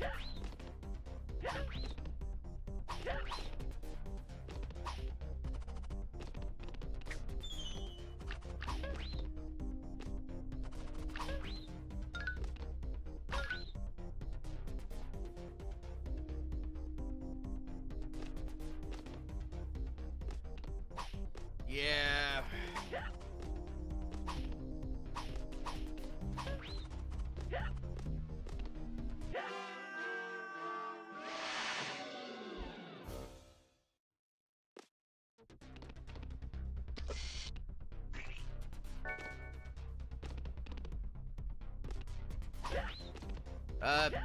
Yeah.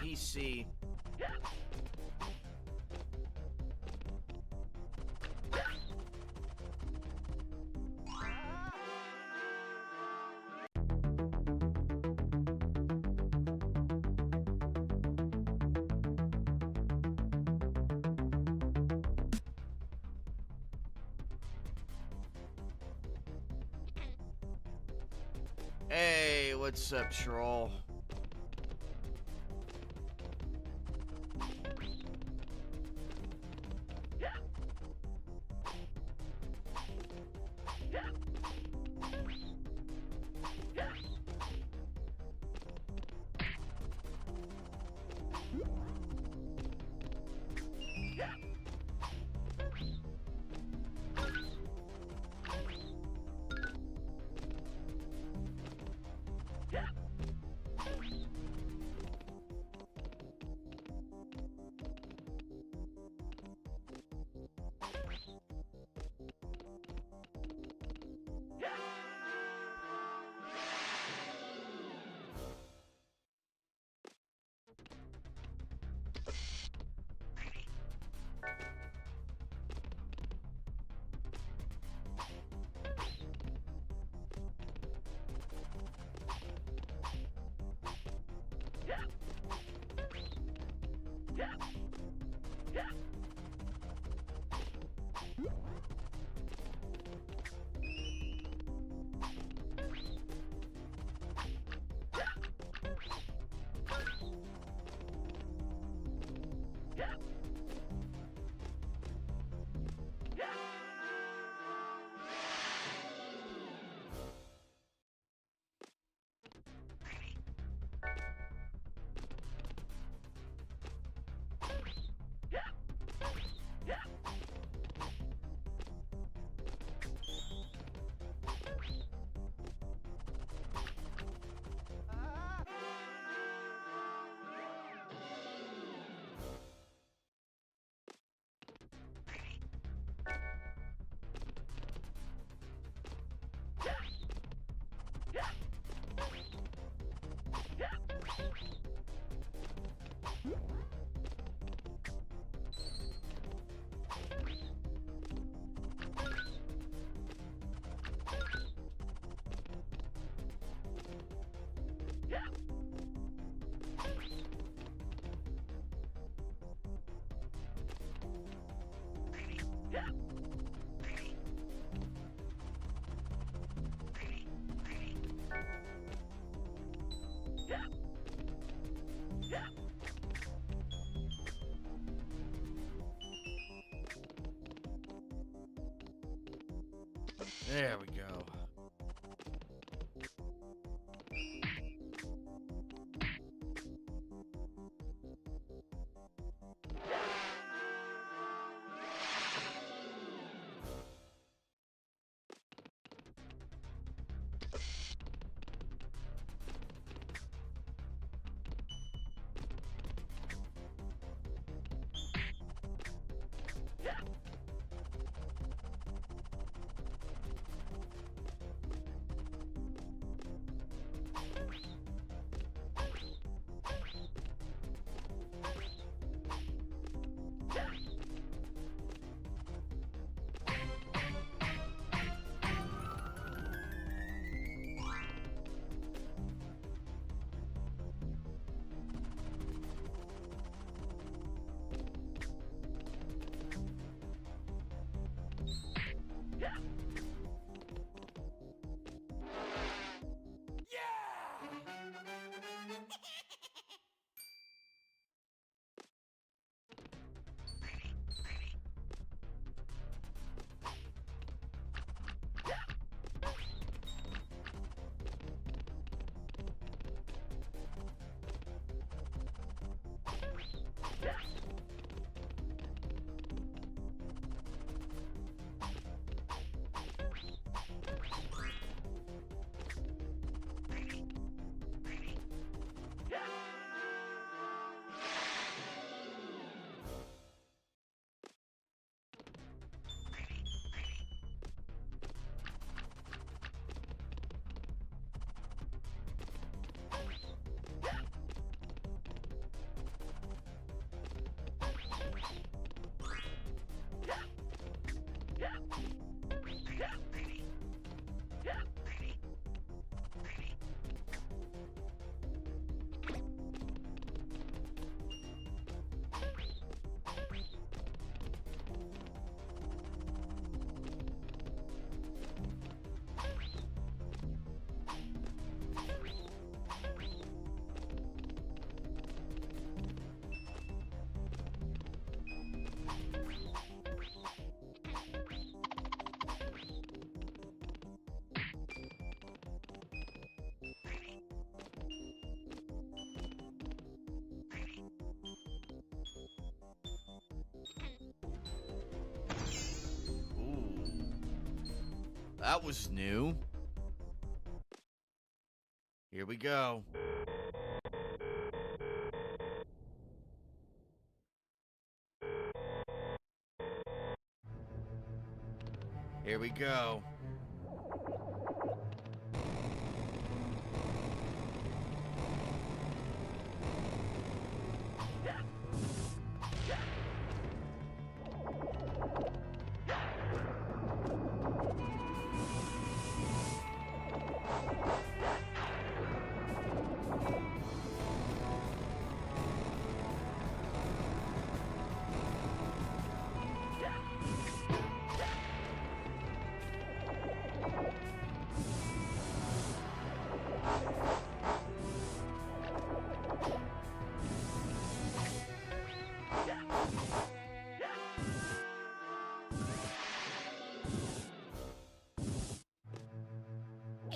PC. Hey, what's up, troll? There we go. that was new. Here we go. Here we go.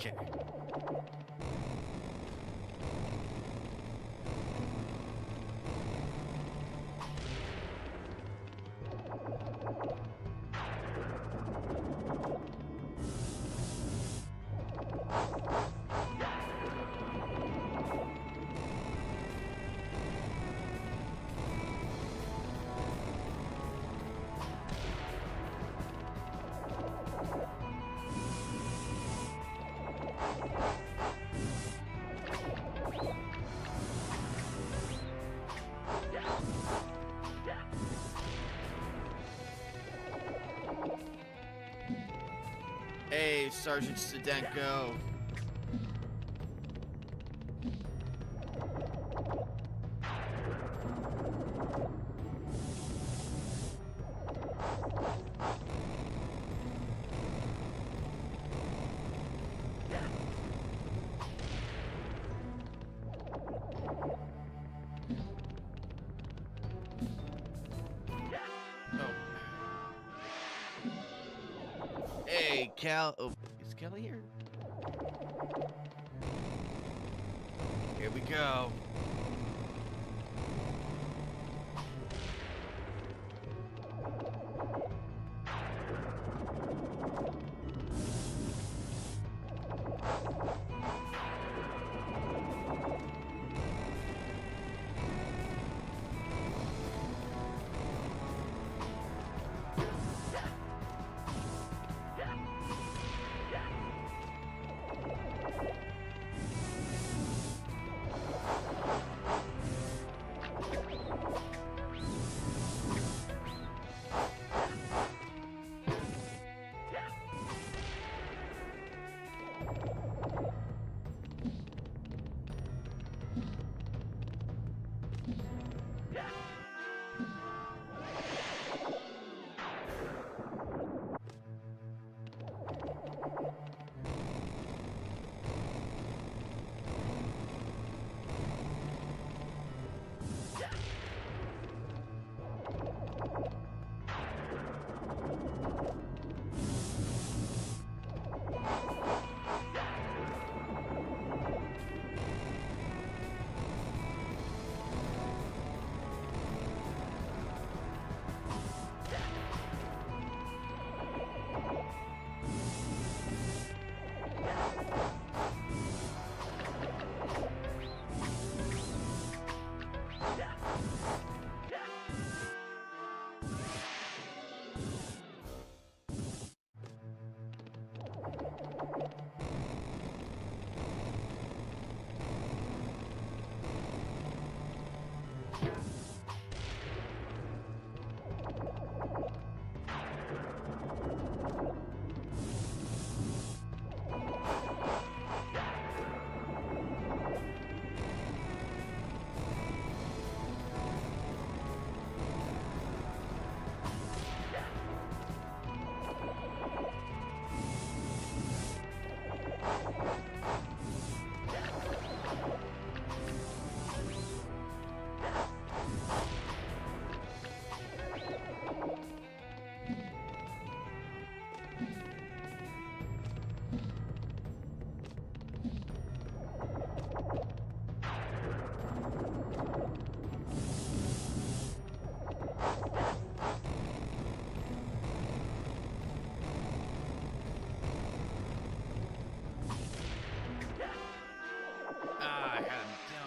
Okay. Hey, Sergeant Stadenko. Hey, Cal. Oh, is Kelly here? Here we go.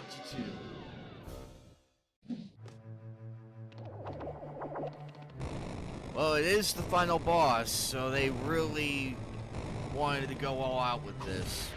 22. Well, it is the final boss, so they really wanted to go all out with this.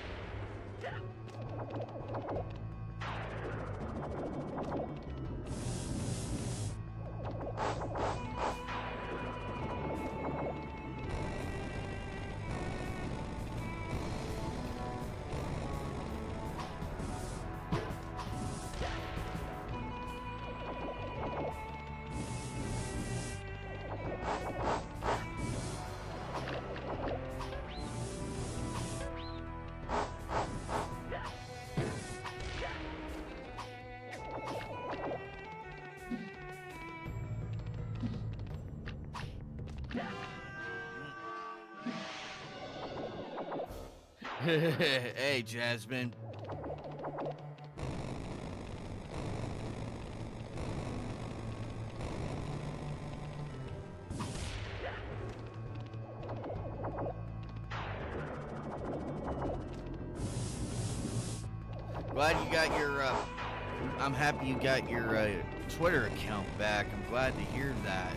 Hey, Jasmine. Glad you got your, I'm happy you got your, Twitter account back. I'm glad to hear that.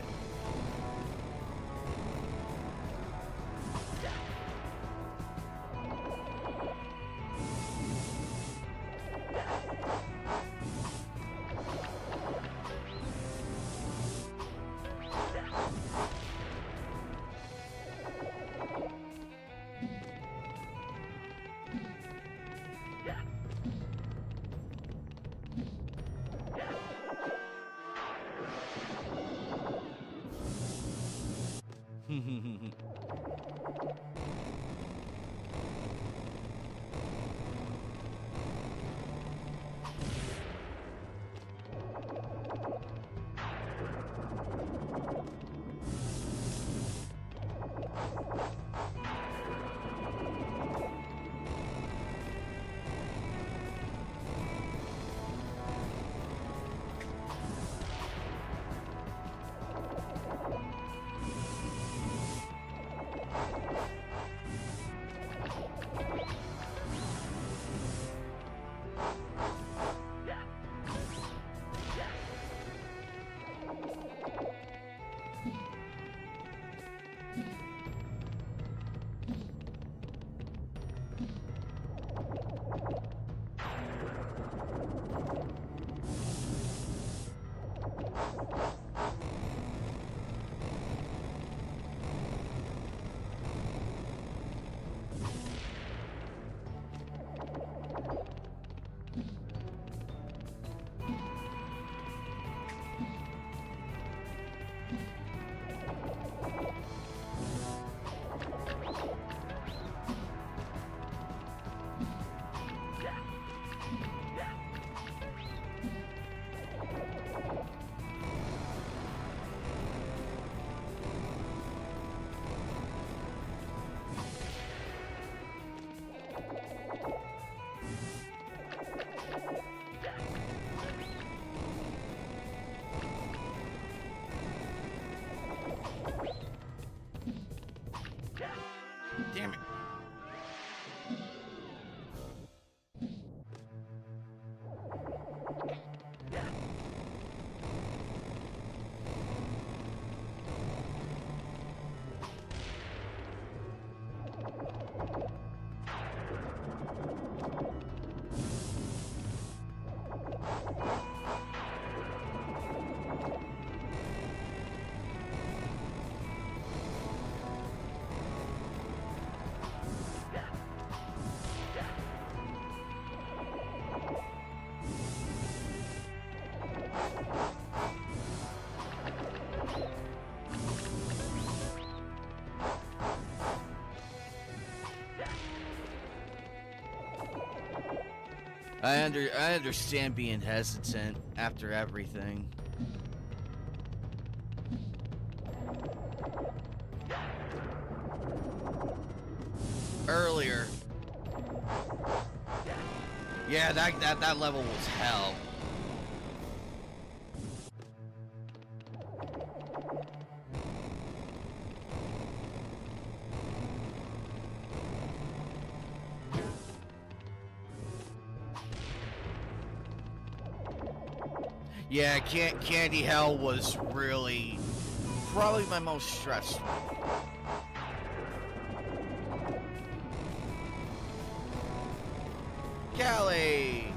Damn it. I understand being hesitant after everything. Earlier. Yeah, that level was hell. Yeah, Candy Hell was really probably my most stressful. Callie!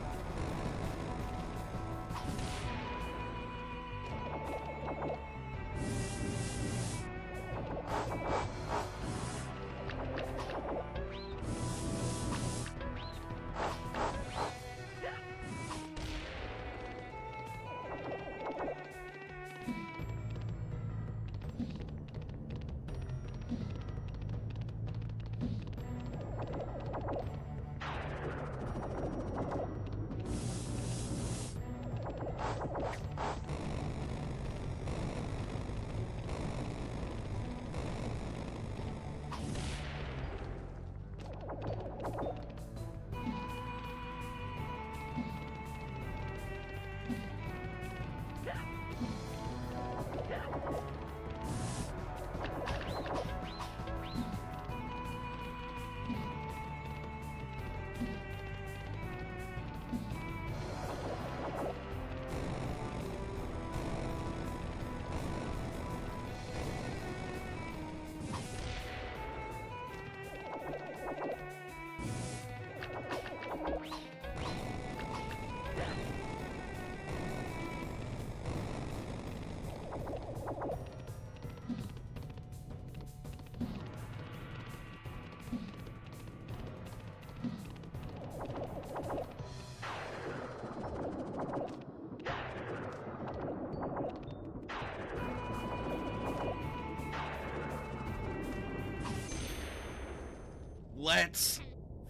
Let's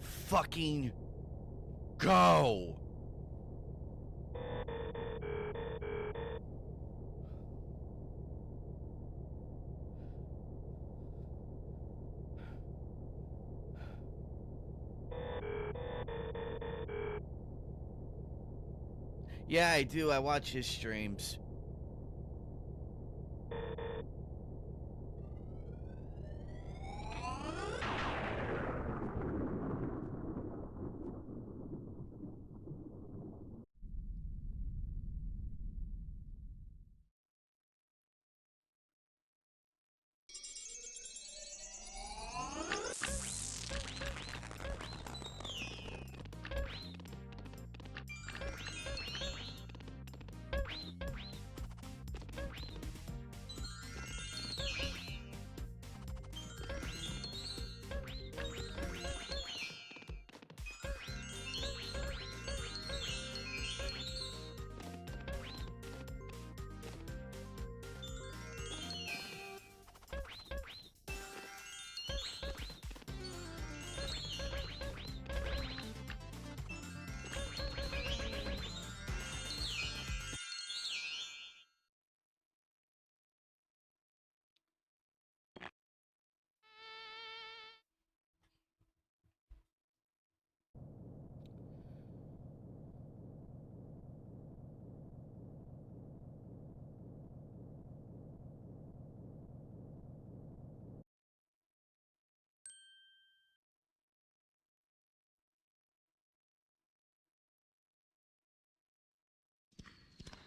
fucking go! Yeah, I do. I watch his streams.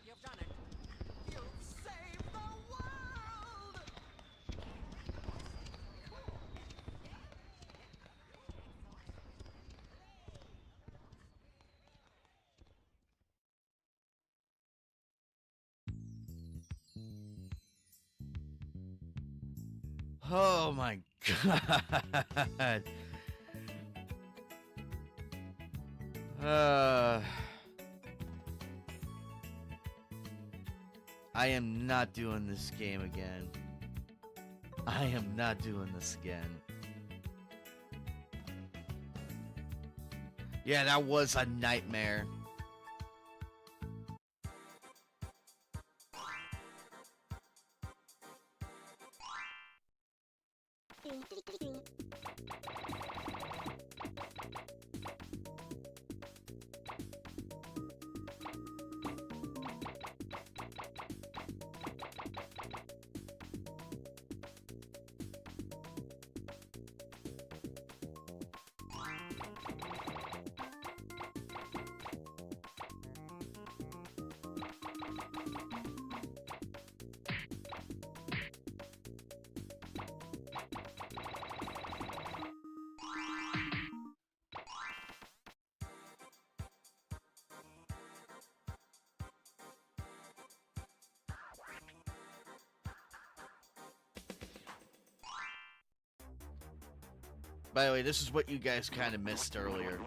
You've done it. You've saved the world! Oh my god. I am not doing this game again. I am not doing this again. Yeah, that was a nightmare. By the way, this is what you guys kind of missed earlier.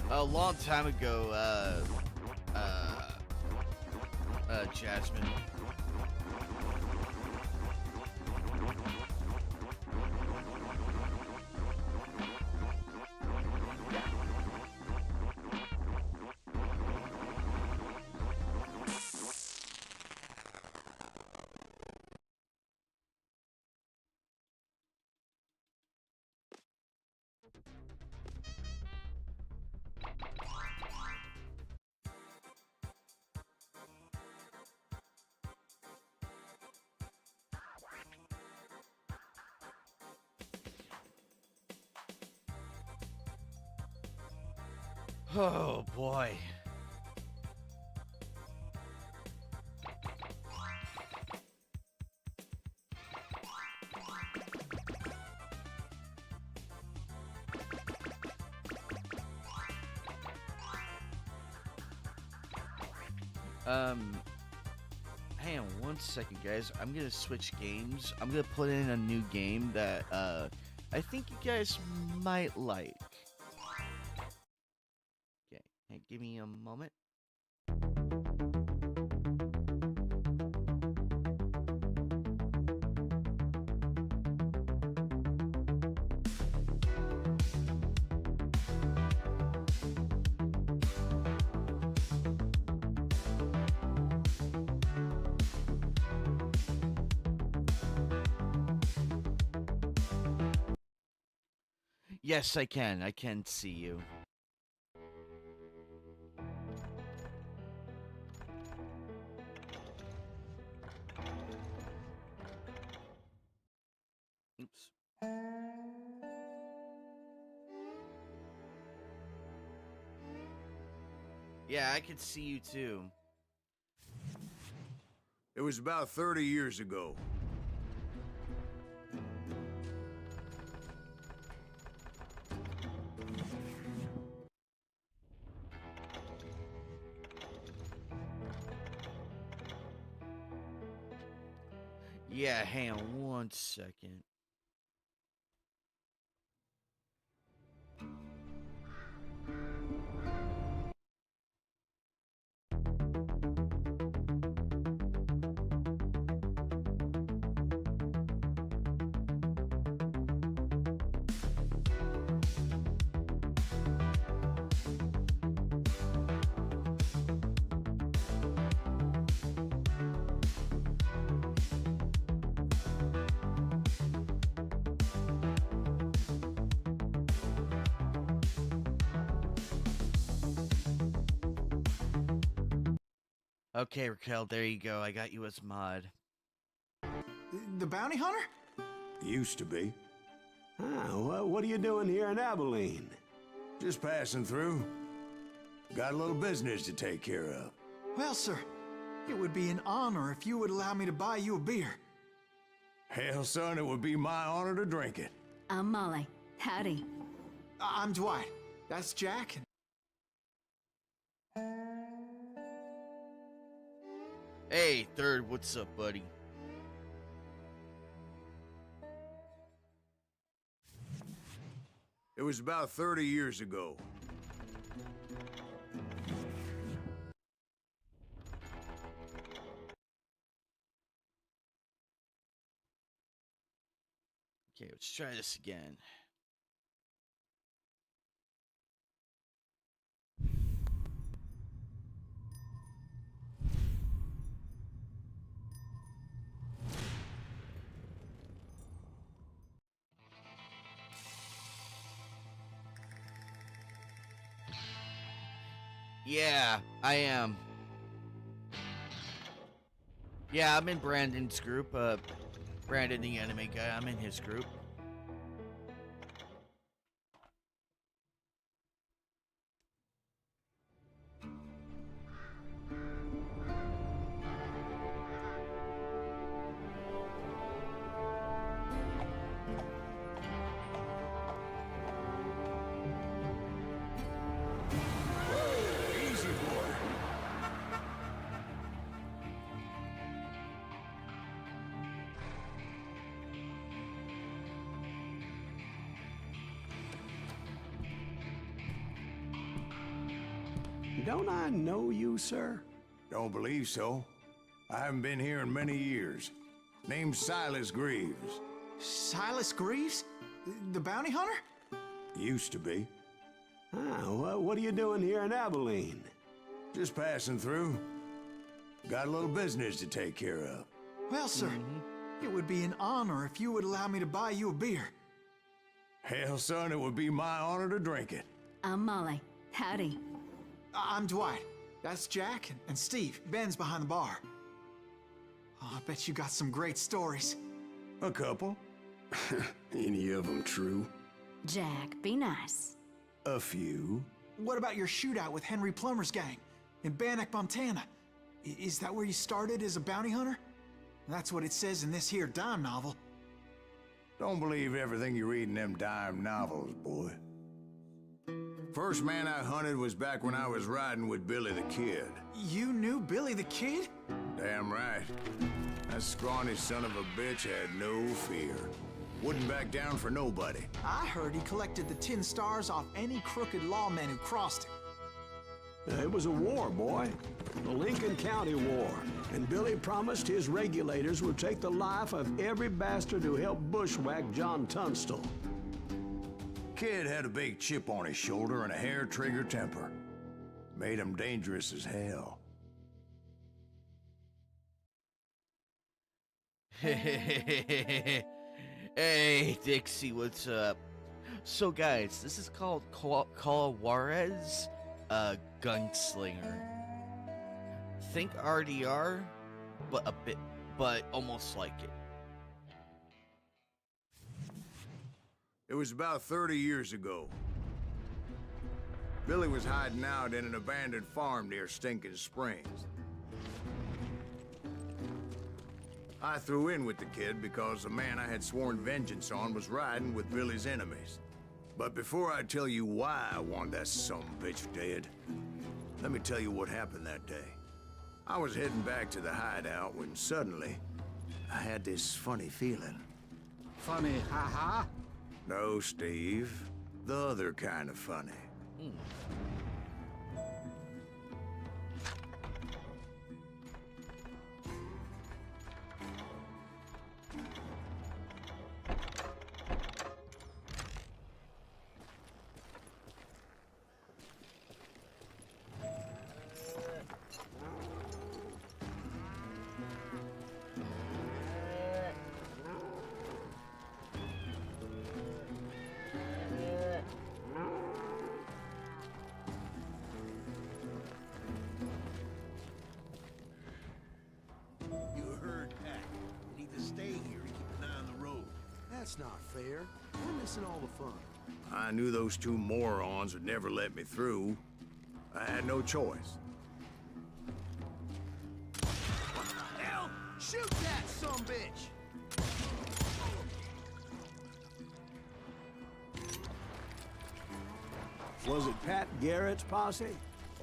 A long time ago, Jasmine. Oh boy. Hang on one second, guys. I'm gonna switch games. I'm gonna put in a new game that I think you guys might like. Okay, hey, give me a moment. Yes, I can. I can see you. Oops. Yeah, I can see you too. It was about 30 years ago. Yeah, hang on one second. Okay, Raquel, there you go. I got you as mod. The bounty hunter? Used to be. Ah, what are you doing here in Abilene? Just passing through. Got a little business to take care of. Well, sir, it would be an honor if you would allow me to buy you a beer. Hell, son, it would be my honor to drink it. I'm Molly. Howdy. I'm Dwight. That's Jack. Hey, Third, what's up, buddy? It was about 30 years ago. Okay, let's try this again. Yeah, I am. Yeah, I'm in Brandon's group. Brandon, the anime guy, I'm in his group. Easy, boy. Don't I know you, sir? Don't believe so. I haven't been here in many years. Name's Silas Greaves. Silas Greaves? The bounty hunter? Used to be. What are you doing here in Abilene? Just passing through. Got a little business to take care of. Well, sir, it would be an honor if you would allow me to buy you a beer. Hell, son, it would be my honor to drink it. I'm Molly. Howdy. I'm Dwight. That's Jack and Steve. Ben's behind the bar. Oh, I bet you got some great stories. A couple. Any of them true? Jack, be nice. A few. What about your shootout with Henry Plummer's gang in Bannock, Montana? Is that where you started as a bounty hunter? That's what it says in this here dime novel. Don't believe everything you read in them dime novels, boy. First man I hunted was back when I was riding with Billy the Kid. You knew Billy the Kid? Damn right. That scrawny son of a bitch had no fear. Wouldn't back down for nobody. I heard he collected the 10 stars off any crooked lawmen who crossed him. It was a war, boy. The Lincoln County War. And Billy promised his regulators would take the life of every bastard who helped bushwhack John Tunstall. Kid had a big chip on his shoulder and a hair-trigger temper. Made him dangerous as hell. Hey, Dixie, what's up? So, guys, this is called Call Juarez, Gunslinger. Think RDR, but almost like it. It was about 30 years ago. Billy was hiding out in an abandoned farm near Stinking Springs. I threw in with the kid because the man I had sworn vengeance on was riding with Billy's enemies. But before I tell you why I want that sumbitch dead, let me tell you what happened that day. I was heading back to the hideout when suddenly I had this funny feeling. Funny, haha? No, Steve. The other kind of funny. That's not fair. We're missing all the fun. I knew those two morons would never let me through. I had no choice. What the hell? Shoot that sumbitch! Was it Pat Garrett's posse?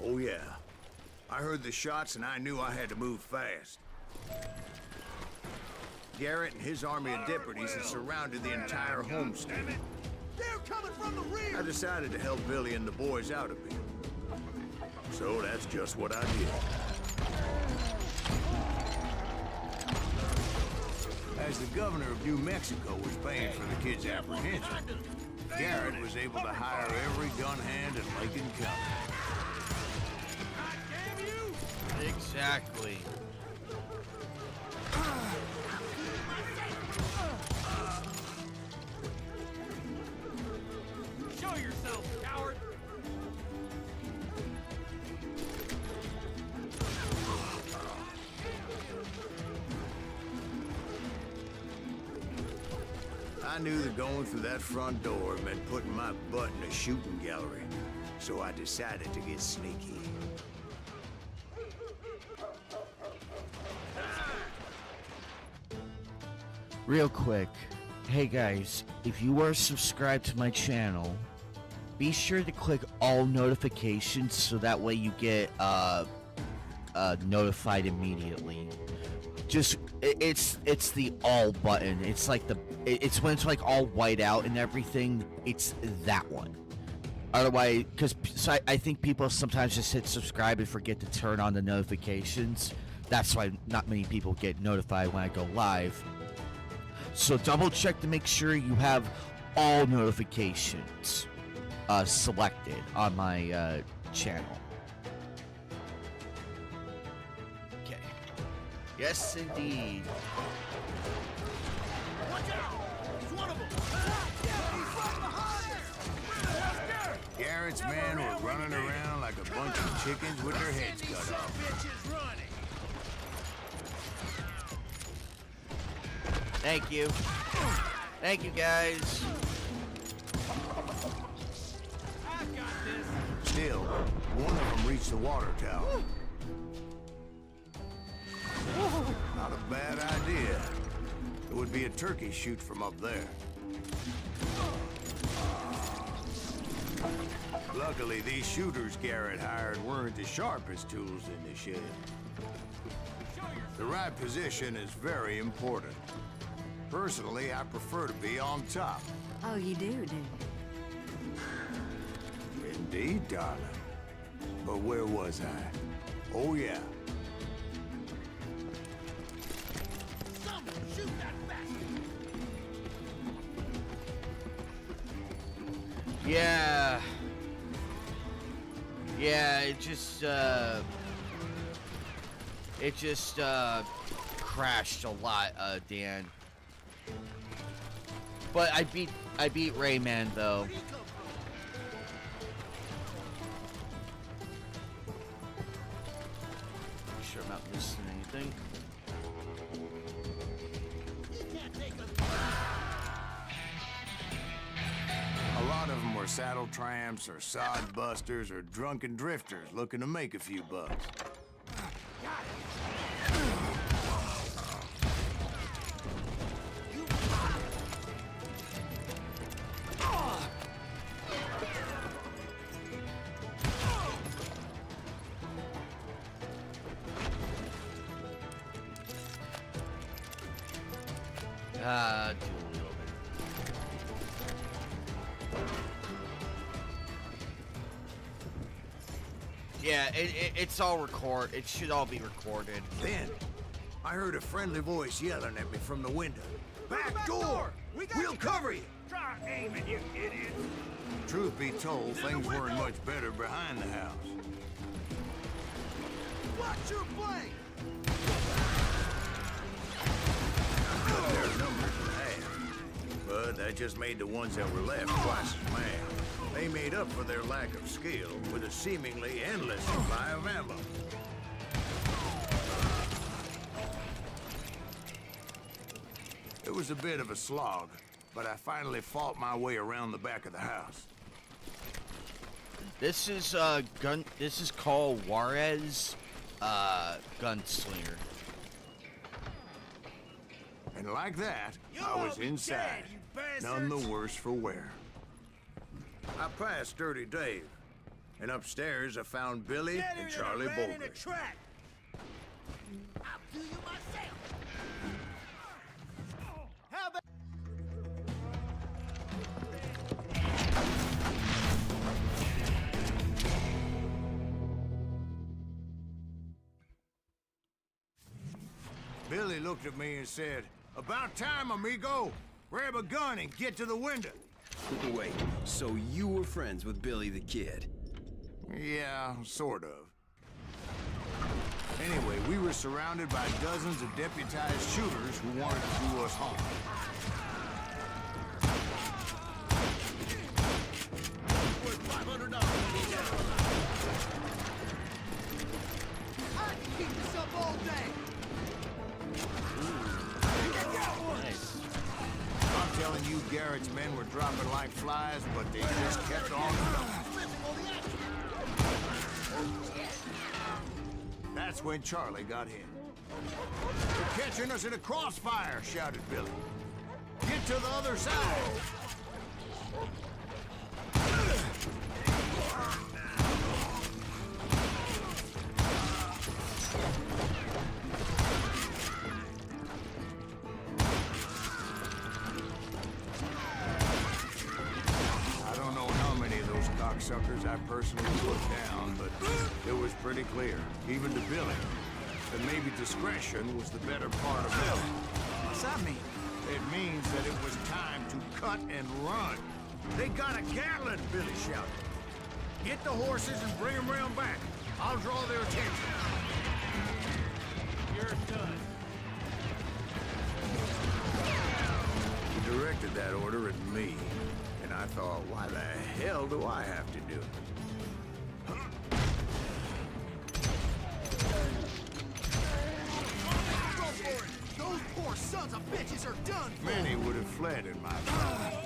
Oh, yeah. I heard the shots and I knew I had to move fast. Garrett and his army of deputies had surrounded the entire homestead. They're coming from the rear! I decided to help Billy and the boys out a bit. So that's just what I did. As the governor of New Mexico was paying for the kid's apprehension, Garrett was able to hire every gun hand in Lincoln County. Exactly. Show yourself, coward! I knew that going through that front door meant putting my butt in a shooting gallery, so I decided to get sneaky. Real quick, hey guys, if you are subscribed to my channel, be sure to click all notifications so that way you get notified immediately. Just it's the all button. It's like it's when it's like all white out and everything. It's that one. Otherwise, because I think people sometimes just hit subscribe and forget to turn on the notifications. That's why not many people get notified when I go live. So double check to make sure you have all notifications selected on my channel. Okay. Yes, indeed. Watch out! He's one of them! Garrett's men were running around like a bunch of chickens with their heads cut off. Bitches running! Thank you. Thank you, guys. I got this! Still, one of them reached the water tower. Not a bad idea. It would be a turkey shoot from up there. Luckily, these shooters Garrett hired weren't the sharpest tools in the shed. The right position is very important. Personally, I prefer to be on top. Oh, you do you? Indeed, darling. But where was I? Oh, yeah. Someone shoot that bastard! Yeah. Yeah, it just crashed a lot, Dan. But I beat Rayman though. Where'd he come from? Make sure I'm not missing anything. You can't take us. A lot of them were saddle tramps or sod busters or drunken drifters looking to make a few bucks. Do a little bit. Yeah, it's all record. It should all be recorded. Then, I heard a friendly voice yelling at me from the window. Back door! We'll cover you! Try aiming, you idiot! Truth be told, things weren't much better behind the house. Watch your plane! Cut their numbers in half. But that just made the ones that were left twice as mad. They made up for their lack of skill with a seemingly endless supply of ammo. It was a bit of a slog, but I finally fought my way around the back of the house. This is This is called Juarez, Gunslinger. And like that, You'll I was all be inside, dead, you bastards. none the worse for wear. I passed Dirty Dave, and upstairs I found Billy Get and her Charlie that ran in a Baldry. track! I'll do you myself! How about... Billy looked at me and said, "About time, amigo. Grab a gun and get to the window." Wait, so you were friends with Billy the Kid? Yeah, sort of. Anyway, we were surrounded by dozens of deputized shooters who wanted to do us harm. Worth $500. I can keep this up all day! Nice. I'm telling you Garrett's men were dropping like flies, but they just kept on coming. That's when Charlie got hit. "They're catching us in a crossfire," shouted Billy. "Get to the other side!" I don't know how many of those cocksuckers I personally put down, but it was pretty clear, even to Billy, that maybe discretion was the better part of valor. What's that mean? It means that it was time to cut and run. "They got a Gatling," Billy shouted. "Get the horses and bring them round back. I'll draw their attention." You're done. He directed that order at me, and I thought, why the hell do I have to do it? Go for it! Those poor sons of bitches are done for! Many would have fled in my place.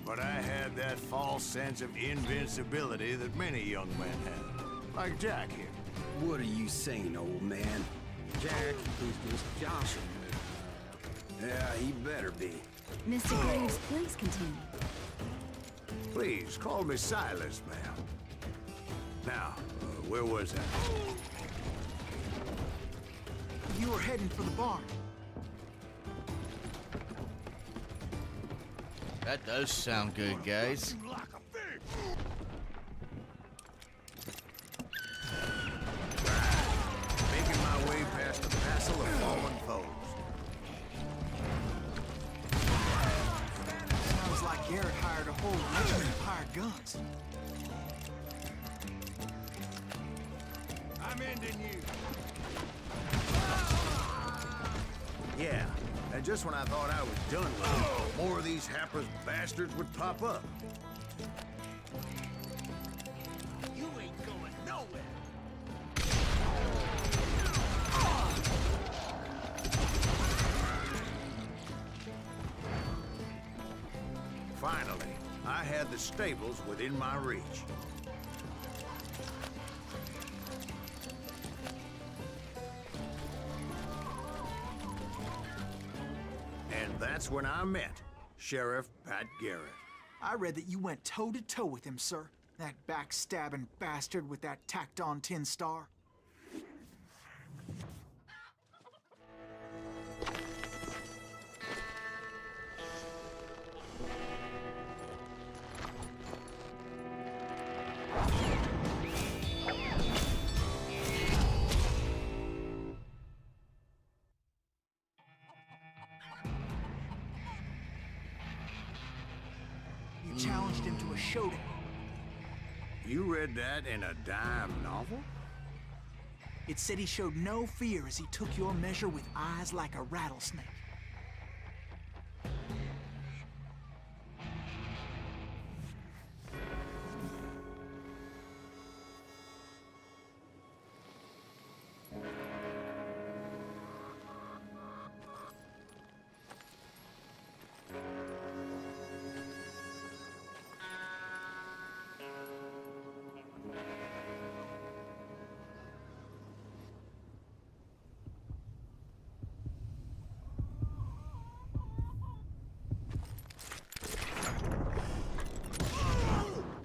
But I had that false sense of invincibility that many young men have. Like Jack here. What are you saying, old man? Jack is just joshing. Yeah, he better be. Mr. Graves, please continue. Please, call me Silas, ma'am. Now, where was I? You were heading for the barn. That does sound good, guys. Making my way past a passel of fallen foes. Sounds like Garrett hired a whole regiment of hired guns. I'm ending you. Yeah, and just when I thought I was done with them, more of these hapless bastards would pop up. You ain't going nowhere. Finally, I had the stables within my reach. And that's when I met Sheriff Pat Garrett. I read that you went toe-to-toe with him, sir. That backstabbing bastard with that tacked-on tin star. You challenged him to a showdown. You read that in a dime novel? It said he showed no fear as he took your measure with eyes like a rattlesnake.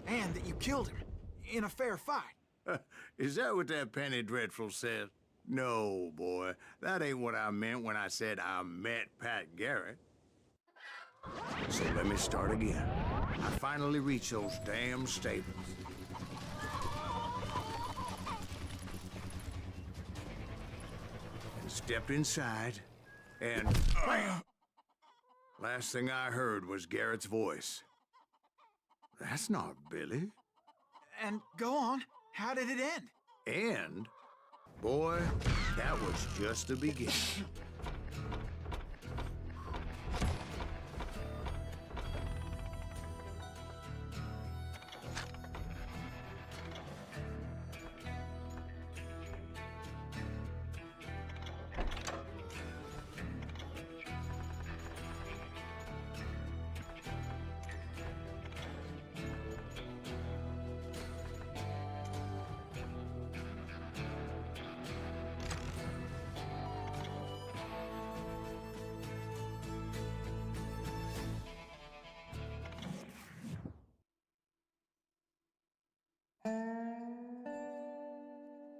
And that you killed him in a fair fight. Is that what that Penny Dreadful says? No, boy. That ain't what I meant when I said I met Pat Garrett. So let me start again. I finally reached those damn stables. And stepped inside, and bam! Last thing I heard was Garrett's voice. That's not Billy. And go on, how did it end? And, boy, that was just the beginning.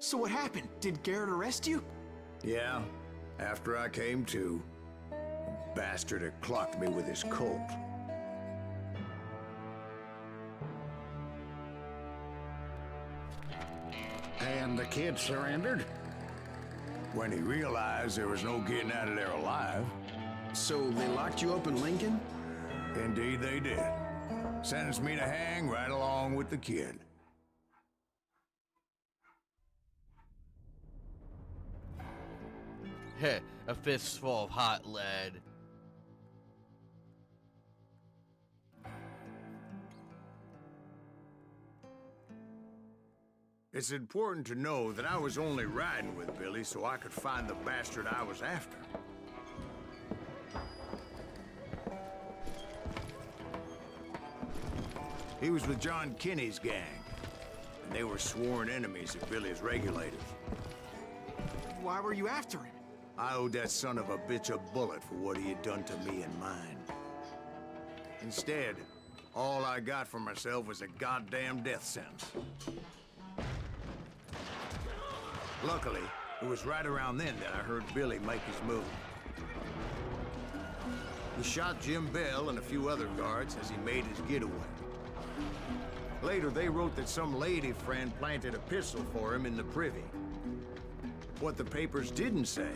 So what happened? Did Garrett arrest you? Yeah, after I came to, the bastard had clocked me with his Colt. And the kid surrendered? When he realized there was no getting out of there alive. So they locked you up in Lincoln? Indeed they did. Sentenced me to hang right along with the kid. Heh, a fistful of hot lead. It's important to know that I was only riding with Billy so I could find the bastard I was after. He was with John Kinney's gang, and they were sworn enemies of Billy's regulators. Why were you after him? I owed that son of a bitch a bullet for what he had done to me and mine. Instead, all I got for myself was a goddamn death sentence. Luckily, it was right around then that I heard Billy make his move. He shot Jim Bell and a few other guards as he made his getaway. Later, they wrote that some lady friend planted a pistol for him in the privy. What the papers didn't say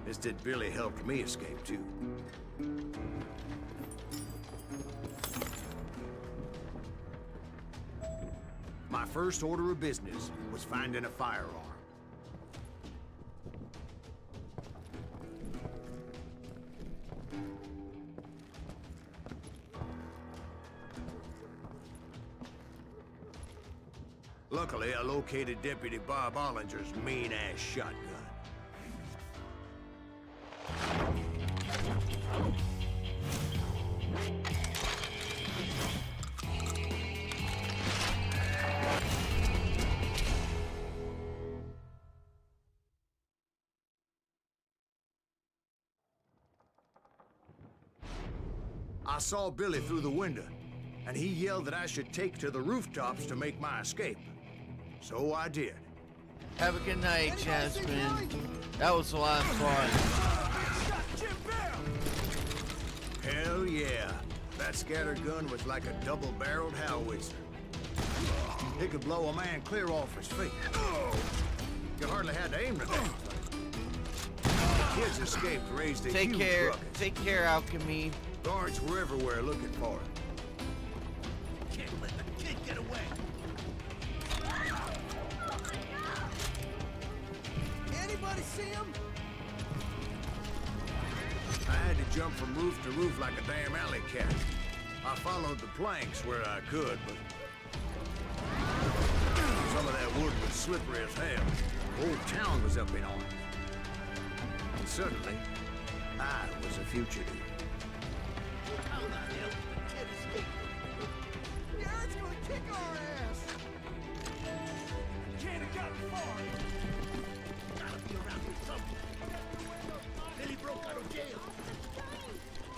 is that Billy helped me escape, too. My first order of business was finding a firearm. Luckily, I located Deputy Bob Ollinger's mean-ass shotgun. I saw Billy through the window, and he yelled that I should take to the rooftops to make my escape. So I did. Have a good night, Jasmine. That was a lot of fun. Hell yeah. That scattergun was like a double-barreled howitzer. It could blow a man clear off his feet. You hardly had to aim the damn thing. The kids escaped, raised a huge ruckus. Take care, Alchemy. Guards were everywhere looking for him. Can't let the kid get away. Anybody see him? I had to jump from roof to roof like a damn alley cat. I followed the planks where I could, but some of that wood was slippery as hell. The whole town was up in arms. And suddenly, I was a fugitive. How the hell did the kid escape? Garrett's gonna kick our ass! Can't have gotten far. Gotta be around here somewhere. Billy broke out of jail.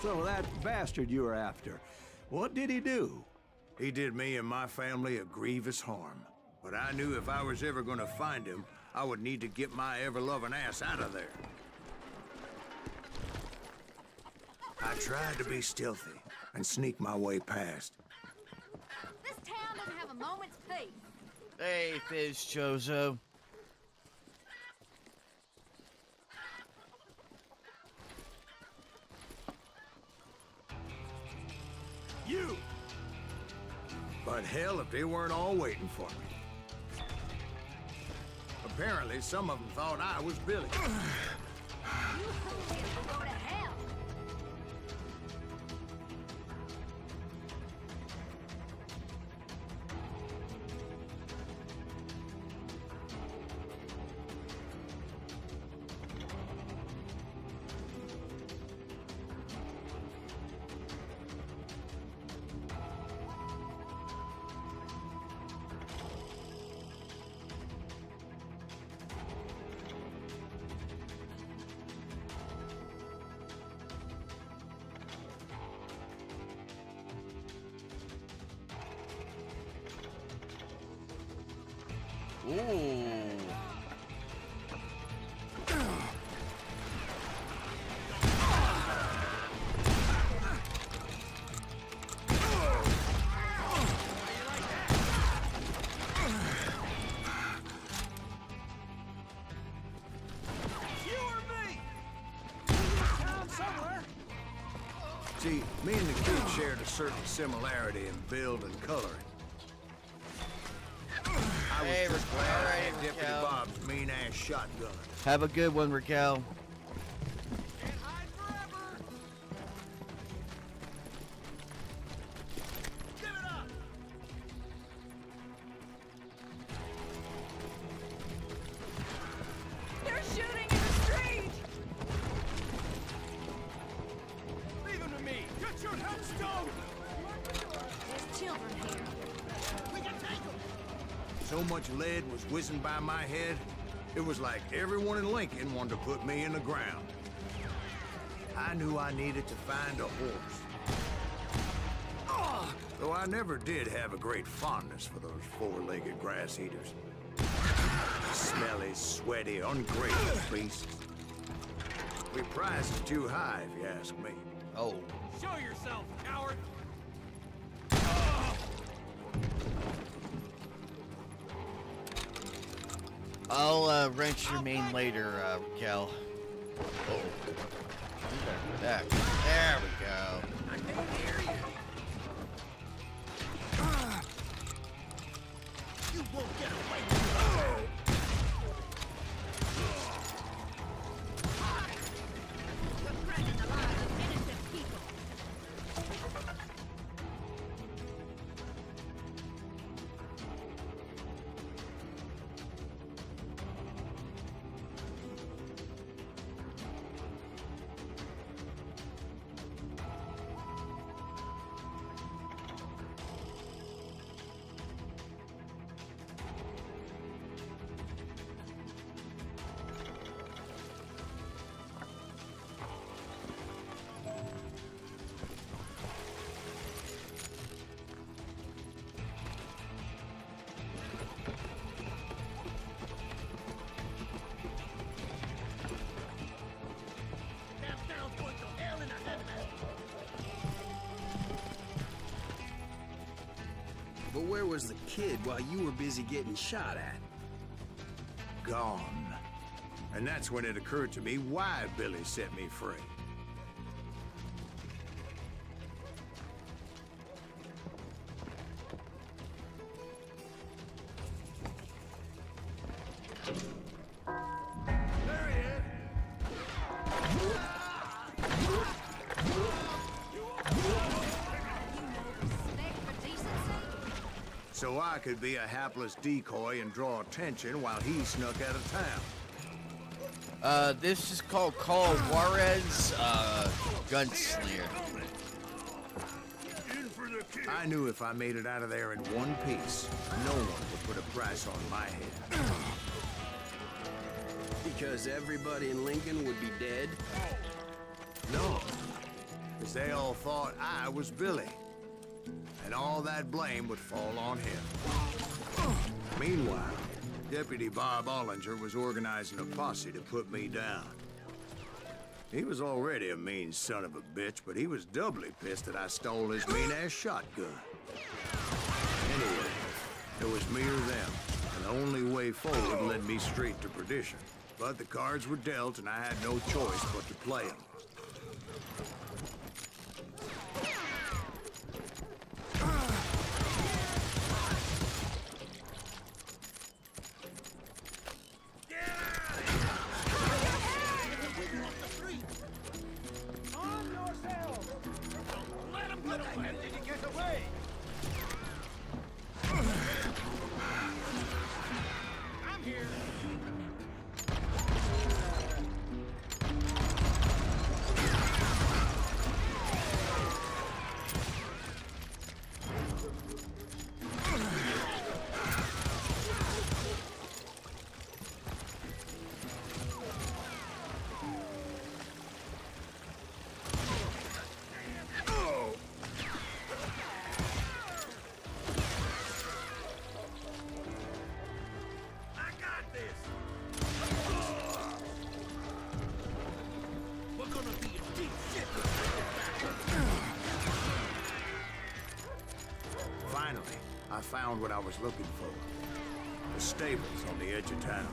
So that bastard you were after, what did he do? He did me and my family a grievous harm. But I knew if I was ever gonna find him, I would need to get my ever-loving ass out of there. I tried to be stealthy and sneak my way past. This town doesn't have a moment's peace. Hey, Fizz Chozo. You! But hell, if they weren't all waiting for me. Apparently, some of them thought I was Billy. You hooligans will go to hell. Ooh. See, me and the kid shared a certain similarity in build and coloring. I was Hey, just Raquel. glad I Hey, had Deputy Raquel. Bob's mean-ass shotgun. Have a good one, Raquel. Can't hide forever. Give it up. They're shooting in the street! Leave him to me. Get your headstone. There's children here. We can take him. So much lead was whizzing by my head, it was like everyone in Lincoln wanted to put me in the ground. I knew I needed to find a horse. Though I never did have a great fondness for those four-legged grass eaters. Smelly, sweaty, ungrateful beasts. We price is too high, if you ask me. Oh. Show yourself, coward. I'll wrench your mane later, Raquel. Oh. Back. There we go. I can't hear you. You won't get away with it. You're threatening the lives of innocent people. That sounds going to hell in a headband. But where was the kid while you were busy getting shot at? Gone. And that's when it occurred to me why Billy set me free. There he is. Respect for decency? So I could be a hapless decoy and draw attention while he snuck out of town. This is called Call Juarez, Gunslinger. I knew if I made it out of there in one piece, no one would put a price on my head. Because everybody in Lincoln would be dead? No, because they all thought I was Billy. And all that blame would fall on him. Meanwhile, Deputy Bob Ollinger was organizing a posse to put me down. He was already a mean son of a bitch, but he was doubly pissed that I stole his mean-ass shotgun. Anyway, it was me or them, and the only way forward led me straight to perdition. But the cards were dealt, and I had no choice but to play them. Arm yourselves. Let him get away. Did he get away? I'm here. I got this. We're gonna be in deep shit. Finally, I found what I was looking for. The stables on the edge of town.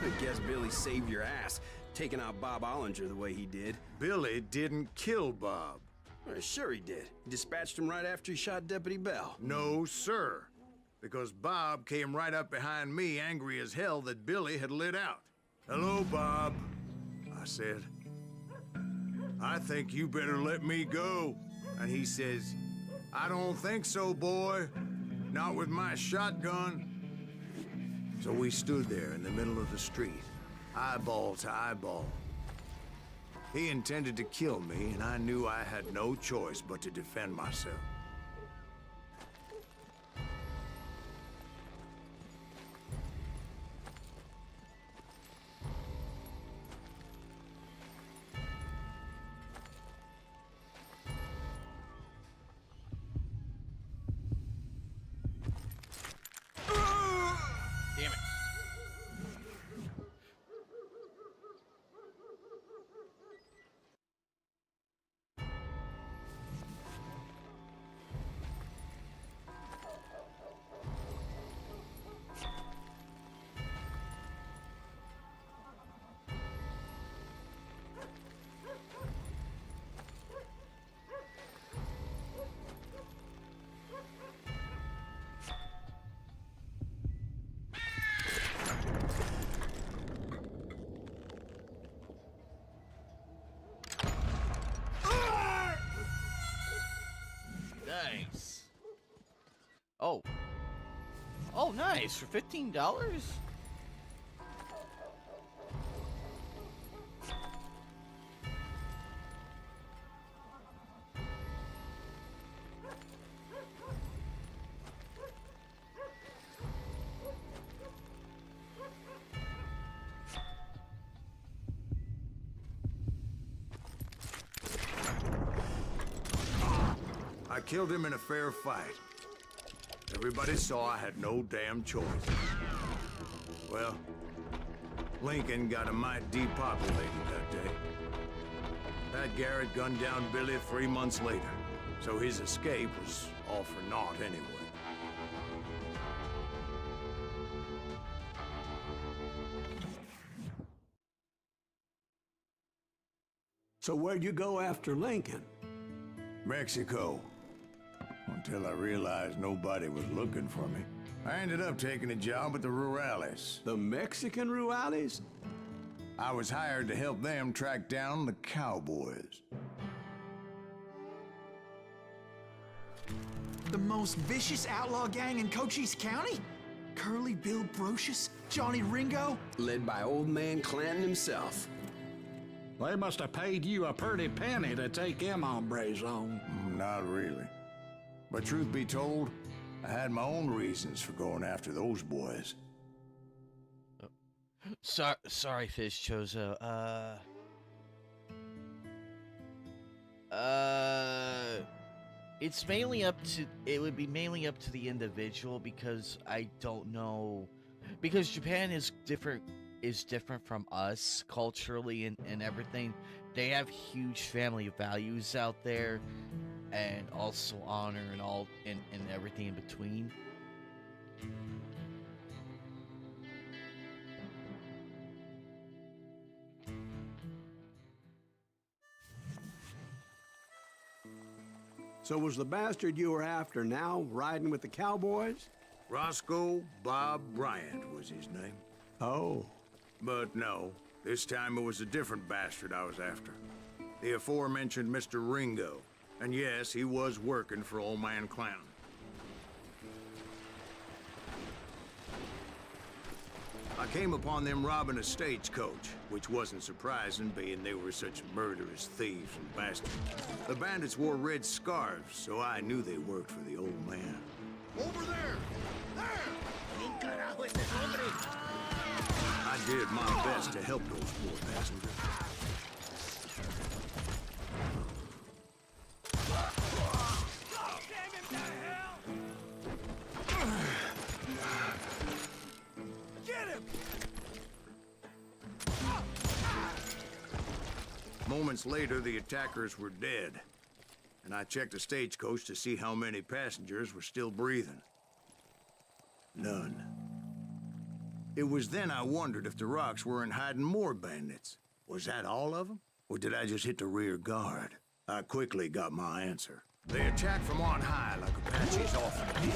I guess Billy saved your ass, taking out Bob Ollinger the way he did. Billy didn't kill Bob. Well, sure he did. He dispatched him right after he shot Deputy Bell. No, sir. Because Bob came right up behind me, angry as hell that Billy had lit out. Hello, Bob, I said. I think you better let me go. And he says, I don't think so, boy. Not with my shotgun. So we stood there in the middle of the street, eyeball to eyeball. He intended to kill me, and I knew I had no choice but to defend myself. Damn it. Nice. Oh. Oh, nice. For $15? I killed him in a fair fight. Everybody saw I had no damn choice. Well, Lincoln got a mite depopulated that day. Pat Garrett gunned down Billy 3 months later, so his escape was all for naught anyway. So where'd you go after Lincoln? Mexico. Until I realized nobody was looking for me. I ended up taking a job at the Rurales. The Mexican Rurales? I was hired to help them track down the cowboys. The most vicious outlaw gang in Cochise County? Curly Bill Brocious? Johnny Ringo? Led by old man Clanton himself. They must have paid you a pretty penny to take them hombres on. Not really. But truth be told, I had my own reasons for going after those boys. Sorry, Fizz Chozo. It's mainly up to. It would be mainly up to the individual because I don't know. Because Japan is different. Is different from us culturally and everything. They have huge family values out there, and also honor and all and everything in between. So was the bastard you were after now riding with the cowboys? Roscoe Bob Bryant was his name. Oh. But no, this time it was a different bastard I was after. The aforementioned Mr. Ringo. And yes, he was working for old man Clanton. I came upon them robbing a stagecoach, which wasn't surprising, being they were such murderous thieves and bastards. The bandits wore red scarves, so I knew they worked for the old man. Over there! There! I did my best to help those poor passengers. Moments later, the attackers were dead, and I checked the stagecoach to see how many passengers were still breathing. None. It was then I wondered if the rocks weren't hiding more bandits. Was that all of them? Or did I just hit the rear guard? I quickly got my answer. They attacked from on high like Apaches often did.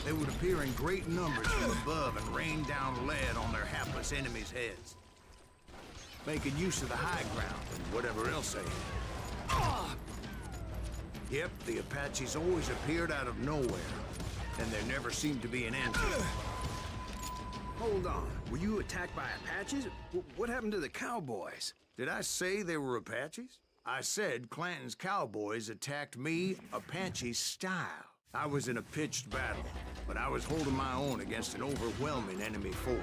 They would appear in great numbers from above and rain down lead on their hapless enemies' heads, making use of the high ground and whatever else they had. Yep, the Apaches always appeared out of nowhere, and there never seemed to be an end to it. Hold on. Were you attacked by Apaches? What happened to the cowboys? Did I say they were Apaches? I said Clanton's cowboys attacked me Apache style. I was in a pitched battle, but I was holding my own against an overwhelming enemy force.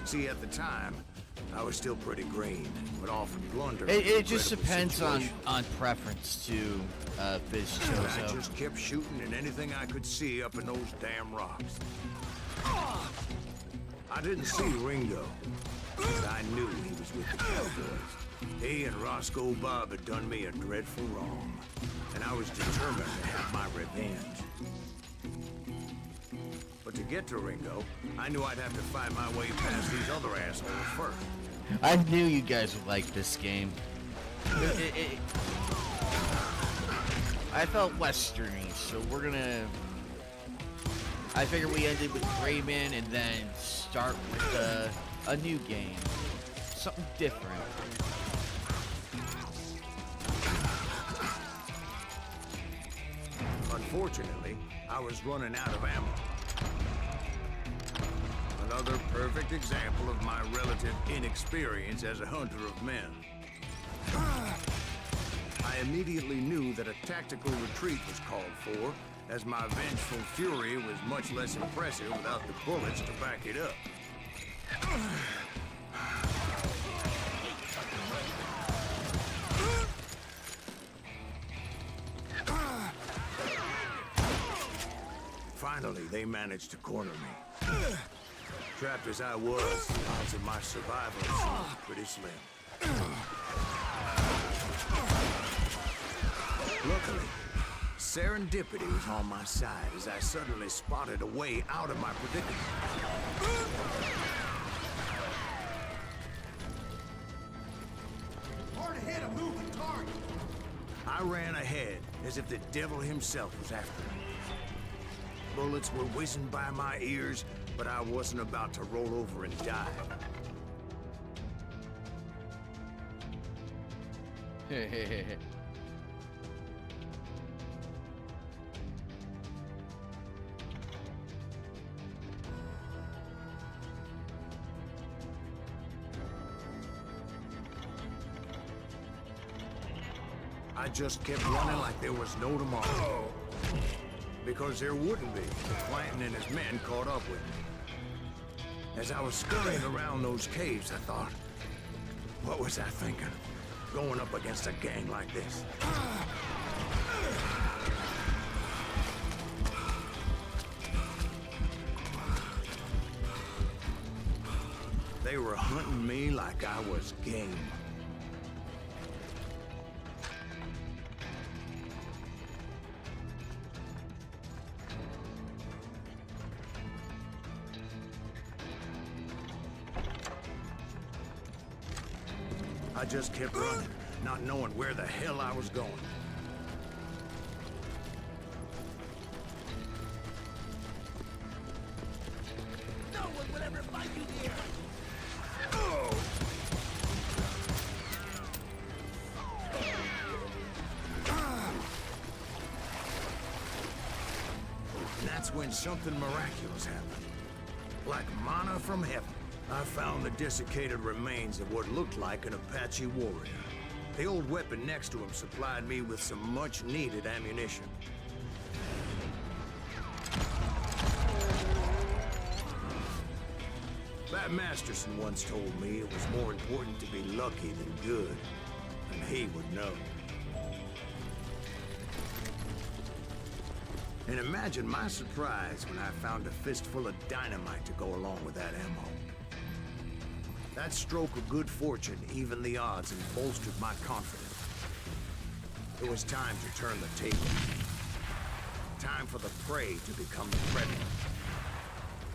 See, at the time, I was still pretty green, but often blunder. It just depends on preference to Biz I Chozo. just kept shooting at anything I could see up in those damn rocks. I didn't see Ringo, but I knew he was with the cowboys. He and Roscoe Bob had done me a dreadful wrong, and I was determined to have my revenge. But to get to Ringo, I knew I'd have to find my way past these other assholes first. I knew you guys would like this game. I felt westerny, so we're gonna... I figured we ended with Rayman and then start with a new game. Something different. Unfortunately, I was running out of ammo. Another perfect example of my relative inexperience as a hunter of men. I immediately knew that a tactical retreat was called for, as my vengeful fury was much less impressive without the bullets to back it up. Finally, they managed to corner me. Trapped as I was, the odds of my survival seemed pretty slim. Luckily, serendipity was on my side as I suddenly spotted a way out of my predicament. Hard ahead, a moving target. I ran ahead as if the devil himself was after me. Bullets were whizzing by my ears, but I wasn't about to roll over and die. I just kept running like there was no tomorrow. Because there wouldn't be if Clanton and his men caught up with me. As I was scurrying around those caves, I thought, what was I thinking? Going up against a gang like this? They were hunting me like I was game. I just kept running, not knowing where the hell I was going. No one will ever fight you here. And that's when something miraculous happened. Like manna from heaven. I found the desiccated remains of what looked like an Apache warrior. The old weapon next to him supplied me with some much-needed ammunition. Bat Masterson once told me it was more important to be lucky than good, and he would know. And imagine my surprise when I found a fistful of dynamite to go along with that ammo. That stroke of good fortune evened the odds and bolstered my confidence. It was time to turn the table. Time for the prey to become the predator.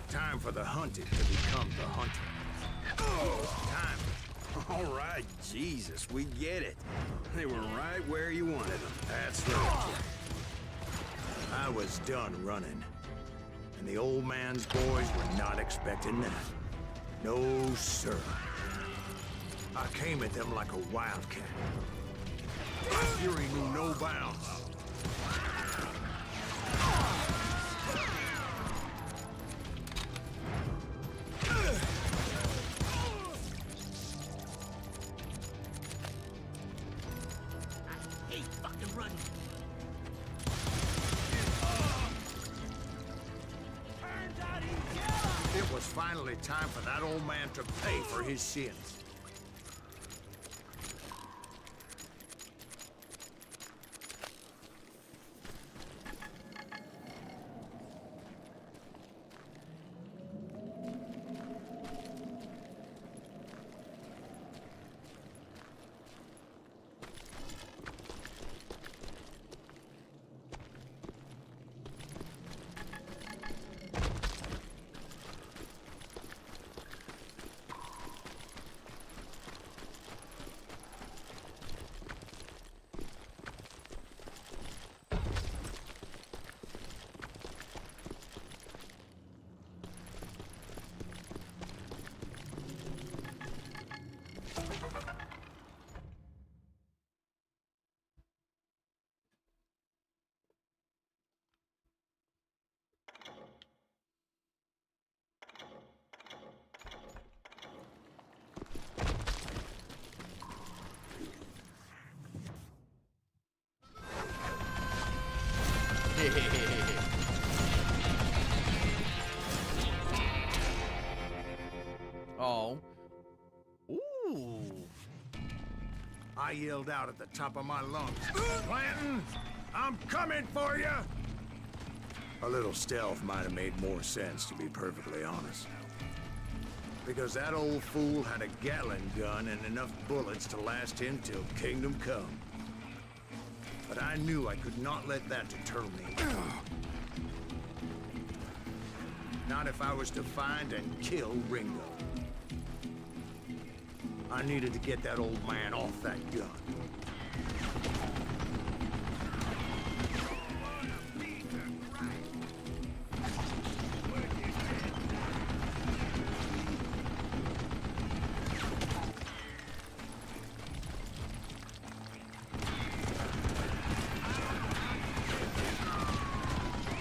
Time for the hunted to become the hunter. Time. All right, Jesus, we get it. They were right where you wanted them. That's right. I was done running. And the old man's boys were not expecting that. No, sir. I came at them like a wildcat. My fury knew no bounds. Hate fucking running. Turns out he's yellow. It was finally time for that old man to pay for his sins. Oh. Ooh. I yelled out at the top of my lungs, "Clanton, I'm coming for you!" A little stealth might have made more sense, to be perfectly honest. Because that old fool had a Gatling gun and enough bullets to last him till Kingdom Come. But I knew I could not let that deter me. Not if I was to find and kill Ringo. I needed to get that old man off that gun.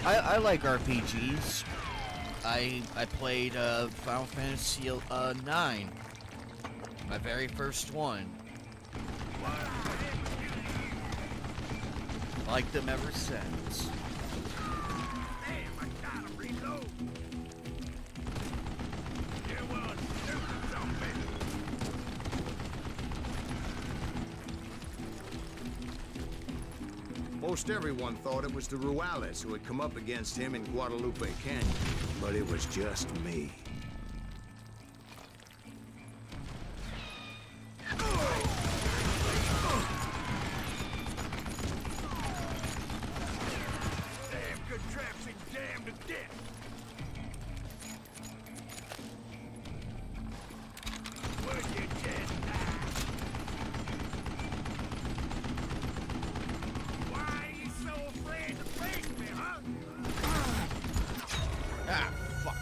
I like RPGs. I played Final Fantasy 9, my very first one. Liked them ever since. Damn, I gotta reload. Yeah, well, do something. Most everyone thought it was the Ruales who had come up against him in Guadalupe Canyon, but it was just me. Damn contraption jammed to death. Would you just die? Why are you so afraid to face me, huh? Ah, fuck.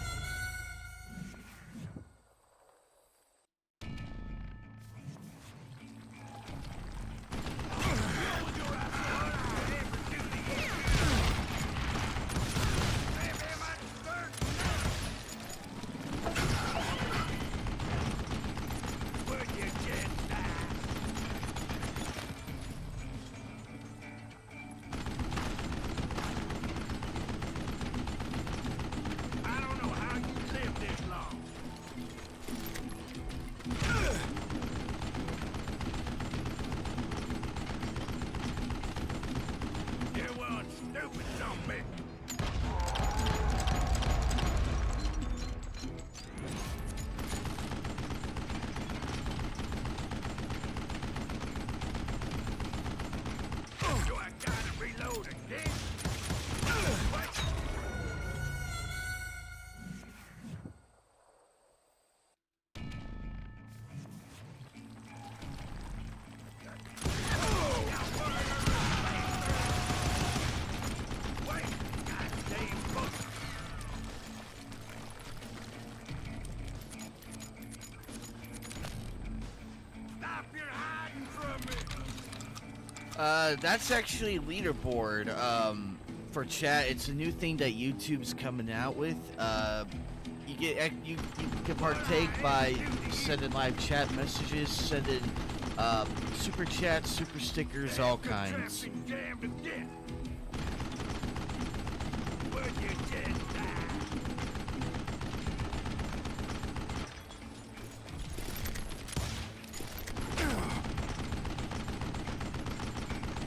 That's actually leaderboard. For chat, it's a new thing that YouTube's coming out with. You can partake by sending live chat messages, sending super chats, super stickers, all kinds. Jammed to death. Where'd you just die?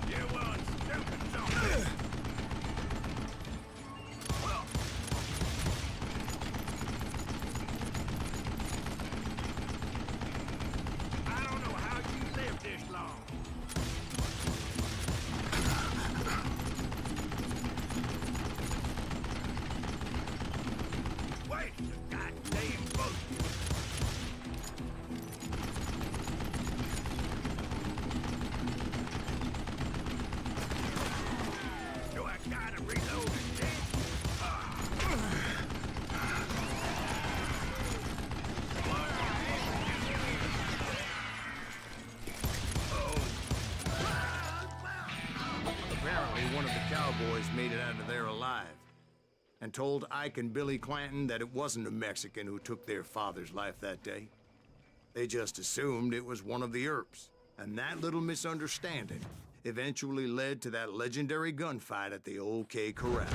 You want stupid zombie. I don't know how you lived this long. Wait, you goddamn boat. Do I gotta reload again? Apparently, one of the cowboys made it out of there alive and told Ike and Billy Clanton that it wasn't a Mexican who took their father's life that day. They just assumed it was one of the Earps, and that little misunderstanding eventually led to that legendary gunfight at the OK Corral.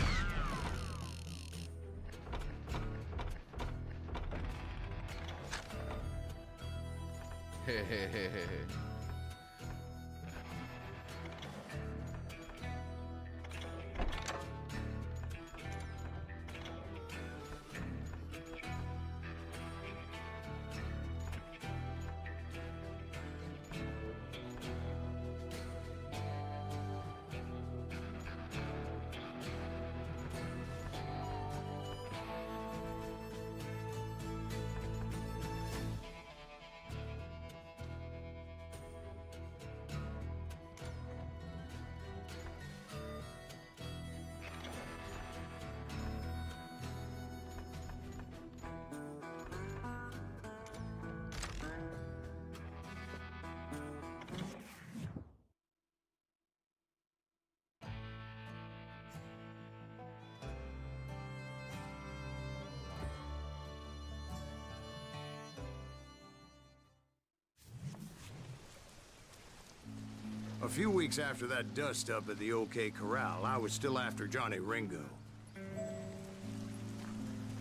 A few weeks after that dust-up at the OK Corral, I was still after Johnny Ringo.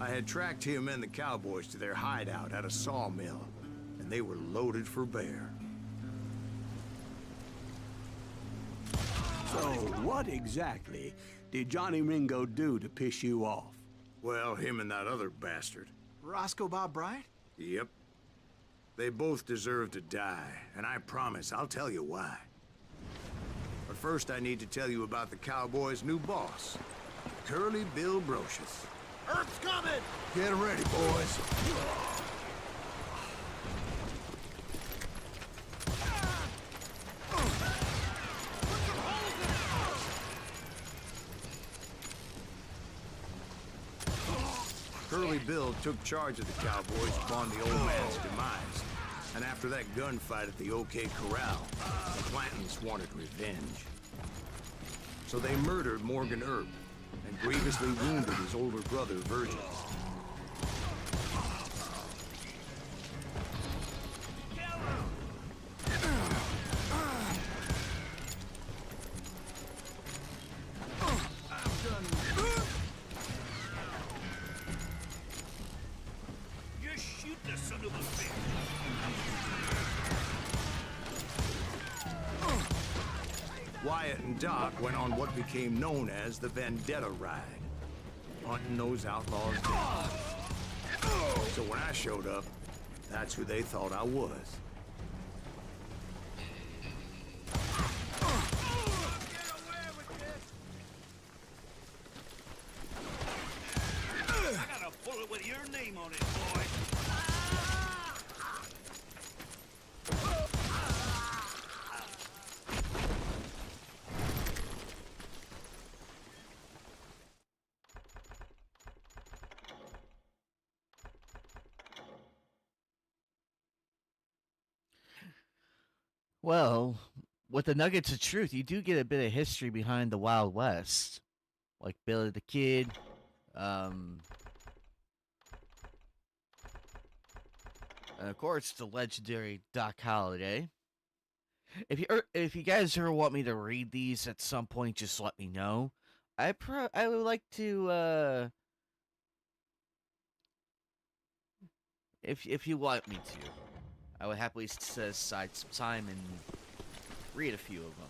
I had tracked him and the cowboys to their hideout at a sawmill, and they were loaded for bear. So, what exactly did Johnny Ringo do to piss you off? Well, him and that other bastard. Roscoe Bob Bryant? Yep. They both deserve to die, and I promise I'll tell you why. But first, I need to tell you about the Cowboys' new boss, Curly Bill Brocious. Earth's coming! Get ready, boys. Curly Bill took charge of the Cowboys upon the old man's demise. And after that gunfight at the OK Corral, the Clantons wanted revenge. So they murdered Morgan Earp and grievously wounded his older brother, Virgil. Just shoot the son of a bitch. Wyatt and Doc went on what became known as the Vendetta Ride, hunting those outlaws down. So when I showed up, that's who they thought I was. I got a bullet with your name on it, boy. Well, with the nuggets of truth, you do get a bit of history behind the Wild West, like Billy the Kid. And of course, the legendary Doc Holliday. If you guys ever want me to read these at some point, just let me know. I would like to if you want me to, I would happily set aside some time and read a few of them.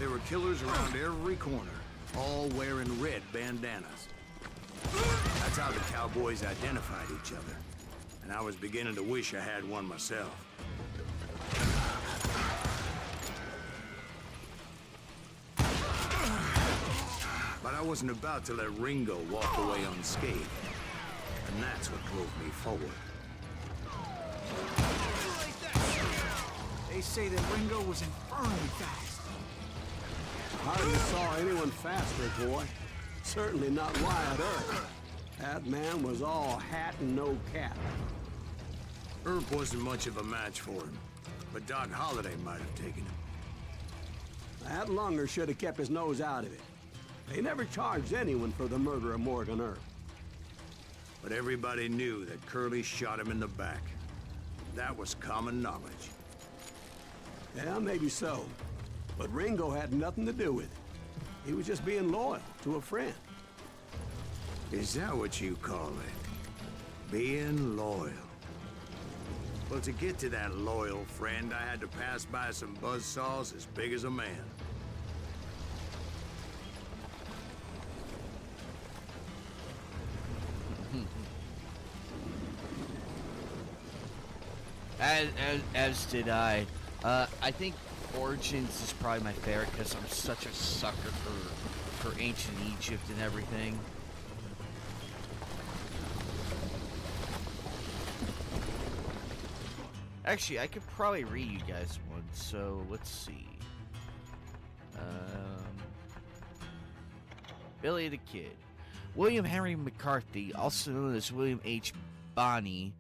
There were killers around every corner, all wearing red bandanas. That's how the cowboys identified each other. And I was beginning to wish I had one myself. But I wasn't about to let Ringo walk away unscathed. And that's what drove me forward. They say that Ringo was infernally fast. Hardly saw anyone faster, boy. Certainly not Wyatt Earp. That man was all hat and no cap. Earp wasn't much of a match for him, but Doc Holliday might have taken him. That lunger should have kept his nose out of it. They never charged anyone for the murder of Morgan Earp. But everybody knew that Curly shot him in the back. That was common knowledge. Yeah, maybe so. But Ringo had nothing to do with it. He was just being loyal to a friend. Is that what you call it? Being loyal? Well, to get to that loyal friend, I had to pass by some buzzsaws as big as a man. As did I. I think Origins is probably my favorite because I'm such a sucker for ancient Egypt and everything. Actually, I could probably read you guys one, so let's see. Billy the Kid. William Henry McCarthy, also known as William H. Bonney,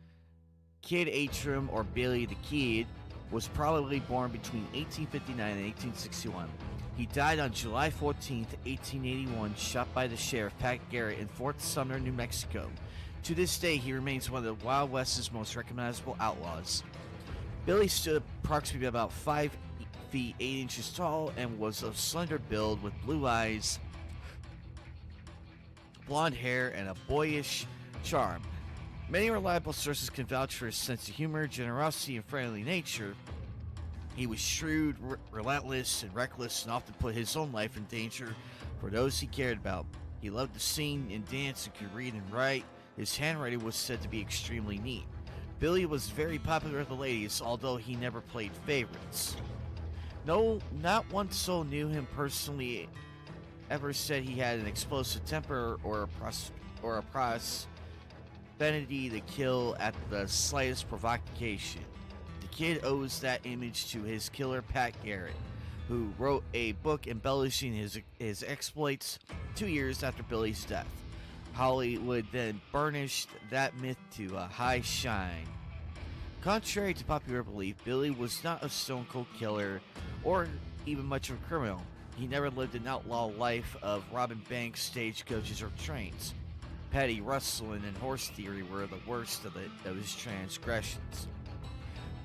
Kid Atrim, or Billy the Kid, was probably born between 1859 and 1861. He died on July 14, 1881, shot by the sheriff, Pat Garrett, in Fort Sumner, New Mexico. To this day, he remains one of the Wild West's most recognizable outlaws. Billy stood approximately about 5 feet 8 inches tall and was of slender build with blue eyes, blonde hair, and a boyish charm. Many reliable sources can vouch for his sense of humor, generosity, and friendly nature. He was shrewd, relentless, and reckless, and often put his own life in danger for those he cared about. He loved to sing and dance and could read and write. His handwriting was said to be extremely neat. Billy was very popular with the ladies, although he never played favorites. No, not one soul knew him personally ever said he had an explosive temper or a propensity to kill at the slightest provocation. The Kid owes that image to his killer Pat Garrett, who wrote a book embellishing his exploits 2 years after Billy's death. Hollywood then burnished that myth to a high shine. Contrary to popular belief, Billy was not a stone-cold killer or even much of a criminal. He never lived an outlaw life of robbing banks, stagecoaches, or trains. Petty rustling and horse thievery were the worst of his transgressions.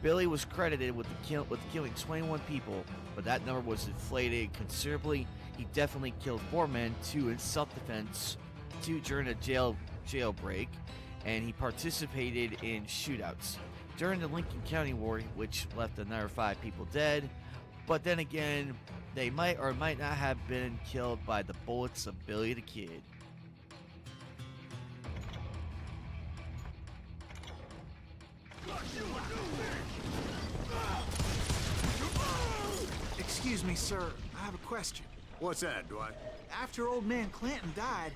Billy was credited with killing 21 people, but that number was inflated considerably. He definitely killed 4 men, 2 in self-defense, 2 during a jailbreak, and he participated in shootouts. During the Lincoln County War, which left another 5 people dead, but then again, they might or might not have been killed by the bullets of Billy the Kid. Excuse me, sir. I have a question. What's that, Dwight? After old man Clanton died,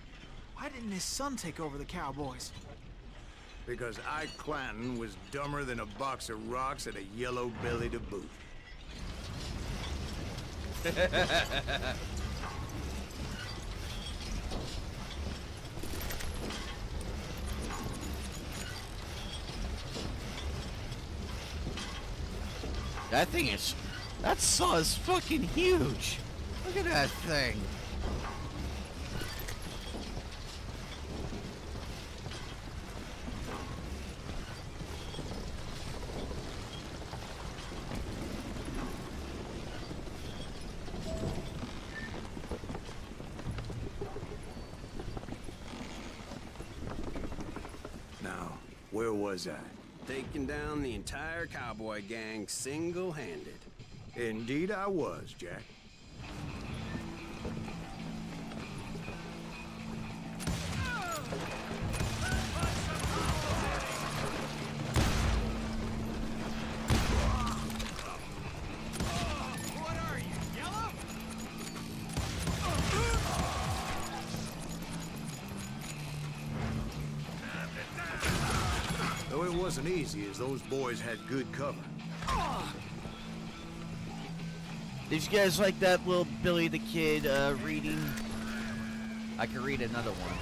why didn't his son take over the Cowboys? Because Ike Clanton was dumber than a box of rocks and a yellow belly to boot. That thing is... That saw is fucking huge. Look at that thing. Now, where was I? Taking down the entire cowboy gang single-handed. Indeed I was, Jack. What are you, yellow? Though it wasn't easy, as those boys had good cover. Did you guys like that little Billy the Kid reading? I could read another one.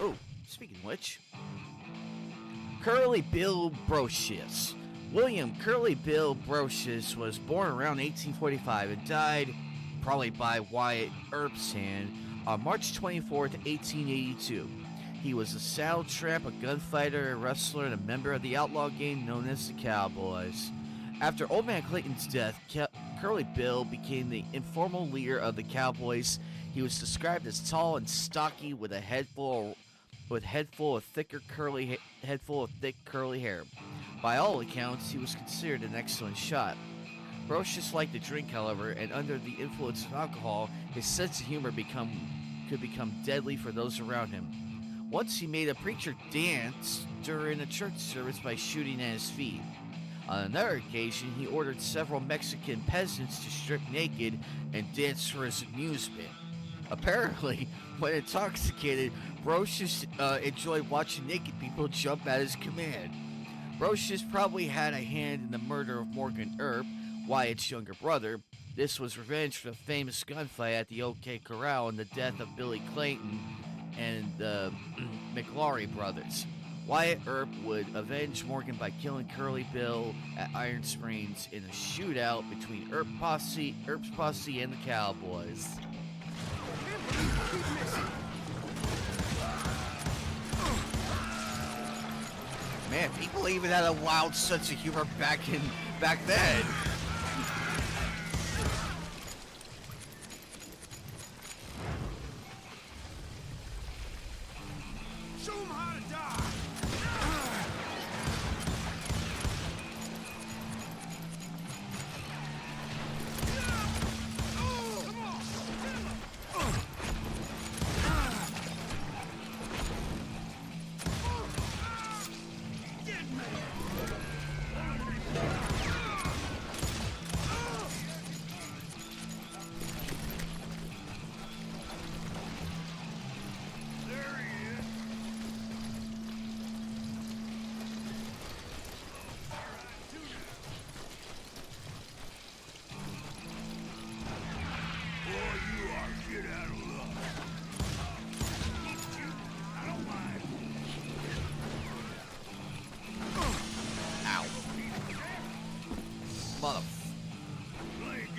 Oh, speaking of which. Curly Bill Brocious. William Curly Bill Brocious was born around 1845 and died, probably by Wyatt Earp's hand, on March 24th, 1882. He was a saddle tramp, a gunfighter, a wrestler, and a member of the outlaw gang known as the Cowboys. After Old Man Clayton's death, Curly Bill became the informal leader of the Cowboys. He was described as tall and stocky, with a head full of thick curly hair. By all accounts, he was considered an excellent shot. Brocious liked to drink, however, and under the influence of alcohol, his sense of humor could become deadly for those around him. Once he made a preacher dance during a church service by shooting at his feet. On another occasion, he ordered several Mexican peasants to strip naked and dance for his amusement. Apparently, when intoxicated, Brocious enjoyed watching naked people jump at his command. Brocious probably had a hand in the murder of Morgan Earp, Wyatt's younger brother. This was revenge for the famous gunfight at the OK Corral and the death of Billy Clayton and the McLaury brothers. Wyatt Earp would avenge Morgan by killing Curly Bill at Iron Springs in a shootout between Earp's posse and the Cowboys. Man, people even had a wild sense of humor back then. Show 'em how to die!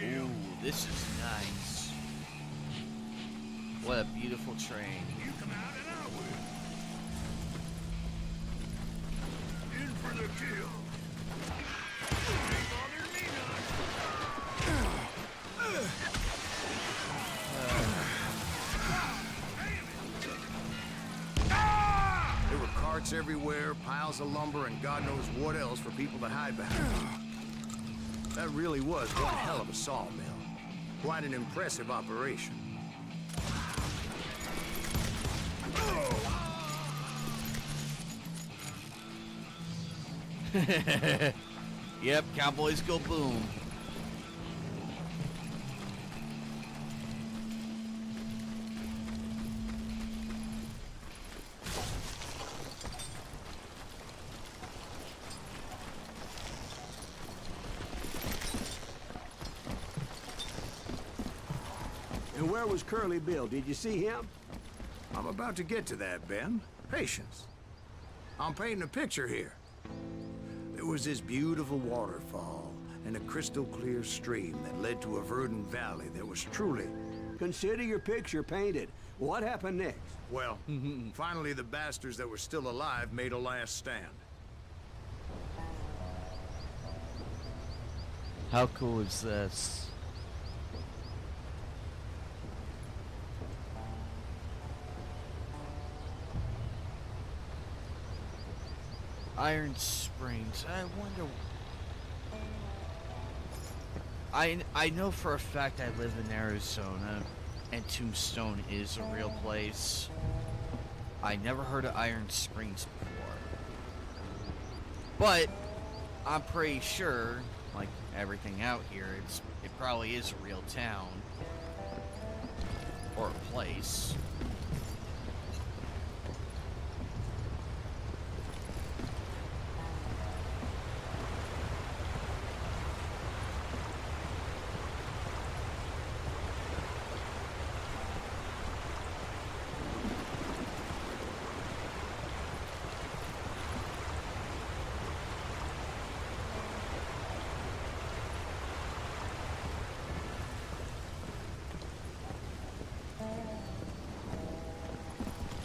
Ooh, this is nice. What a beautiful train. You come out and I will. In for the kill. Ain't bothering me none. There were carts everywhere, piles of lumber, and God knows what else for people to hide behind. That really was one hell of a sawmill. Quite an impressive operation. Yep, Cowboys go boom. And where was Curly Bill? Did you see him? I'm about to get to that, Ben. Patience. I'm painting a picture here. was this beautiful waterfall and a crystal clear stream that led to a verdant valley that was truly... Consider your picture painted. What happened next? Well, finally the bastards that were still alive made a last stand. How cool is this? Iron Springs. I wonder. I know for a fact I live in Arizona, and Tombstone is a real place. I never heard of Iron Springs before, but I'm pretty sure, like everything out here, it probably is a real town or a place.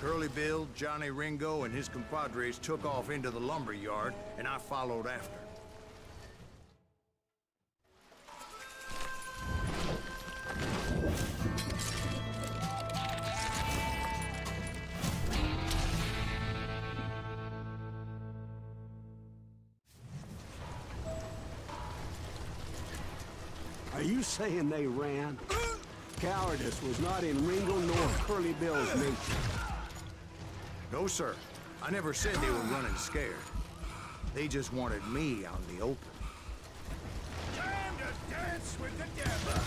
Curly Bill, Johnny Ringo, and his compadres took off into the lumber yard, and I followed after. Are you saying they ran? Cowardice was not in Ringo nor Curly Bill's nature. No, sir. I never said they were running scared. They just wanted me out in the open. Time to dance with the devil.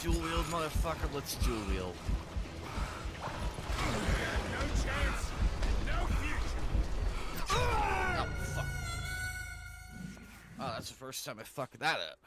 Dual-wield, motherfucker, let's dual-wield. No chance, no future. Oh, fuck. Oh, that's the first time I fucked that up.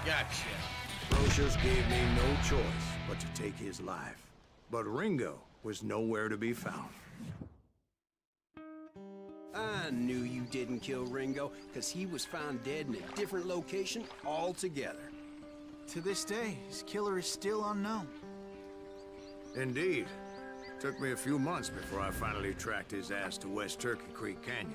Gotcha. Brocious gave me no choice but to take his life. But Ringo was nowhere to be found. I knew you didn't kill Ringo, because he was found dead in a different location altogether. To this day, his killer is still unknown. Indeed. Took me a few months before I finally tracked his ass to West Turkey Creek Canyon.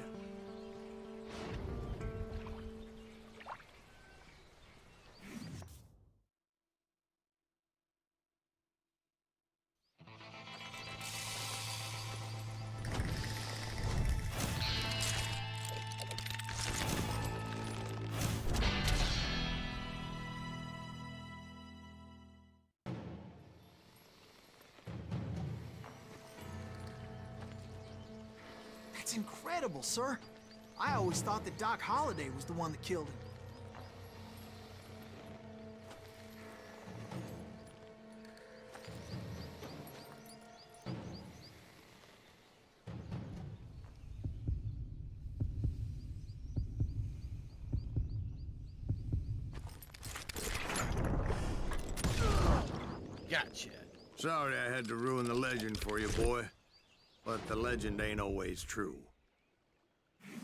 That's incredible, sir. I always thought that Doc Holliday was the one that killed him. Gotcha. Sorry I had to ruin the legend for you, boy. But the legend ain't always true.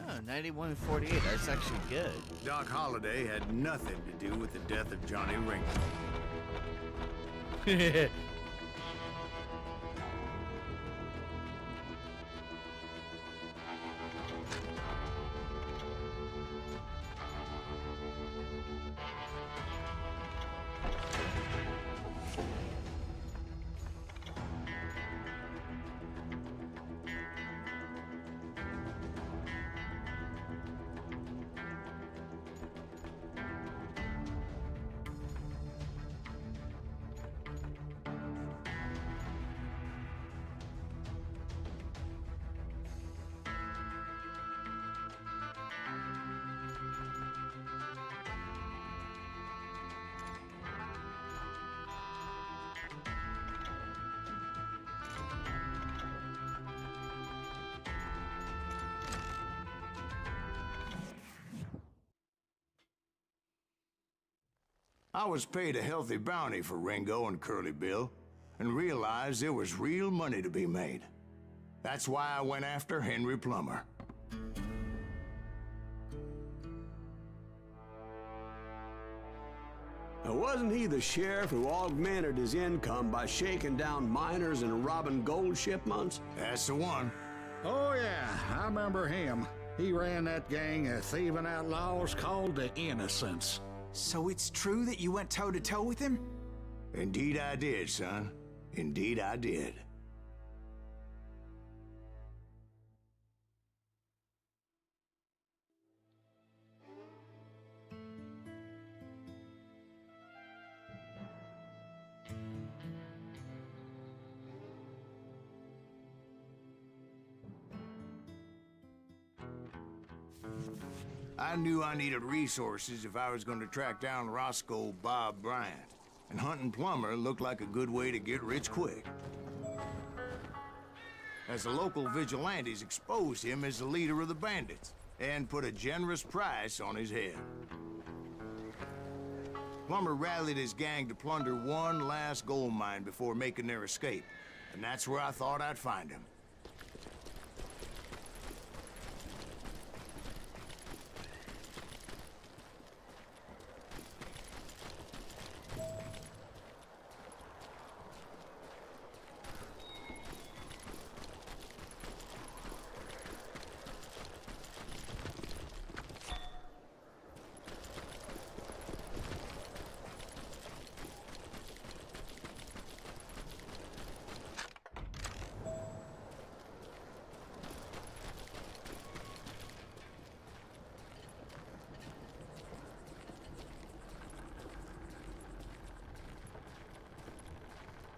Oh, 91-48. That's actually good. Doc Holliday had nothing to do with the death of Johnny Ringo. I was paid a healthy bounty for Ringo and Curly Bill, and realized there was real money to be made. That's why I went after Henry Plummer. Now, wasn't he the sheriff who augmented his income by shaking down miners and robbing gold shipments? That's the one. Oh, yeah, I remember him. He ran that gang of thieving outlaws called the Innocents. So it's true that you went toe-to-toe with him? Indeed I did, son. Indeed I did. I knew I needed resources if I was going to track down Roscoe Bob Bryant, and hunting Plummer looked like a good way to get rich quick. As the local vigilantes exposed him as the leader of the bandits, and put a generous price on his head. Plummer rallied his gang to plunder one last gold mine before making their escape, and that's where I thought I'd find him.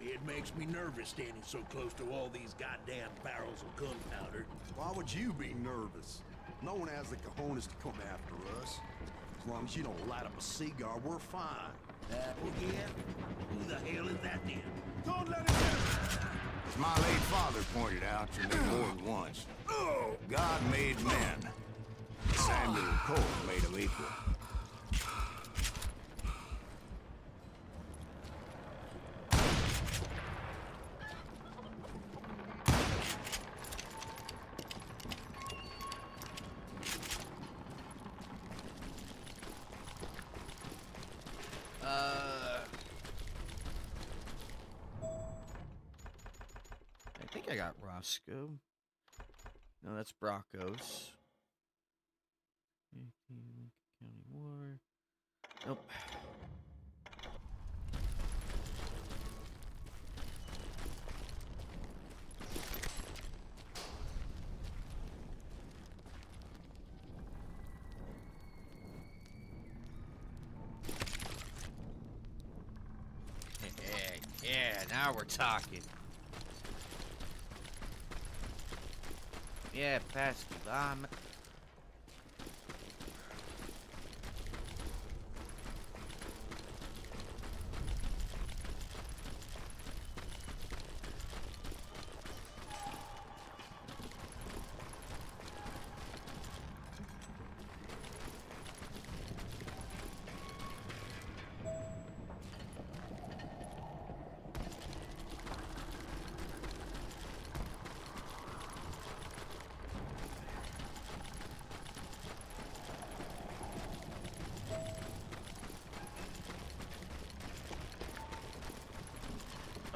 It makes me nervous standing so close to all these goddamn barrels of gunpowder. Why would you be nervous? No one has the cojones to come after us. As long as you don't light up a cigar, we're fine. Oh yeah? Who the hell is that then? Don't let him in! As my late father pointed out to me more than once, God made men. Samuel Cole made them equal. I think I got Roscoe. No, that's Broncos. County War. Nope. Yeah, now we're talking. Yeah, pass me by.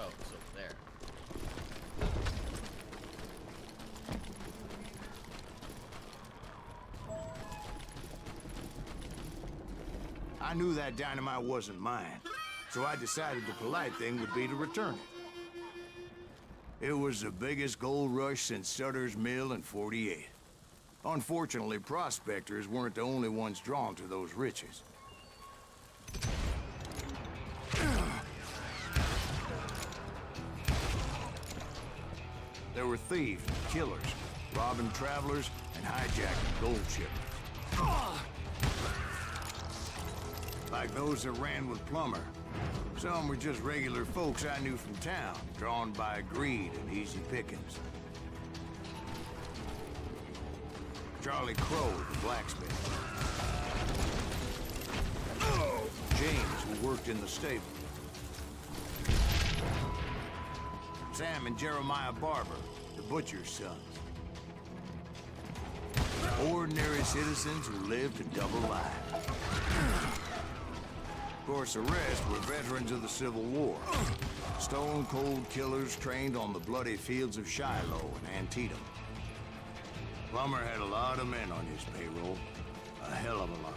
Oh, it's over there. I knew that dynamite wasn't mine, so I decided the polite thing would be to return it. It was the biggest gold rush since Sutter's Mill in '48. Unfortunately, prospectors weren't the only ones drawn to those riches. There were thieves and killers, robbing travelers and hijacking gold shipments. Like those that ran with Plummer. Some were just regular folks I knew from town, drawn by greed and easy pickings. Charlie Crow, the blacksmith. James, who worked in the stable. Sam and Jeremiah Barber, the butcher's sons. Ordinary citizens who lived a double life. Of course, the rest were veterans of the Civil War. Stone-cold killers trained on the bloody fields of Shiloh and Antietam. Plummer had a lot of men on his payroll. A hell of a lot.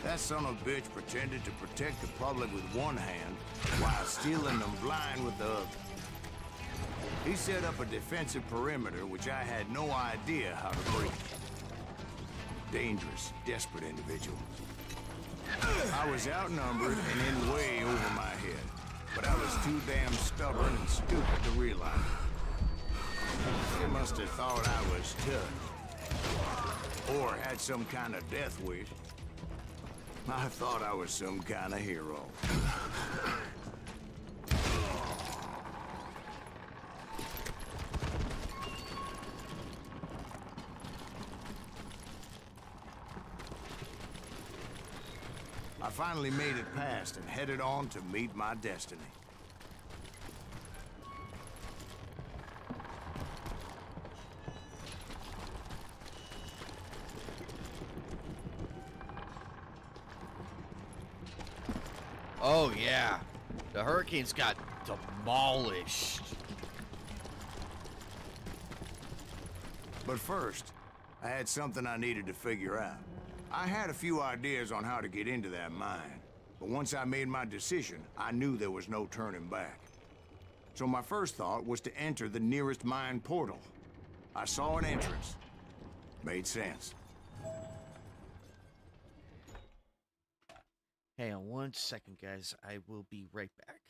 That son of a bitch pretended to protect the public with one hand while stealing them blind with the other. He set up a defensive perimeter which I had no idea how to break. Dangerous, desperate individuals. I was outnumbered and in way over my head, but I was too damn stubborn and stupid to realize it. They must have thought I was tough, or had some kind of death wish. I thought I was some kind of hero. I finally made it past and headed on to meet my destiny. Oh, yeah. The hurricanes got demolished. But first, I had something I needed to figure out. I had a few ideas on how to get into that mine, but once I made my decision, I knew there was no turning back. So my first thought was to enter the nearest mine portal. I saw an entrance. Made sense. Hang on 1 second, guys. I will be right back.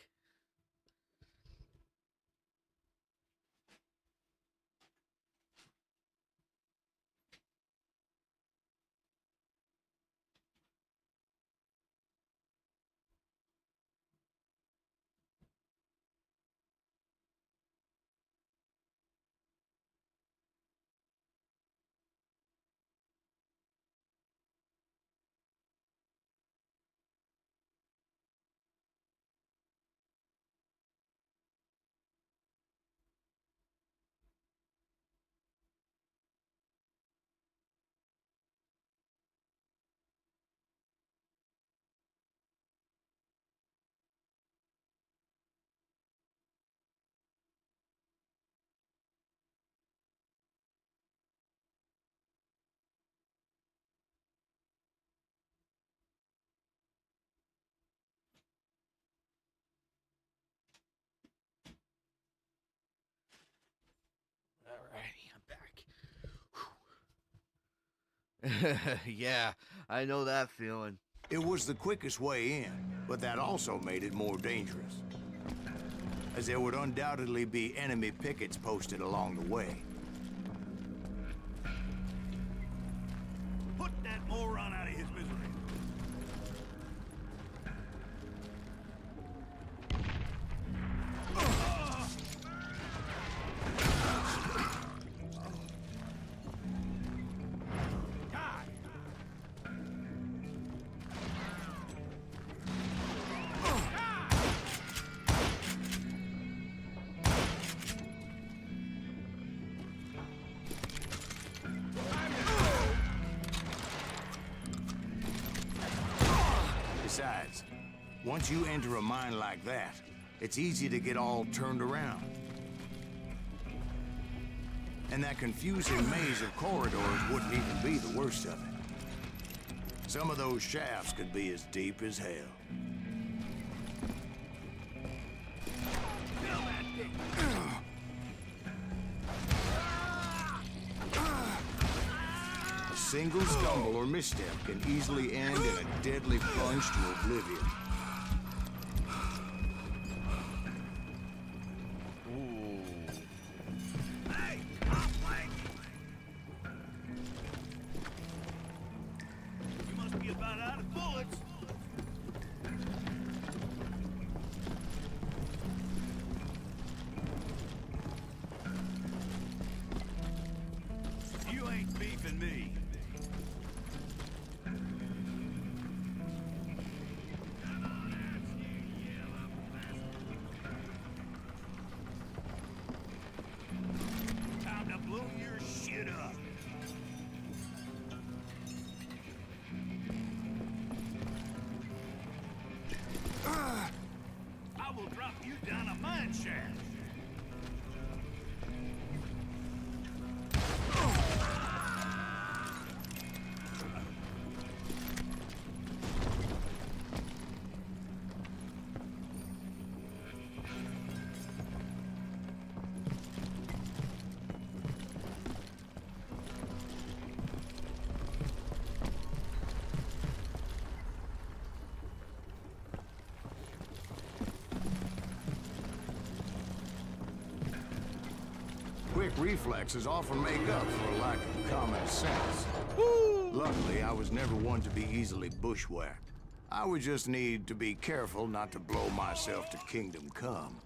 Alrighty, I'm back. Yeah, I know that feeling. It was the quickest way in, but that also made it more dangerous, as there would undoubtedly be enemy pickets posted along the way. Besides, once you enter a mine like that, it's easy to get all turned around. And that confusing maze of corridors wouldn't even be the worst of it. Some of those shafts could be as deep as hell. A single stumble or misstep can easily end in a deadly plunge to oblivion. Quick reflexes often make up for a lack of common sense. Luckily, I was never one to be easily bushwhacked. I would just need to be careful not to blow myself to kingdom come.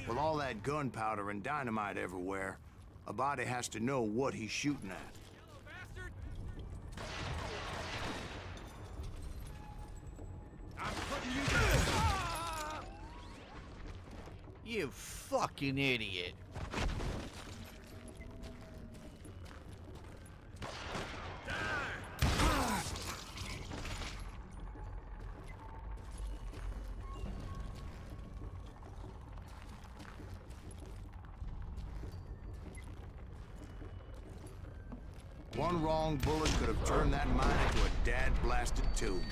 With all that gunpowder and dynamite everywhere, a body has to know what he's shooting at. You fucking idiot. One wrong bullet could have turned that mine into a dad-blasted tomb.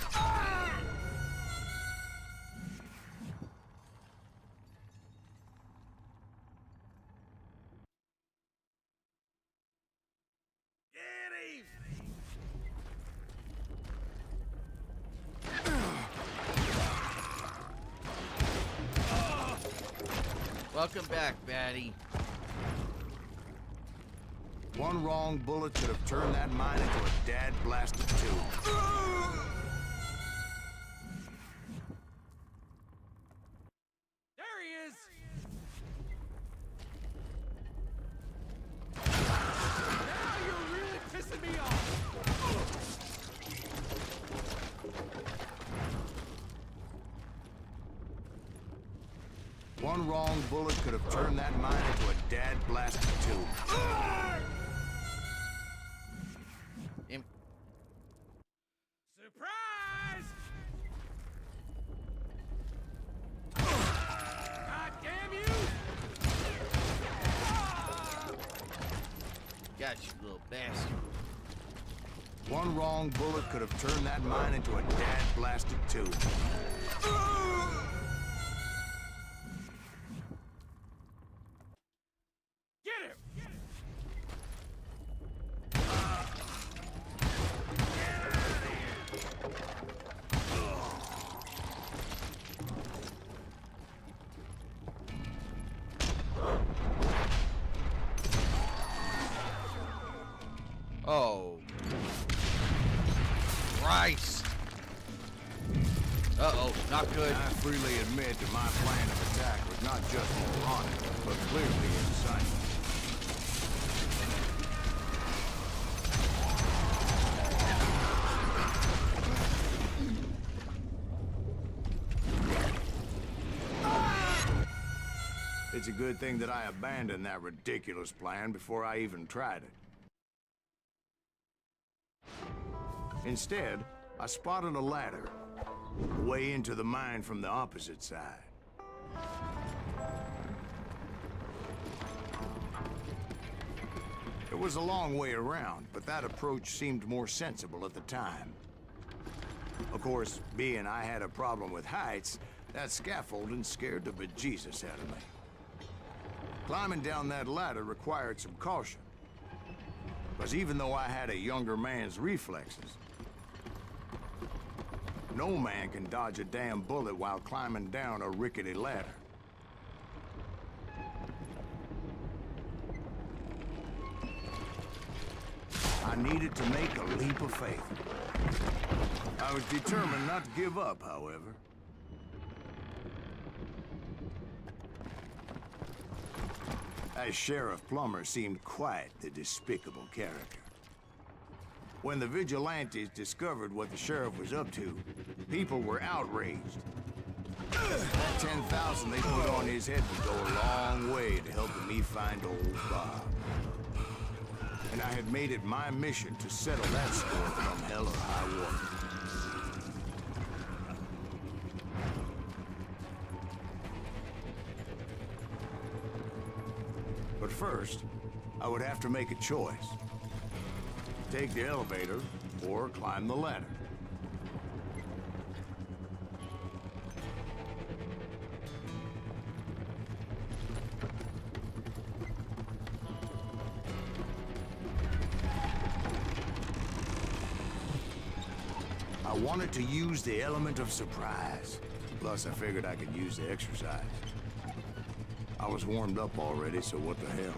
Welcome back, baddie. One wrong bullet could have turned that mine into a dad-blasted tomb. There he is! Now you're really pissing me off! One wrong bullet could have turned that mine into a dad-blasted tomb. Surprise! God damn you! Got you, little bastard. One wrong bullet could have turned that mine into a dad-blasted tomb. Oh. Christ. Uh-oh, not good. I freely admit that my plan of attack was not just moronic, but clearly insane. It's a good thing that I abandoned that ridiculous plan before I even tried it. Instead, I spotted a ladder, way into the mine from the opposite side. It was a long way around, but that approach seemed more sensible at the time. Of course, being I had a problem with heights, that scaffolding scared the bejesus out of me. Climbing down that ladder required some caution, because even though I had a younger man's reflexes, no man can dodge a damn bullet while climbing down a rickety ladder. I needed to make a leap of faith. I was determined not to give up, however. As Sheriff Plummer seemed quite the despicable character. When the vigilantes discovered what the sheriff was up to, people were outraged. That 10,000 they put on his head would go a long way to helping me find old Bob. And I had made it my mission to settle that score from hell or high water. But first, I would have to make a choice. Take the elevator or climb the ladder. I wanted to use the element of surprise. Plus, I figured I could use the exercise. I was warmed up already, so what the hell?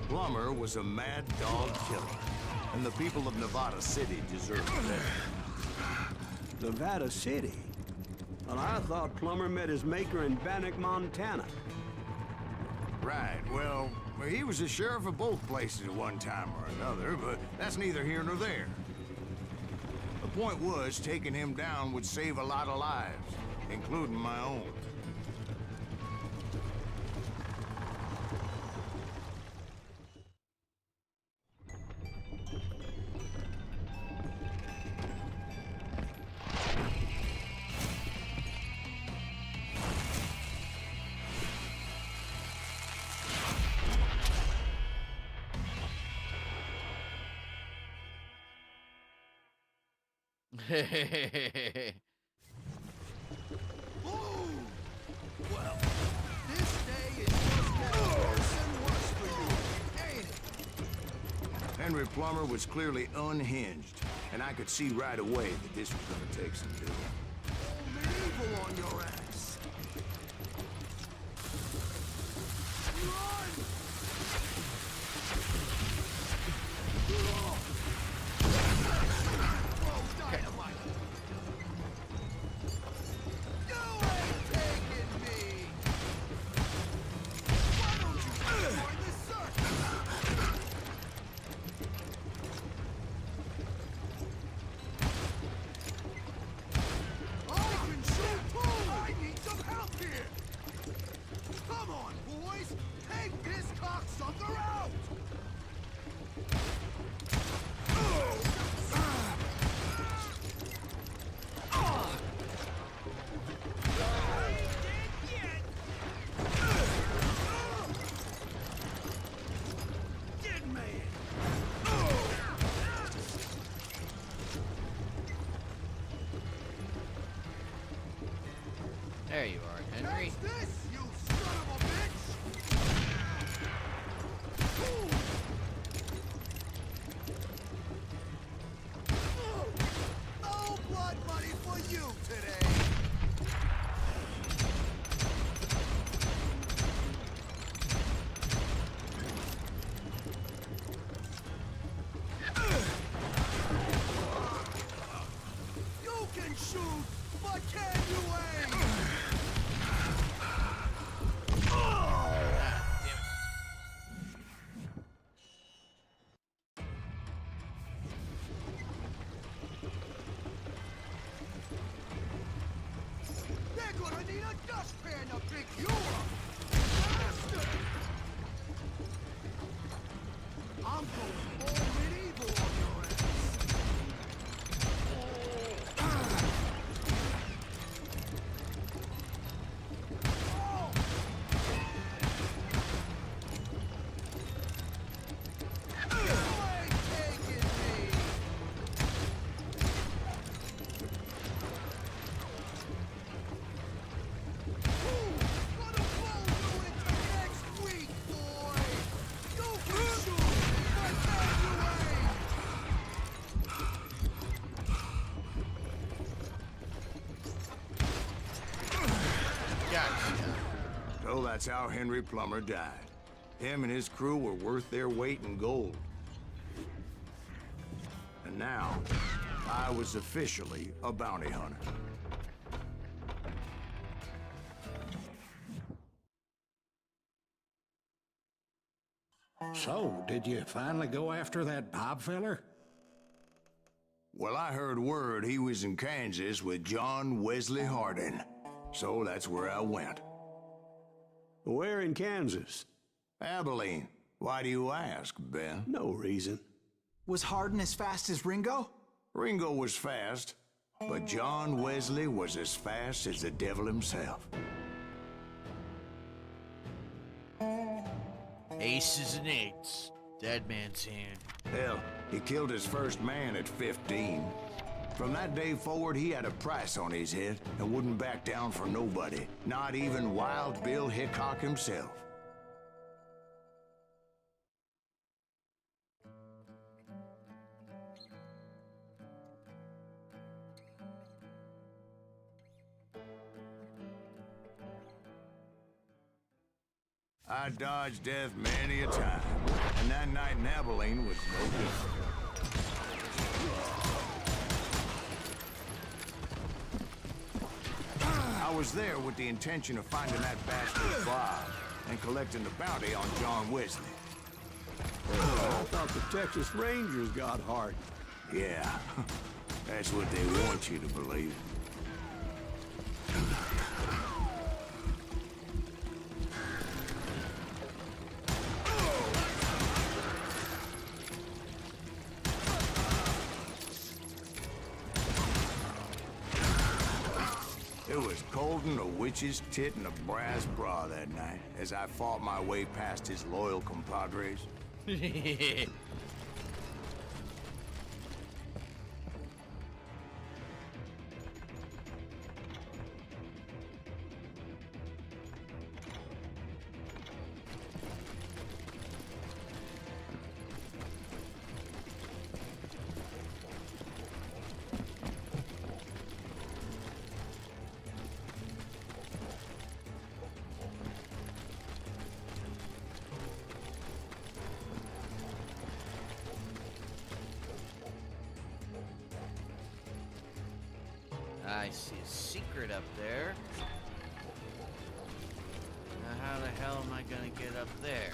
Plummer was a mad dog killer, and the people of Nevada City deserved that. Nevada City? Well, I thought Plummer met his maker in Bannock, Montana. Right, well, he was the sheriff of both places at one time or another, but that's neither here nor there. The point was, taking him down would save a lot of lives, including my own. Well, this day is just getting worse and worse for you, ain't it? Henry Plummer was clearly unhinged, and I could see right away that this was gonna take some doing. Medieval on your ass. Run! Throw dynamite! You ain't taking me! Why don't you join this circus? I can shoot too! I need some help here! Come on, boys! Take this cocksucker out! There you are, Henry. Catch this, you son of a bitch! Ooh. dustpan to pick you up! Bastard! I'm going full medieval on your ass! So that's how Henry Plummer died. Him and his crew were worth their weight in gold. And now, I was officially a bounty hunter. So, did you finally go after that Bob feller? Well, I heard word he was in Kansas with John Wesley Hardin. So that's where I went. Where in Kansas? Abilene. Why do you ask, Ben? No reason. Was Hardin as fast as Ringo? Ringo was fast, but John Wesley was as fast as the devil himself. Aces and eights. Dead man's hand. Hell, he killed his first man at 15. From that day forward, he had a price on his head and wouldn't back down for nobody, not even Wild Bill Hickok himself. I dodged death many a time, and that night in Abilene was no different. I was there with the intention of finding that bastard Bob and collecting the bounty on John Wesley. I thought the Texas Rangers got Hardin. Yeah, that's what they want you to believe. It was cold in a witch's tit and a brass bra that night as I fought my way past his loyal compadres. I see a secret up there. Now how the hell am I gonna get up there?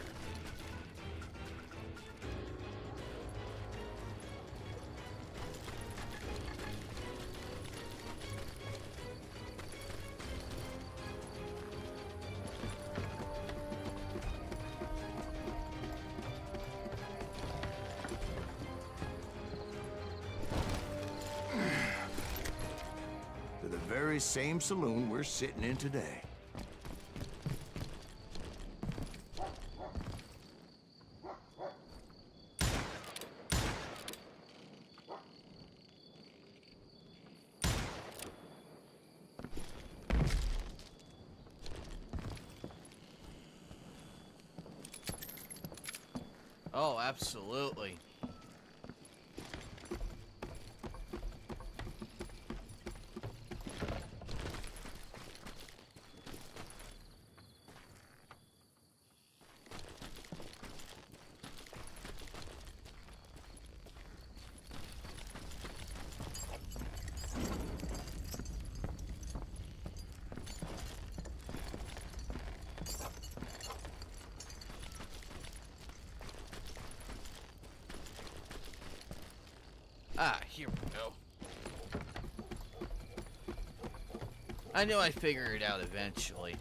To the very same saloon we're sitting in today. Oh, absolutely. Ah, here we go. I knew I'd figure it out eventually.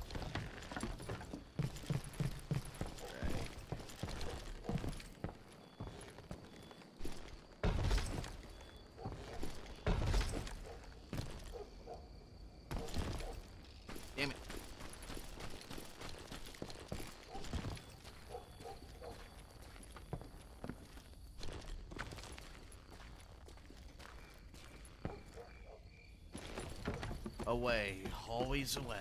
Damn it. Away, always away.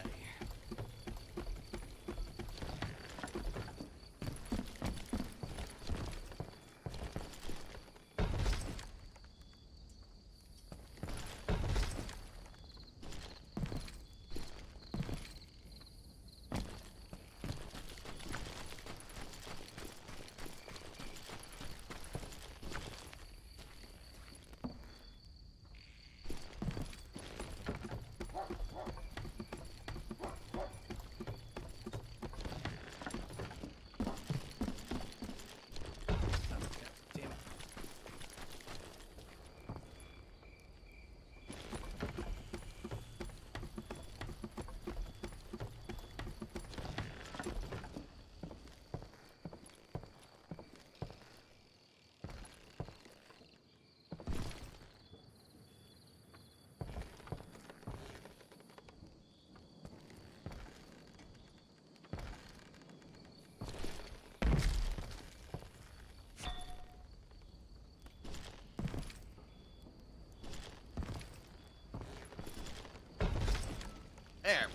There.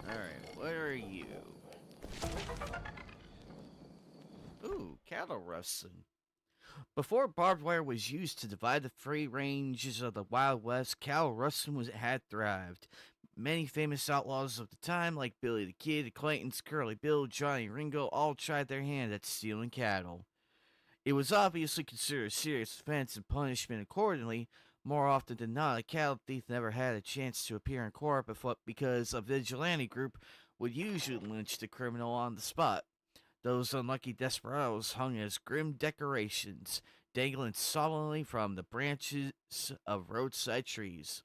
Alright, what are you? Ooh, cattle rustling. Before barbed wire was used to divide the free ranges of the Wild West, cattle rustling had thrived. Many famous outlaws of the time, like Billy the Kid, the Claytons, Curly Bill, Johnny Ringo, all tried their hand at stealing cattle. It was obviously considered a serious offense and punishment accordingly. More often than not, a cattle thief never had a chance to appear in court because a vigilante group would usually lynch the criminal on the spot. Those unlucky desperados hung as grim decorations, dangling solemnly from the branches of roadside trees.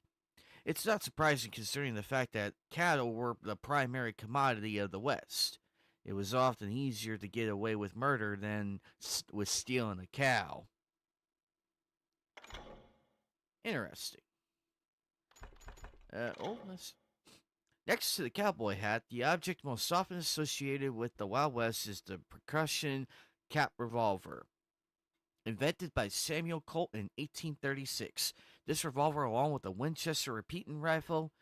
It's not surprising considering the fact that cattle were the primary commodity of the West. It was often easier to get away with murder than with stealing a cow. Interesting. Next to the cowboy hat, the object most often associated with the Wild West is the percussion cap revolver. Invented by Samuel Colt in 1836, this revolver, along with a Winchester repeating rifle,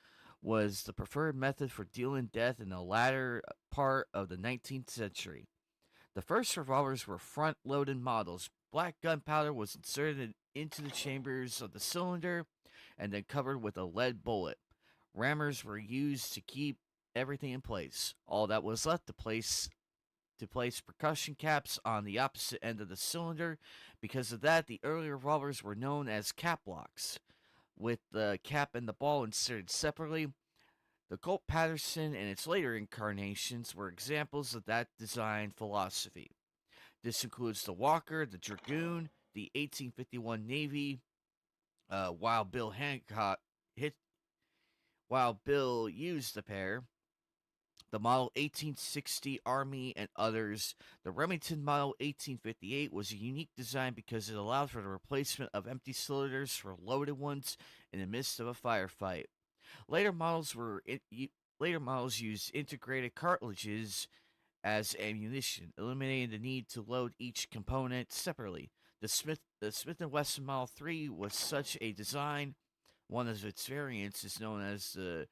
was the preferred method for dealing death in the latter part of the 19th century. The first revolvers were front-loaded models. Black gunpowder was inserted into the chambers of the cylinder and then covered with a lead bullet. Rammers were used to keep everything in place. All that was left to place percussion caps on the opposite end of the cylinder. Because of that, the early revolvers were known as cap locks, with the cap and the ball inserted separately. The Colt Patterson and its later incarnations were examples of that design philosophy. This includes the Walker, the Dragoon, the 1851 Navy, while Bill used the pair, the Model 1860 Army, and others. The Remington Model 1858 was a unique design because it allowed for the replacement of empty cylinders for loaded ones in the midst of a firefight. Later models used integrated cartridges as ammunition, eliminating the need to load each component separately. The Smith & Wesson Model 3 was such a design. One of its variants is known as the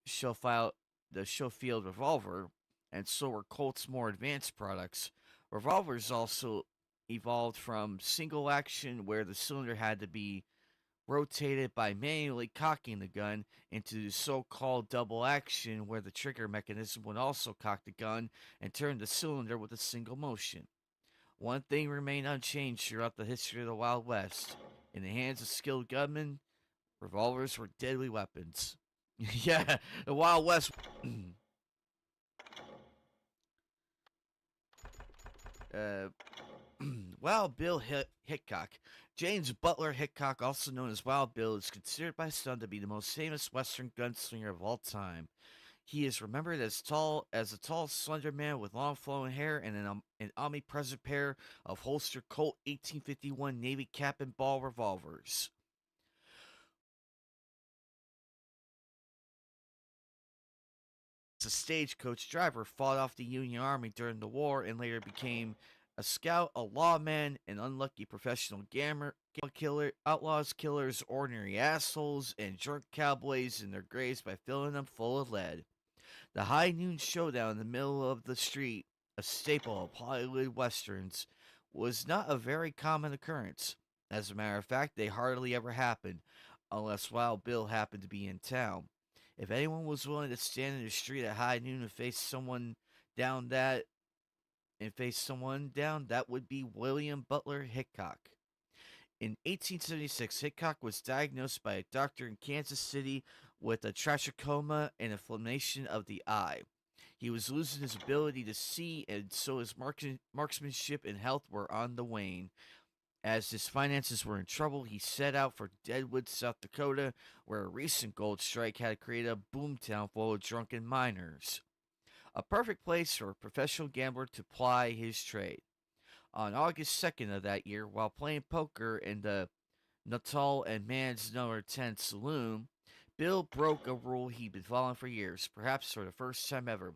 Schofield revolver, and so were Colt's more advanced products. Revolvers also evolved from single action, where the cylinder had to be rotated by manually cocking the gun, into so-called double action, where the trigger mechanism would also cock the gun and turn the cylinder with a single motion. One thing remained unchanged throughout the history of the Wild West. In the hands of skilled gunmen, revolvers were deadly weapons. Yeah, the Wild West. Wild Bill Hickok. James Butler Hickok, also known as Wild Bill, is considered by some to be the most famous Western gunslinger of all time. He is remembered as a tall, slender man with long flowing hair and an omnipresent pair of holster Colt 1851 Navy cap and ball revolvers. As a stagecoach driver, fought off the Union Army during the war and later became a scout, a lawman, an unlucky professional killer, outlaws, killers, ordinary assholes, and drunk cowboys in their graves by filling them full of lead. The high noon showdown in the middle of the street, a staple of Hollywood westerns, was not a very common occurrence. As a matter of fact, they hardly ever happened, unless Wild Bill happened to be in town. If anyone was willing to stand in the street at high noon and face someone down, that would be William Butler Hickok. In 1876, Hickok was diagnosed by a doctor in Kansas City with a trachoma and inflammation of the eye. He was losing his ability to see, and so his marksmanship and health were on the wane. As his finances were in trouble, he set out for Deadwood, South Dakota, where a recent gold strike had created a boomtown full of drunken miners. A perfect place for a professional gambler to ply his trade. On August 2nd of that year, while playing poker in the Nuttall and Man's No. 10 saloon, Bill broke a rule he'd been following for years, perhaps for the first time ever.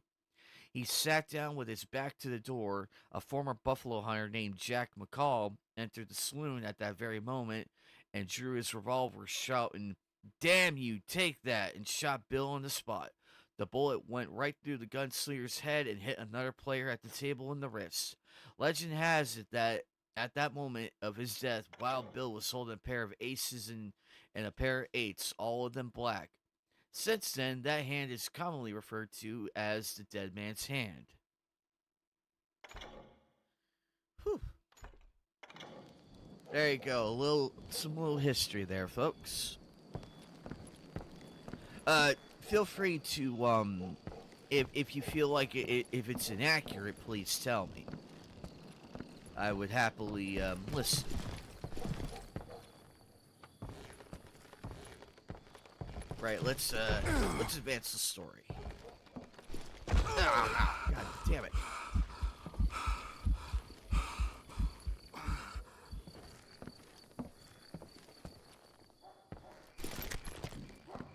He sat down with his back to the door. A former buffalo hunter named Jack McCall entered the saloon at that very moment and drew his revolver, shouting, "Damn you, take that," and shot Bill on the spot. The bullet went right through the gunslinger's head and hit another player at the table in the wrist. Legend has it that at that moment of his death, Wild Bill was holding a pair of aces and a pair of eights, all of them black. Since then, that hand is commonly referred to as the dead man's hand. Whew. There you go, some little history there, folks. Feel free to, if you feel like if it's inaccurate, please tell me. I would happily, listen. Right, let's advance the story. God damn it.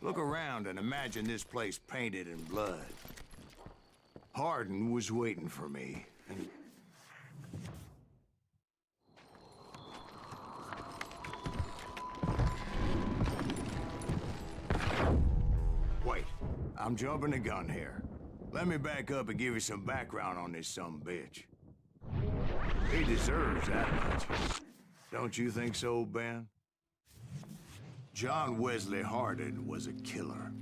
Look around and imagine this place painted in blood. Hardin was waiting for me, and... Wait, I'm jumping the gun here. Let me back up and give you some background on this sumbitch. He deserves that much. Don't you think so, Ben? John Wesley Hardin was a killer.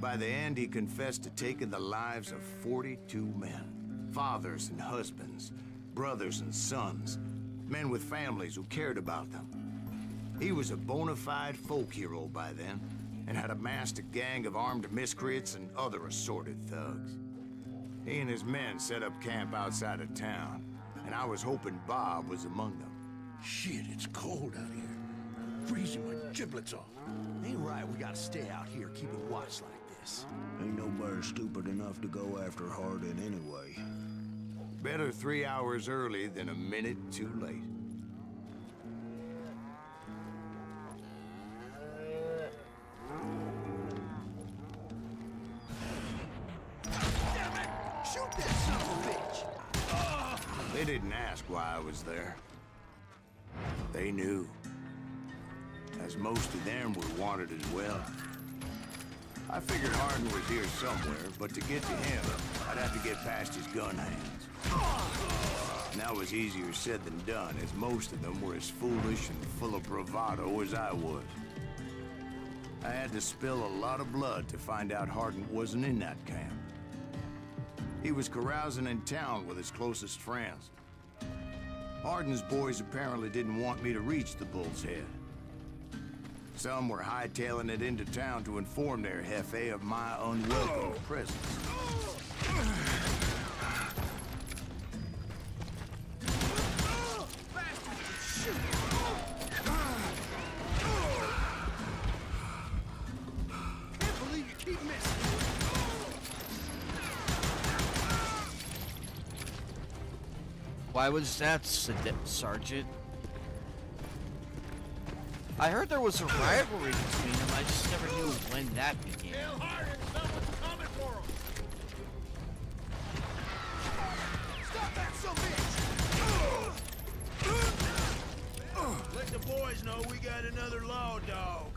By the end, he confessed to taking the lives of 42 men. Fathers and husbands, brothers and sons, men with families who cared about them. He was a bona fide folk hero by then, and had amassed a gang of armed miscreants and other assorted thugs. He and his men set up camp outside of town, and I was hoping Bob was among them. Shit, it's cold out here. Freezing my giblets off. Ain't right we gotta stay out here keeping watch like this. Ain't nobody stupid enough to go after Hardin anyway. Better 3 hours early than a minute too late. Damn it! Shoot that son of a bitch! They didn't ask why I was there. They knew. As most of them were wanted as well. I figured Hardin was here somewhere, but to get to him, I'd have to get past his gun hands. And that was easier said than done, as most of them were as foolish and full of bravado as I was. I had to spill a lot of blood to find out Hardin wasn't in that camp. He was carousing in town with his closest friends. Hardin's boys apparently didn't want me to reach the Bull's Head. Some were hightailing it into town to inform their jefe of my unwelcome presence. Why was that, Sergeant? I heard there was a rivalry between them. I just never knew when that began. Kill Hardin! Someone's coming for him! Stop that, son bitch! Let the boys know we got another law dog.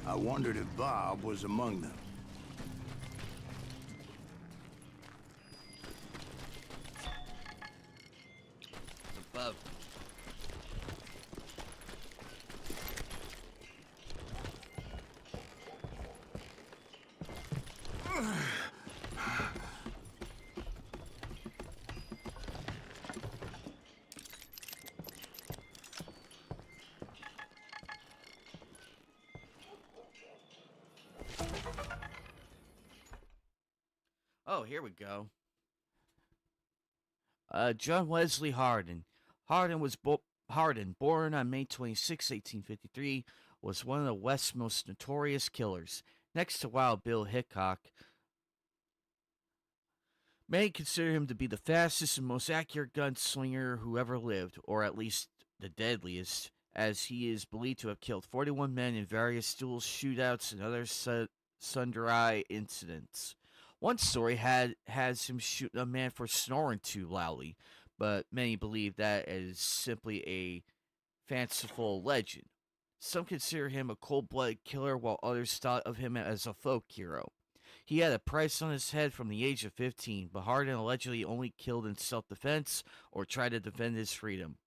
I wondered if Bob was among them. Above. Oh, here we go. John Wesley Hardin. Hardin, born on May 26, 1853, was one of the West's most notorious killers. Next to Wild Bill Hickok, many consider him to be the fastest and most accurate gunslinger who ever lived, or at least the deadliest, as he is believed to have killed 41 men in various duels, shootouts, and other sundry incidents. One story has him shooting a man for snoring too loudly, but many believe that is simply a fanciful legend. Some consider him a cold-blooded killer, while others thought of him as a folk hero. He had a price on his head from the age of 15, but Hardin allegedly only killed in self-defense or tried to defend his freedom.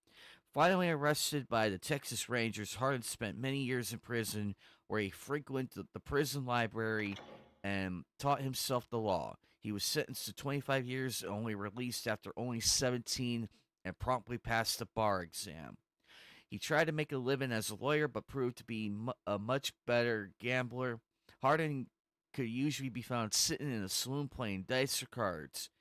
Finally arrested by the Texas Rangers, Hardin spent many years in prison, where he frequented the prison library and taught himself the law. He was sentenced to 25 years and only released after only 17 and promptly passed the bar exam. He tried to make a living as a lawyer but proved to be a much better gambler. Hardin could usually be found sitting in a saloon playing dice or cards.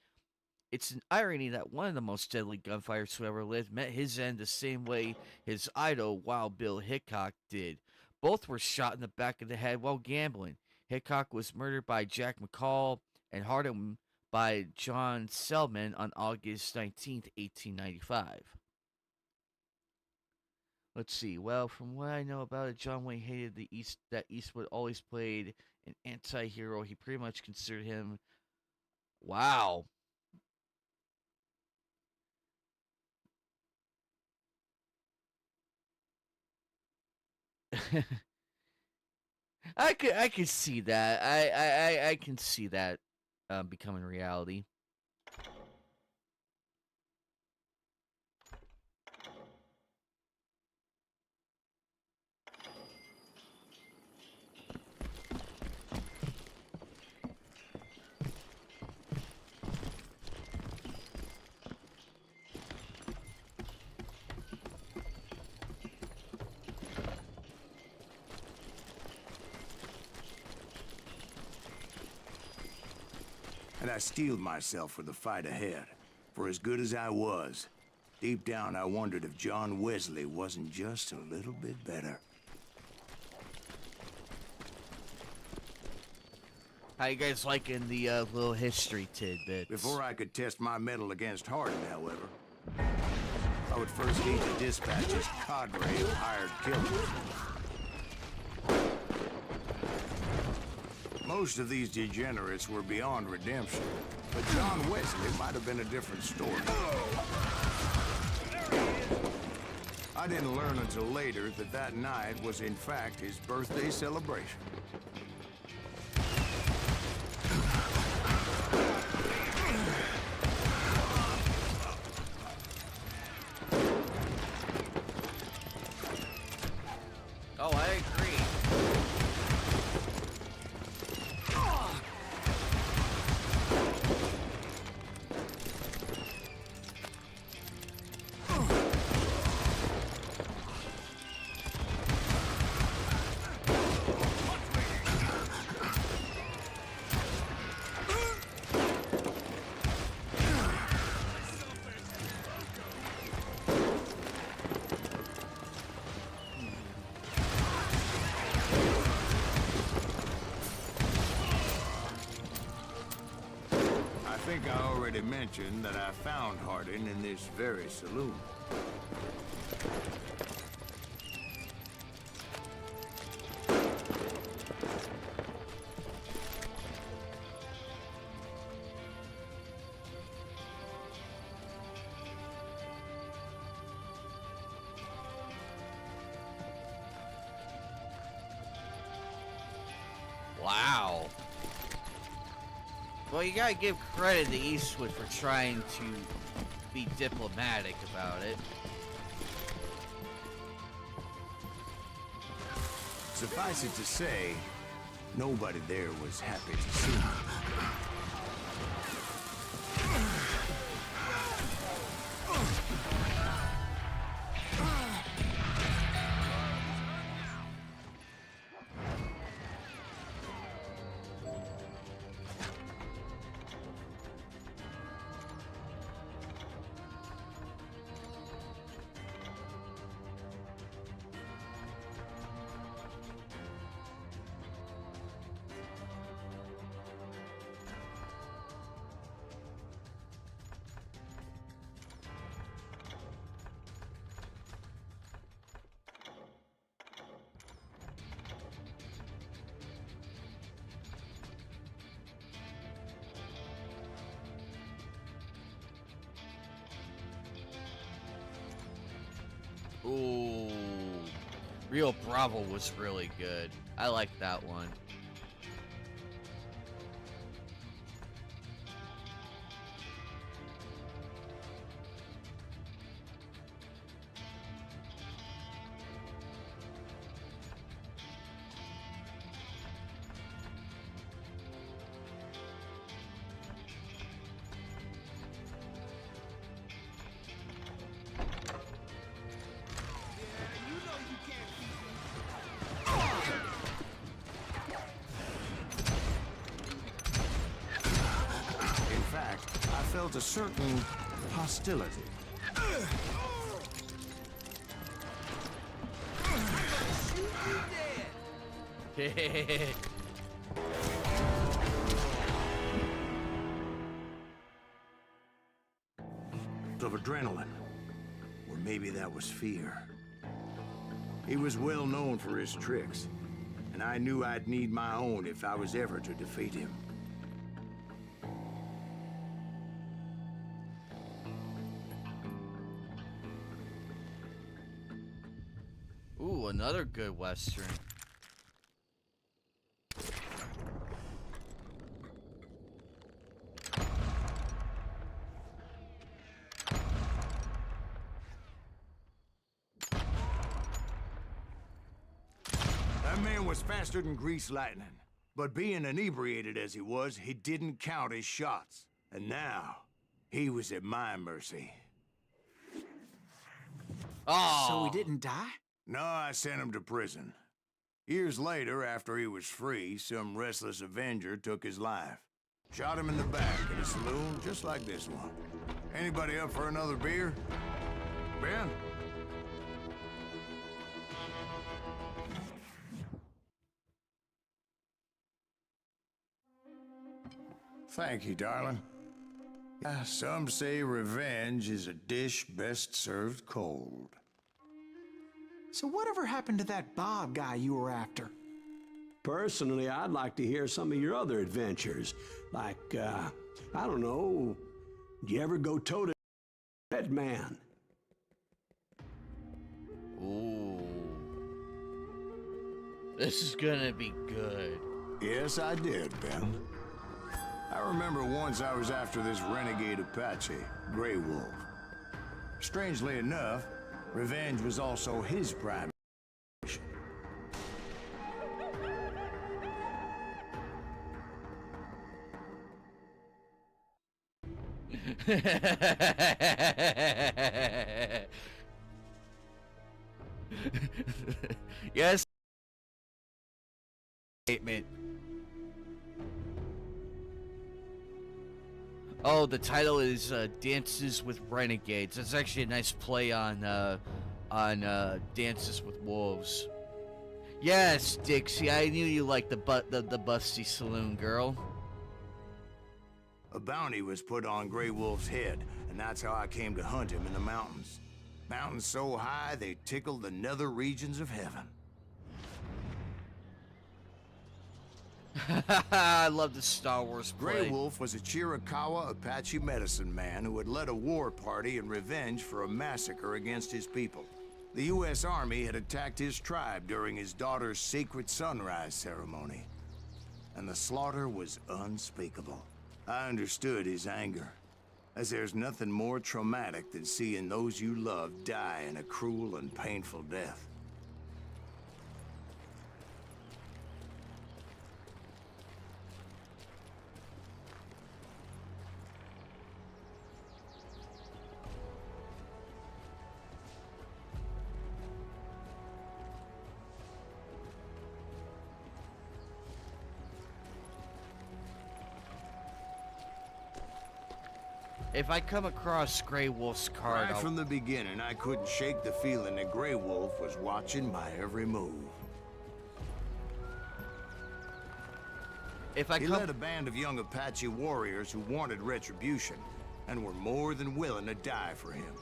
It's an irony that one of the most deadly gunfighters who ever lived met his end the same way his idol, Wild Bill Hickok, did. Both were shot in the back of the head while gambling. Hickok was murdered by Jack McCall and Hardin by John Selman on August 19, 1895. Let's see. Well, from what I know about it, John Wayne hated that Eastwood always played an anti-hero. He pretty much considered him... Wow. I could see that. I can see that becoming reality. And I steeled myself for the fight ahead. For as good as I was, deep down I wondered if John Wesley wasn't just a little bit better. How you guys liking the little history tidbits? Before I could test my mettle against Hardin, however, I would first need to dispatch his cadre of hired killers. Most of these degenerates were beyond redemption, but John Wesley might have been a different story. I didn't learn until later that that night was in fact his birthday celebration. Oh, I agree. think I already mentioned that I found Hardin in this very saloon. Wow. Well, you gotta give credit to Eastwood for trying to be diplomatic about it. Suffice it to say, nobody there was happy to see me. Ooh, Rio Bravo was really good. I like that one. I felt a certain hostility. Of adrenaline, or maybe that was fear. He was well known for his tricks, and I knew I'd need my own if I was ever to defeat him. Ooh, another good Western. That man was faster than greased lightning. But being inebriated as he was, he didn't count his shots. And now, he was at my mercy. Oh, So he didn't die? No, I sent him to prison. Years later, after he was free, some restless Avenger took his life. Shot him in the back in a saloon just like this one. Anybody up for another beer? Ben? Thank you, darling. Some say revenge is a dish best served cold. So whatever happened to that Bob guy you were after? Personally, I'd like to hear some of your other adventures. Like, I don't know, did you ever go toe to Red Man? ooh. This is gonna be good. Yes, I did, Ben. I remember once I was after this renegade Apache, Grey Wolf. Strangely enough, revenge was also his prime mission. Yes. Statement. Oh, the title is Dances with Renegades. That's actually a nice play on Dances with Wolves. Yes, Dixie, I knew you liked the busty saloon girl. A bounty was put on Grey Wolf's head, and that's how I came to hunt him in the mountains. Mountains so high they tickled the nether regions of heaven. I love the Star Wars play. Grey Wolf was a Chiricahua Apache medicine man who had led a war party in revenge for a massacre against his people. The U.S. Army had attacked his tribe during his daughter's sacred sunrise ceremony, and the slaughter was unspeakable. I understood his anger, as there's nothing more traumatic than seeing those you love die in a cruel and painful death. If I come across Grey Wolf's card, Right from the beginning, I couldn't shake the feeling that Grey Wolf was watching my every move. He led a band of young Apache warriors who wanted retribution, and were more than willing to die for him.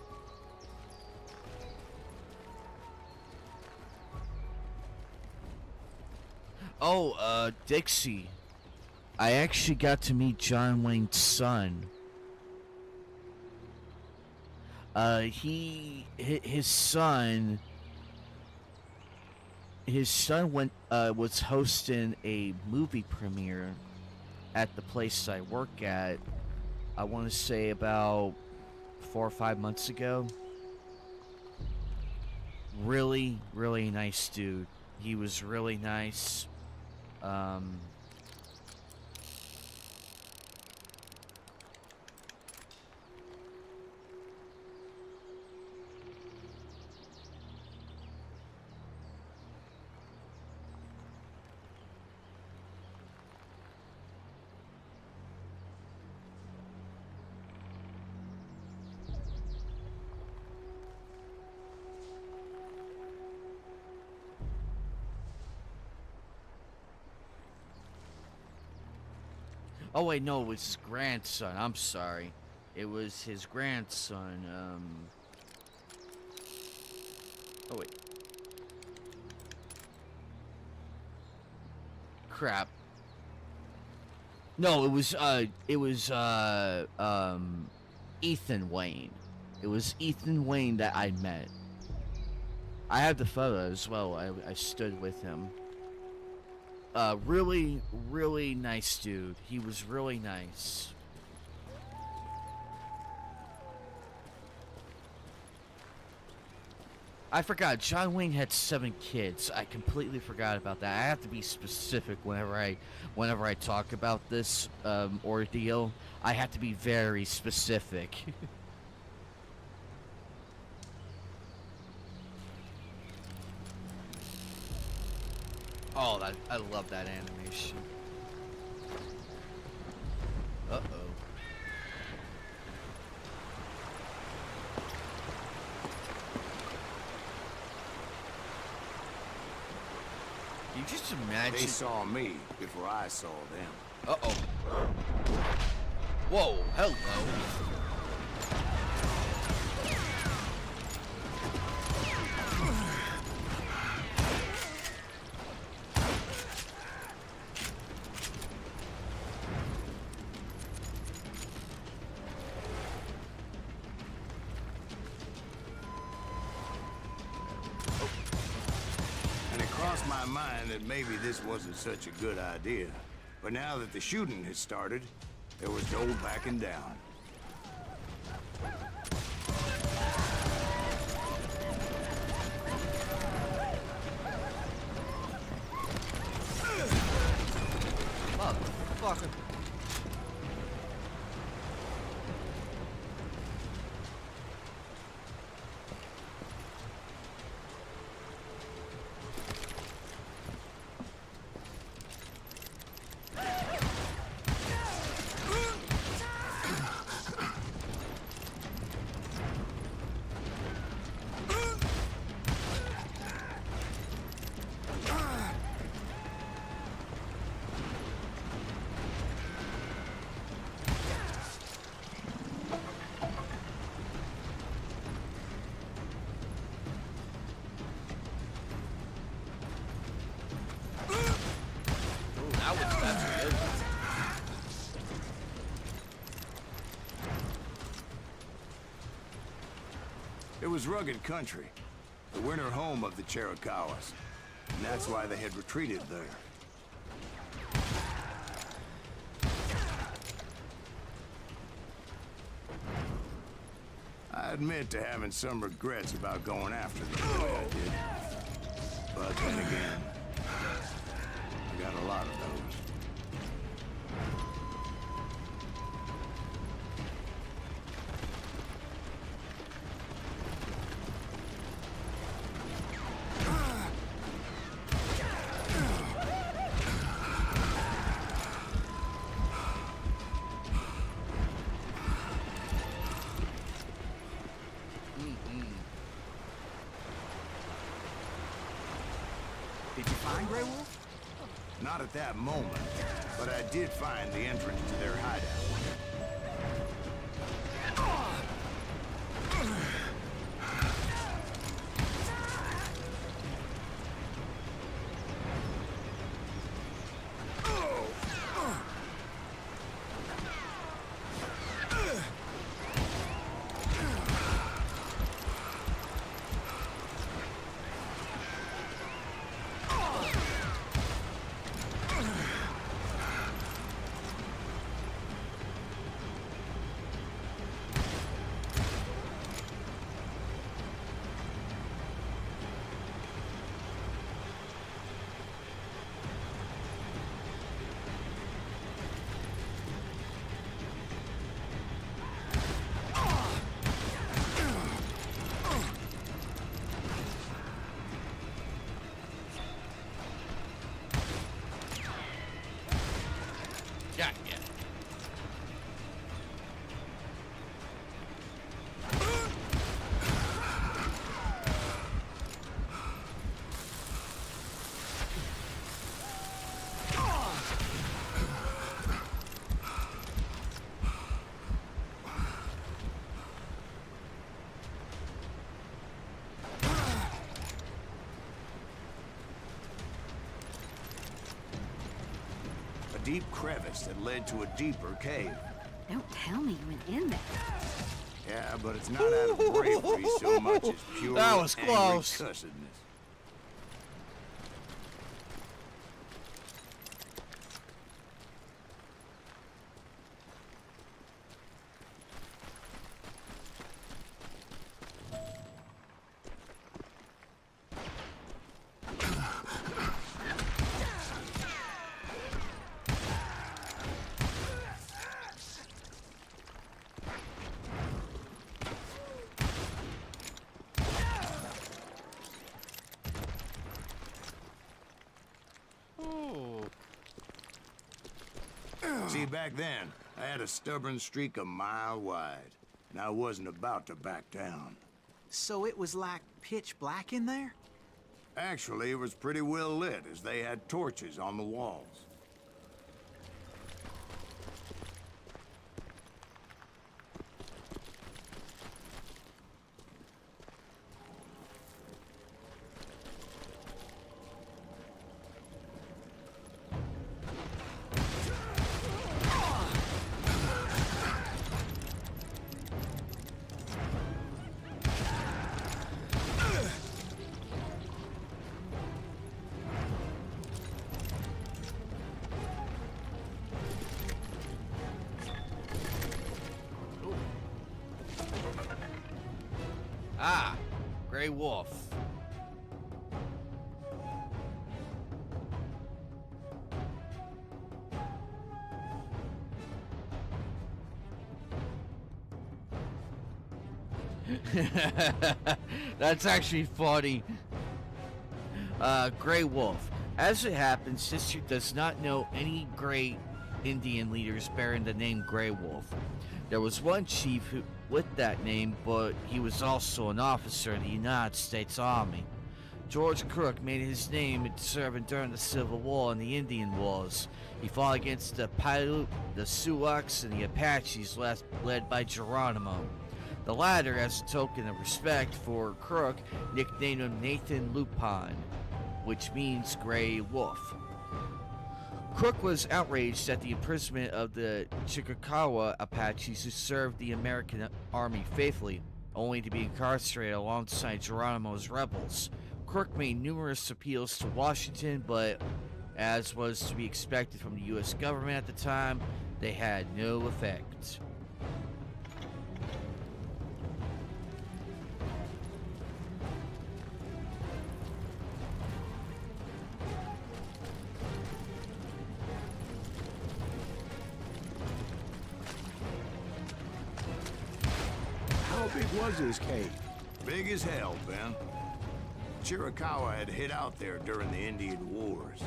Oh, Dixie. I actually got to meet John Wayne's son. His son was hosting a movie premiere at the place I work at. I want to say about 4 or 5 months ago. Really, really nice dude. He was really nice. Oh wait, no, it was his grandson. I'm sorry. It was his grandson. Oh wait. Crap. No, it was Ethan Wayne. It was Ethan Wayne that I met. I have the photo as well. I stood with him. Really, really nice dude. He was really nice. I forgot, John Wayne had 7 kids. I completely forgot about that. I have to be specific whenever I talk about this ordeal. I have to be very specific. Oh, I love that animation. Uh-oh. You just imagine... They saw me before I saw them. Uh-oh. Whoa, hello. My mind that maybe this wasn't such a good idea. But now that the shooting has started, there was no backing down. Motherfucker. That's good. It was rugged country, the winter home of the Chiricahuas, and that's why they had retreated there. I admit to having some regrets about going after them the way I did. But then again, I got a lot of those. Did you find Grey Wolf? Not at that moment, but I did find the entrance to their hideout. Yeah, yeah. A deep crevice that led to a deeper cave. Don't tell me you went in there. Yeah, but it's not out of bravery so much as pure That was angry close. cussedness. See, back then, I had a stubborn streak a mile wide, and I wasn't about to back down. So it was like pitch black in there? Actually, it was pretty well lit, as they had torches on the walls. Ah, Grey Wolf. That's actually funny. Grey Wolf. As it happens, Sister does not know any great Indian leaders bearing the name Grey Wolf. There was one chief who, with that name, but he was also an officer in the United States Army. George Crook made his name serving during the Civil War and the Indian Wars. He fought against the Paiute, the Sioux, and the Apaches led by Geronimo. The latter, as a token of respect for Crook, nicknamed him Nathan Lupine, which means Grey Wolf. Crook was outraged at the imprisonment of the Chickasaw Apaches who served the American Army faithfully, only to be incarcerated alongside Geronimo's rebels. Crook made numerous appeals to Washington, but as was to be expected from the U.S. government at the time, they had no effect. How big was this cave? Big as hell, Ben. Chiricahua had hid out there during the Indian Wars.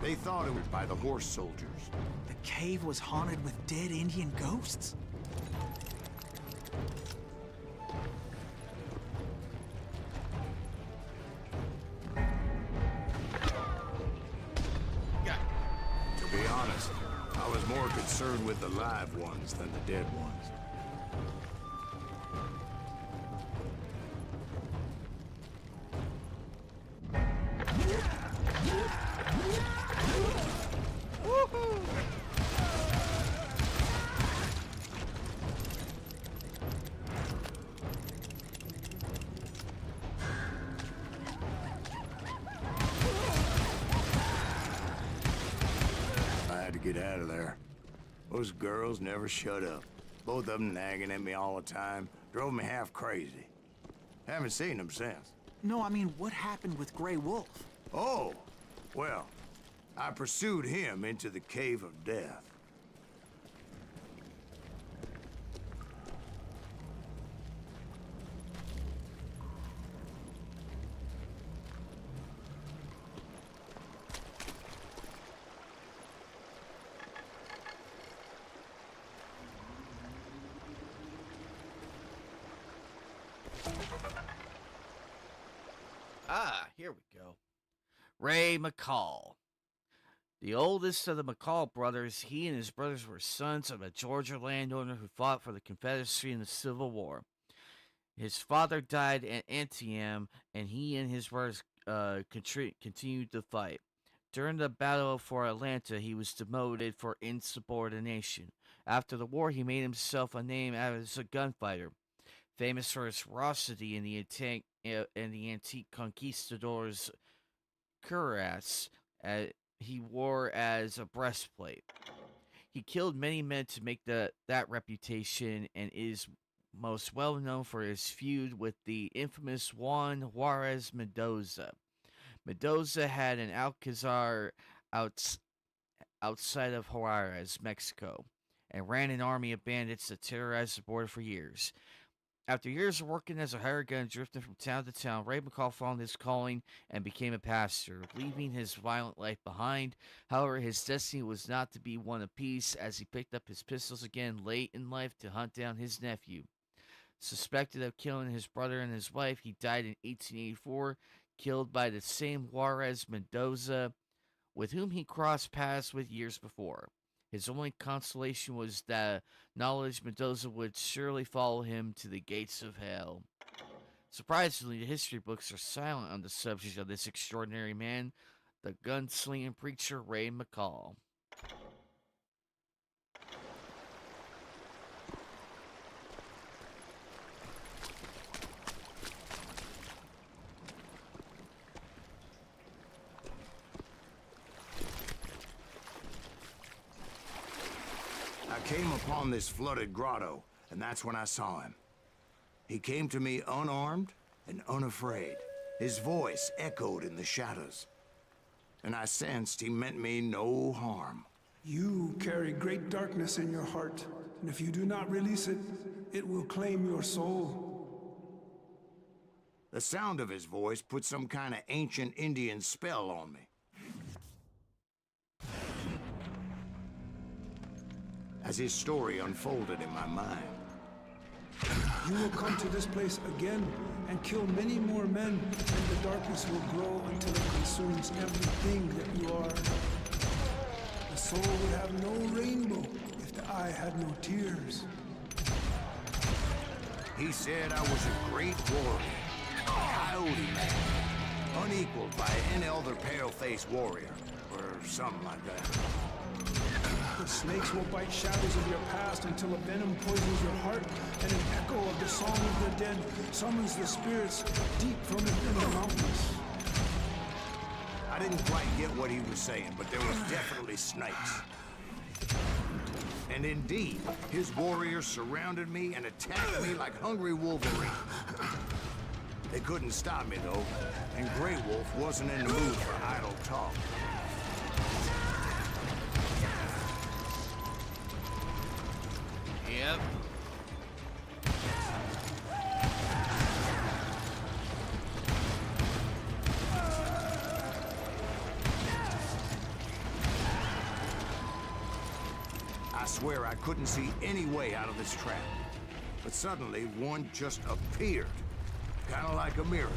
They thought it was by the horse soldiers. The cave was haunted with dead Indian ghosts? To be honest, I was more concerned with the live ones than the dead ones. Get out of there. Those girls never shut up. Both of them nagging at me all the time. Drove me half crazy. Haven't seen them since. No, I mean, what happened with Grey Wolf? Oh, well, I pursued him into the Cave of Death. Here we go. Ray McCall. The oldest of the McCall brothers, he and his brothers were sons of a Georgia landowner who fought for the Confederacy in the Civil War. His father died at Antietam, and he and his brothers continued to fight. During the battle for Atlanta, he was demoted for insubordination. After the war, he made himself a name as a gunfighter, famous for his ferocity in the antique conquistador's cuirass he wore as a breastplate. He killed many men to make that reputation and is most well known for his feud with the infamous Juan Juarez Mendoza. Mendoza had an alcazar outside of Juarez, Mexico, and ran an army of bandits that terrorized the border for years. After years of working as a hired gun, drifting from town to town, Ray McCall found his calling and became a pastor, leaving his violent life behind. However, his destiny was not to be one of peace, as he picked up his pistols again late in life to hunt down his nephew. Suspected of killing his brother and his wife, he died in 1884, killed by the same Juarez Mendoza, with whom he crossed paths with years before. His only consolation was the knowledge Mendoza would surely follow him to the gates of hell. Surprisingly, the history books are silent on the subject of this extraordinary man, the gunslinging preacher Ray McCall. I came upon this flooded grotto, and that's when I saw him. He came to me unarmed and unafraid. His voice echoed in the shadows, and I sensed he meant me no harm. You carry great darkness in your heart, and if you do not release it, it will claim your soul. The sound of his voice put some kind of ancient Indian spell on me. As his story unfolded in my mind, You will come to this place again and kill many more men, and the darkness will grow until it consumes everything that you are. The soul would have no rainbow if the eye had no tears. He said I was a great warrior, a coyote man, unequaled by any other pale-faced warrior, or something like that. The snakes will bite shadows of your past until a venom poisons your heart, and an echo of the song of the dead summons the spirits deep from within the mountains. I didn't quite get what he was saying, but there was definitely snakes. And indeed, his warriors surrounded me and attacked me like hungry wolverines. They couldn't stop me, though, and Grey Wolf wasn't in the mood for idle talk. Yep. I swear I couldn't see any way out of this trap. But suddenly, one just appeared. Kind of like a miracle.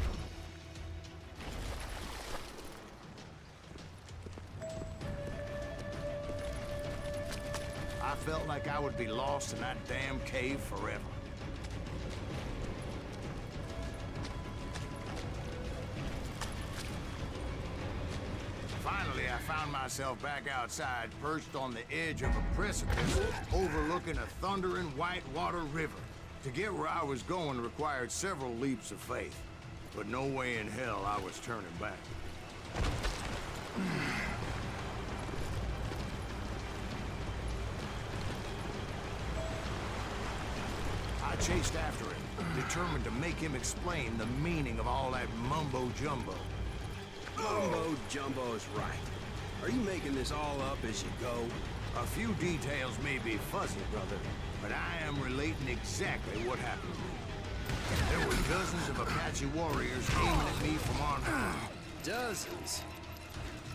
I felt like I would be lost in that damn cave forever. Finally, I found myself back outside, perched on the edge of a precipice, overlooking a thundering whitewater river. To get where I was going required several leaps of faith, but no way in hell I was turning back. I chased after him, determined to make him explain the meaning of all that mumbo-jumbo. Mumbo-jumbo is right. Are you making this all up as you go? A few details may be fuzzy, brother, but I am relating exactly what happened to me. There were dozens of Apache warriors aiming at me from on high. Dozens?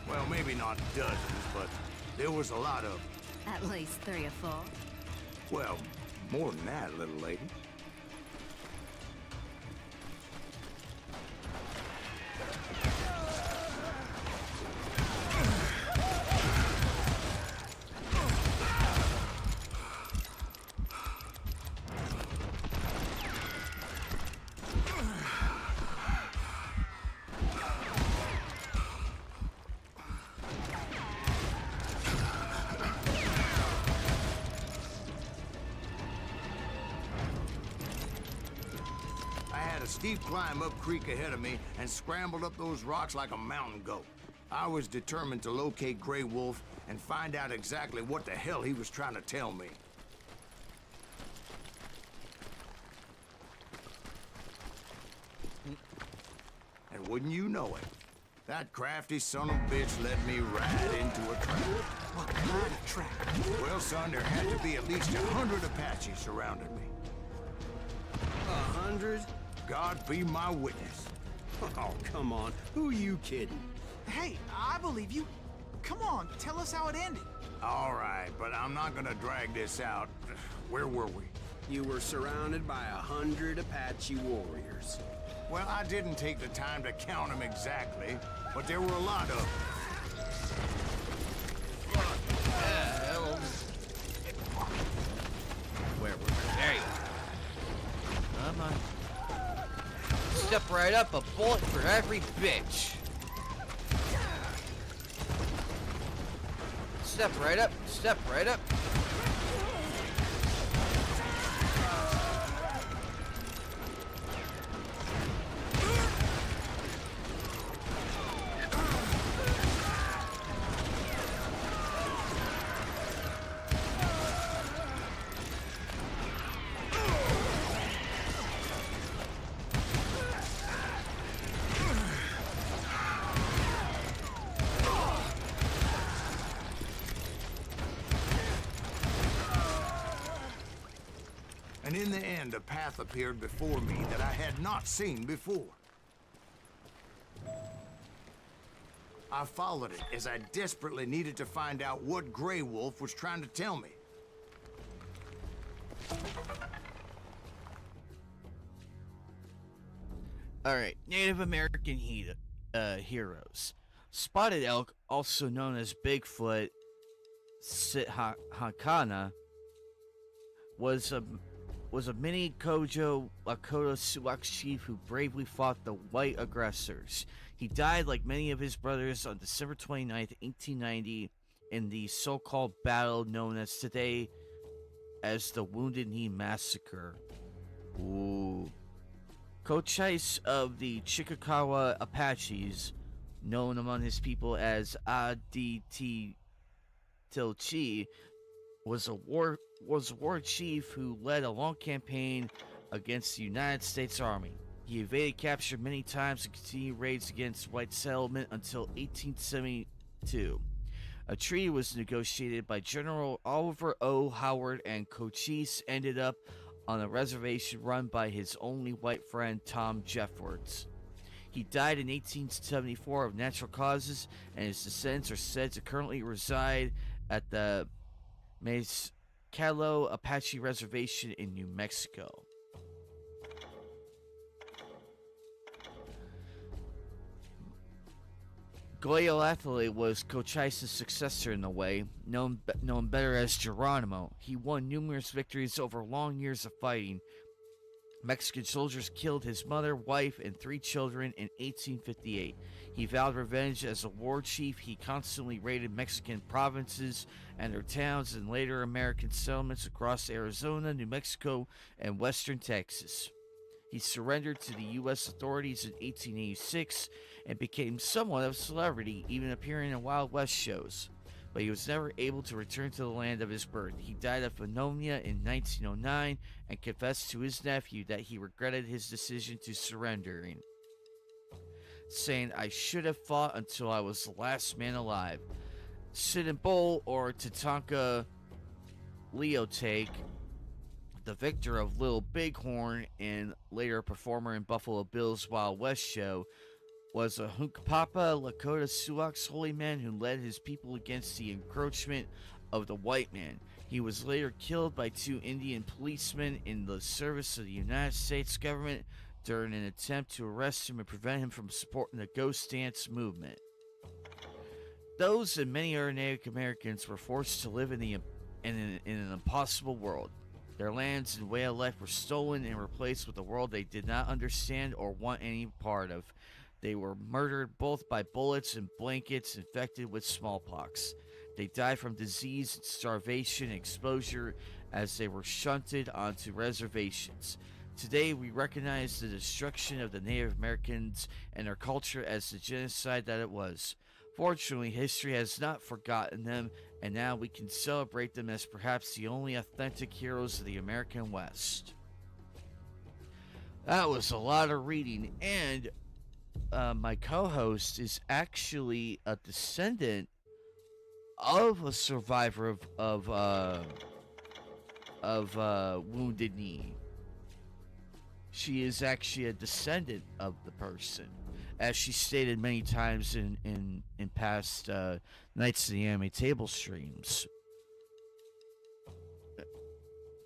Well, maybe not dozens, but there was a lot of them. At least 3 or 4. Well, more than that, little lady. Steep climb up creek ahead of me and scrambled up those rocks like a mountain goat. I was determined to locate Grey Wolf and find out exactly what the hell he was trying to tell me. And wouldn't you know it, that crafty son of a bitch led me right into a trap. What kind of trap? Well, son, there had to be at least 100 Apaches surrounding me. 100? God be my witness. Oh, come on. Who are you kidding? Hey, I believe you. Come on, tell us how it ended. All right, but I'm not gonna drag this out. Where were we? You were surrounded by 100 Apache warriors. Well, I didn't take the time to count them exactly, but there were a lot of them. Where? There you go. Come on. Step right up, a bullet for every bitch. Step right up, step right up. And in the end, a path appeared before me that I had not seen before. I followed it as I desperately needed to find out what Grey Wolf was trying to tell me. All right, Native American heroes. Spotted elk, also known as Bigfoot, Sithankana, was a mini Kojo Lakota Sioux chief who bravely fought the white aggressors. He died, like many of his brothers, on December 29th, 1890, in the so-called battle known as today as the Wounded Knee Massacre. Ooh. Cochise of the Chickasaw Apaches, known among his people as Aditi Tilchi, was a war chief who led a long campaign against the United States Army. He evaded capture many times and continued raids against white settlement until 1872. A treaty was negotiated by General Oliver O. Howard, and Cochise ended up on a reservation run by his only white friend, Tom Jeffords. He died in 1874 of natural causes, and his descendants are said to currently reside at the Mezcalo Apache Reservation in New Mexico. Goyoathle was Cochise's successor in a way, known better as Geronimo. He won numerous victories over long years of fighting. Mexican soldiers killed his mother, wife, and 3 children in 1858. He vowed revenge as a war chief. He constantly raided Mexican provinces and their towns and later American settlements across Arizona, New Mexico, and western Texas. He surrendered to the U.S. authorities in 1886 and became somewhat of a celebrity, even appearing in Wild West shows. But he was never able to return to the land of his birth. He died of pneumonia in 1909 and confessed to his nephew that he regretted his decision to surrendering, saying, "I should have fought until I was the last man alive." Sitting Bull, or Tatanka Leotake, the victor of Little Bighorn and later a performer in Buffalo Bill's Wild West show, was a Hunkpapa Lakota Sioux holy man who led his people against the encroachment of the white man. He was later killed by 2 Indian policemen in the service of the United States government during an attempt to arrest him and prevent him from supporting the Ghost Dance movement. Those and many other Native Americans were forced to live in an impossible world. Their lands and way of life were stolen and replaced with a world they did not understand or want any part of. They were murdered both by bullets and blankets infected with smallpox. They died from disease and starvation and exposure as they were shunted onto reservations. Today, we recognize the destruction of the Native Americans and their culture as the genocide that it was. Fortunately, history has not forgotten them, and now we can celebrate them as perhaps the only authentic heroes of the American West. That was a lot of reading, and my co-host is actually a descendant of a survivor of Wounded Knee. She is actually a descendant of the person, as she stated many times in past Nights of the Anime Table streams.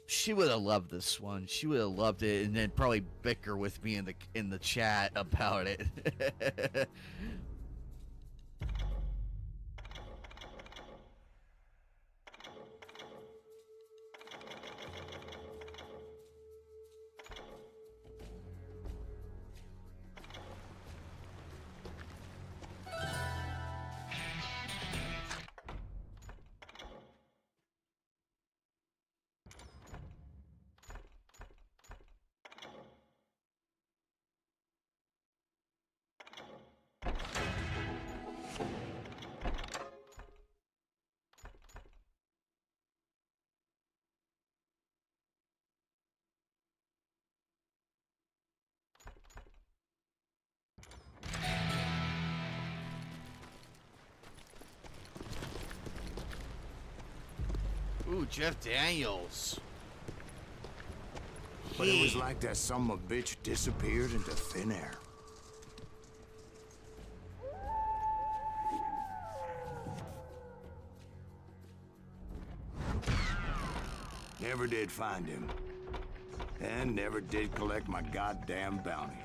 She would have loved this one. She would have loved it, and then probably bicker with me in the chat about it. Ooh, Jeff Daniels. But it was like that son of a bitch disappeared into thin air. Never did find him. And never did collect my goddamn bounty.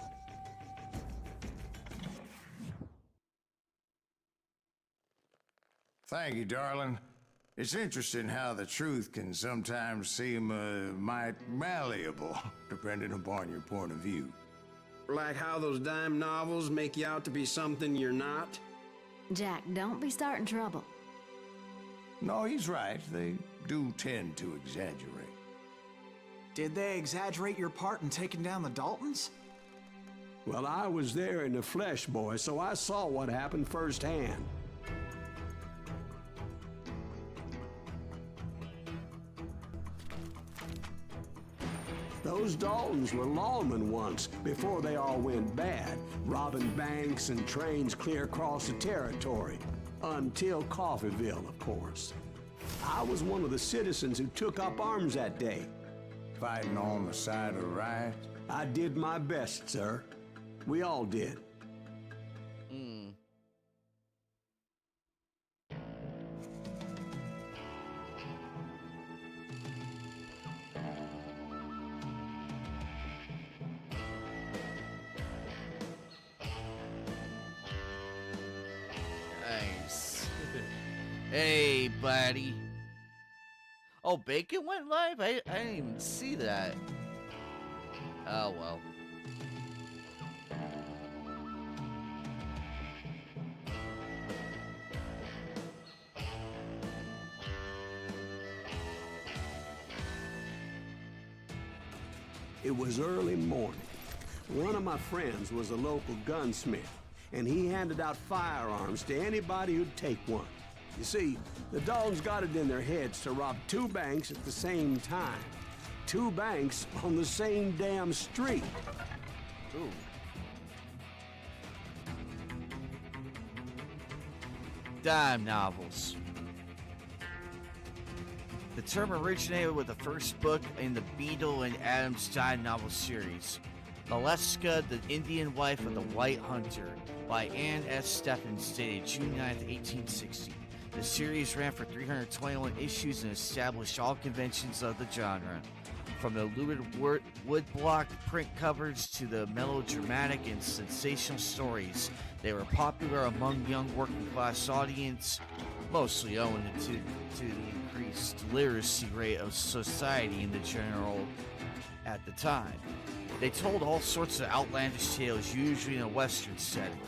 Thank you, darling. It's interesting how the truth can sometimes seem might malleable, depending upon your point of view. Like how those dime novels make you out to be something you're not? Jack, don't be starting trouble. No, he's right. They do tend to exaggerate. Did they exaggerate your part in taking down the Daltons? Well, I was there in the flesh, boy, so I saw what happened firsthand. Those Daltons were lawmen once, before they all went bad, robbing banks and trains clear across the territory. Until Coffeeville, of course. I was one of the citizens who took up arms that day. Fighting on the side of right? I did my best, sir. We all did. Nice. Hey, buddy. Oh, Bacon went live? I didn't even see that. Oh, well. It was early morning. One of my friends was a local gunsmith, and he handed out firearms to anybody who'd take one. You see, the Daltons got it in their heads to rob 2 banks at the same time. 2 banks on the same damn street. Ooh. Dime novels. The term originated with the first book in the Beadle and Adams dime novel series, Valeska, the Indian Wife of the White Hunter, by Anne S. Stephens, dated June 9, 1860. The series ran for 321 issues and established all conventions of the genre, from the lurid woodblock print covers to the melodramatic and sensational stories. They were popular among young working-class audience, mostly owing to the increased literacy rate of society in the general at the time. They told all sorts of outlandish tales, usually in a Western setting.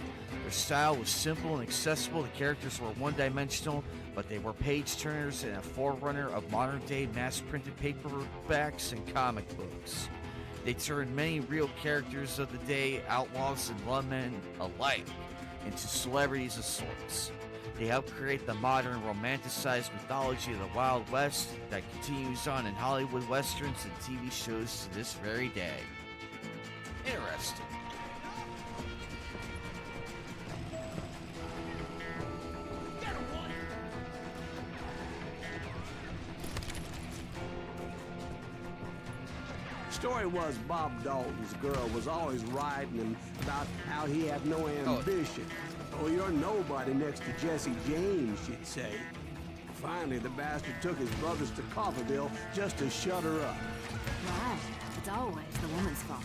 Their style was simple and accessible. The characters were one-dimensional, but they were page-turners and a forerunner of modern-day mass-printed paperbacks and comic books. They turned many real characters of the day, outlaws and lawmen alike, into celebrities of sorts. They helped create the modern, romanticized mythology of the Wild West that continues on in Hollywood westerns and TV shows to this very day. Interesting. Story was Bob Dalton's girl was always writing him about how he had no ambition. Oh, you're nobody next to Jesse James, she'd say. Finally, the bastard took his brothers to Coffeeville just to shut her up. Right. It's always the woman's fault.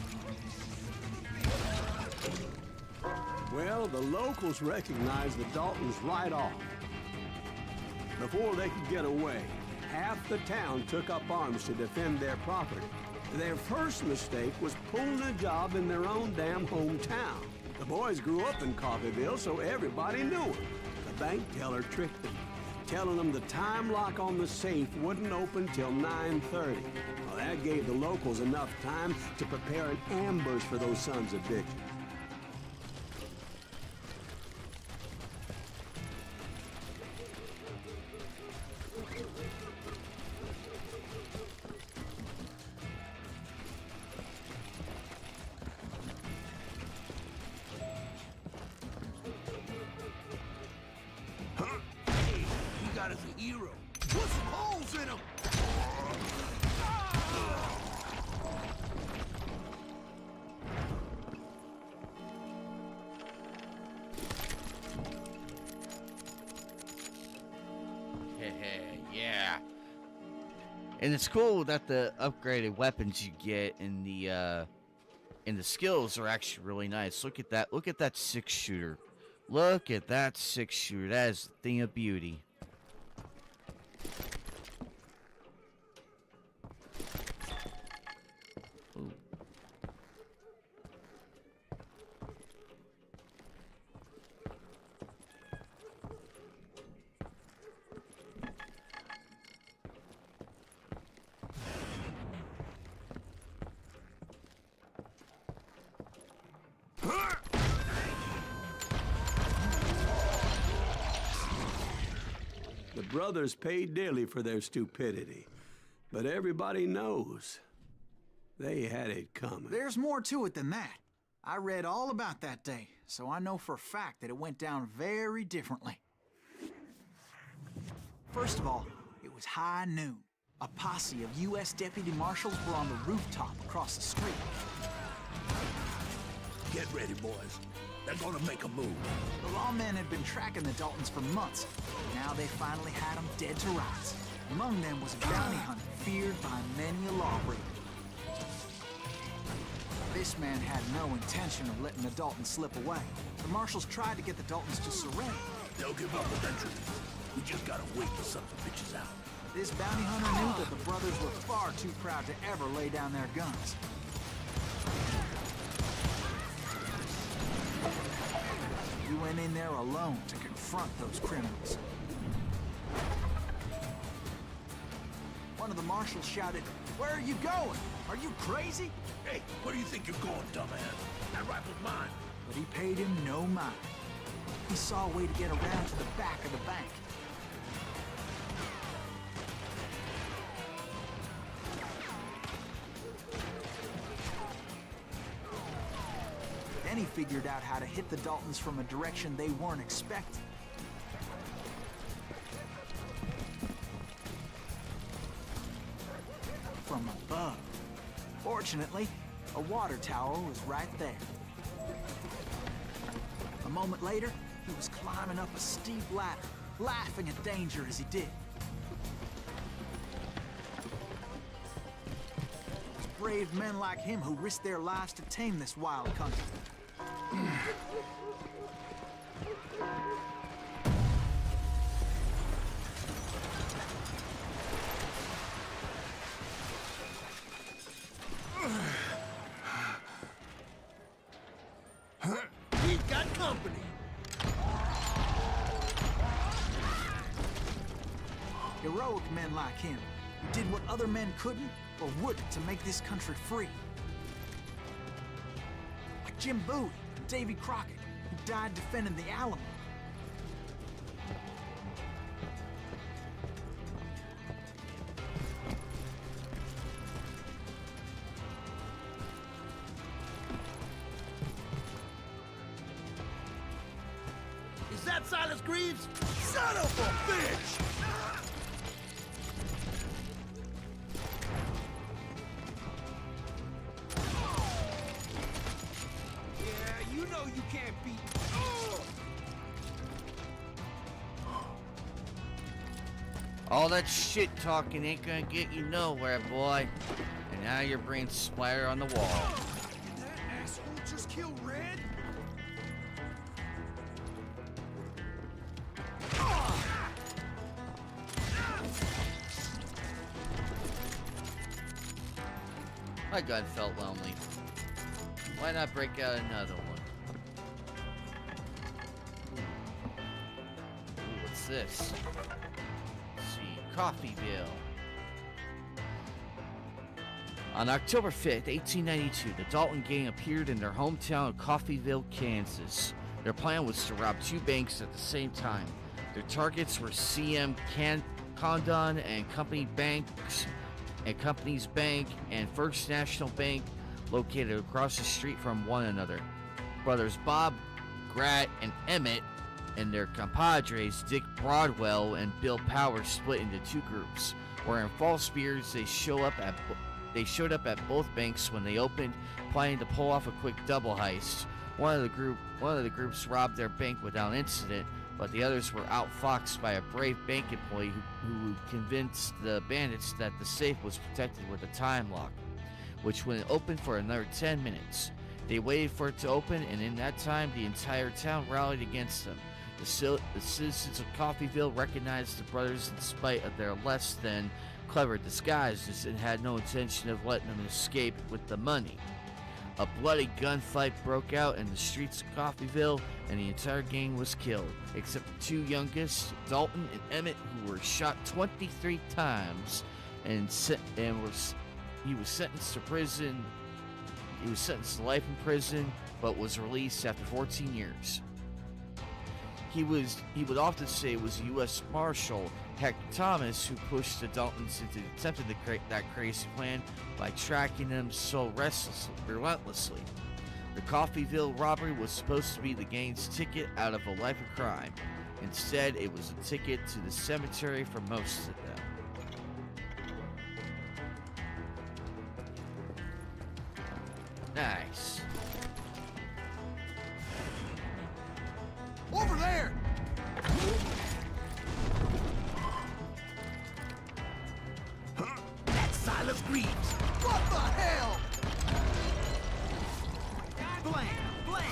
Well, the locals recognized the Daltons right off. Before they could get away, half the town took up arms to defend their property. Their first mistake was pulling a job in their own damn hometown. The boys grew up in Coffeeville, so everybody knew them. The bank teller tricked them, telling them the time lock on the safe wouldn't open till 9:30. Well, that gave the locals enough time to prepare an ambush for those sons of bitches. Yeah. And it's cool that the upgraded weapons you get in the skills are actually really nice. Look at that. Look at that 6-shooter. Look at that 6-shooter. That is a thing of beauty. The brothers paid dearly for their stupidity, but everybody knows they had it coming. There's more to it than that. I read all about that day, so I know for a fact that it went down very differently. First of all, it was high noon. A posse of U.S. deputy marshals were on the rooftop across the street. Get ready, boys. They're gonna make a move. The lawmen had been tracking the Daltons for months. Now they finally had them dead to rights. Among them was a bounty hunter feared by many a lawbreaker. This man had no intention of letting the Daltons slip away. The marshals tried to get the Daltons to surrender. They'll give up eventually. We just gotta wait till something bitches out. This bounty hunter knew that the brothers were far too proud to ever lay down their guns. He went in there alone to confront those criminals. One of the marshals shouted, "Where are you going? Are you crazy?" Hey, where do you think you're going, dumbass? That rifle's mine. But he paid him no mind. He saw a way to get around to the back of the bank. Then he figured out how to hit the Daltons from a direction they weren't expecting. From above. Fortunately, a water tower was right there. A moment later, he was climbing up a steep ladder, laughing at danger as he did. It was brave men like him who risked their lives to tame this wild country. We got company. Heroic men like him, who did what other men couldn't or wouldn't to make this country free. Like Jim Bowie and Davy Crockett, who died defending the Alamo. Is that Silas Greaves? Son of a bitch! Yeah, you know you can't beat. All that shit talking ain't gonna get you nowhere, boy. And now your brain's splatter on the wall. That asshole just killed Red? My gun felt lonely. Why not break out another one? Ooh, what's this? Let's see, Coffeeville. On October 5th, 1892, the Dalton gang appeared in their hometown of Coffeeville, Kansas. Their plan was to rob two banks at the same time. Their targets were CM Condon and Company Banks and Company's Bank and First National Bank, located across the street from one another. Brothers Bob, Grat, and Emmett and their compadres Dick Broadwell and Bill Powers split into two groups. Wearing false beards, they showed up at both banks when they opened, planning to pull off a quick double heist. One of the groups robbed their bank without incident, but the others were outfoxed by a brave bank employee who convinced the bandits that the safe was protected with a time lock, which wouldn't open for another 10 minutes. They waited for it to open, and in that time, the entire town rallied against them. The citizens of Coffeeville recognized the brothers in spite of their less than clever disguises and had no intention of letting them escape with the money. A bloody gunfight broke out in the streets of Coffeeville, and the entire gang was killed, except the two youngest, Dalton and Emmett, who were shot 23 times, and he was sentenced to prison. He was sentenced to life in prison but was released after 14 years. He would often say it was U.S. Marshal Hector Thomas who pushed the Daltons into attempting that crazy plan by tracking them so relentlessly. The Coffeyville robbery was supposed to be the gang's ticket out of a life of crime. Instead, it was a ticket to the cemetery for most of them. Nice. Over there! That's Silas Greaves. What the hell? Blam! Blam!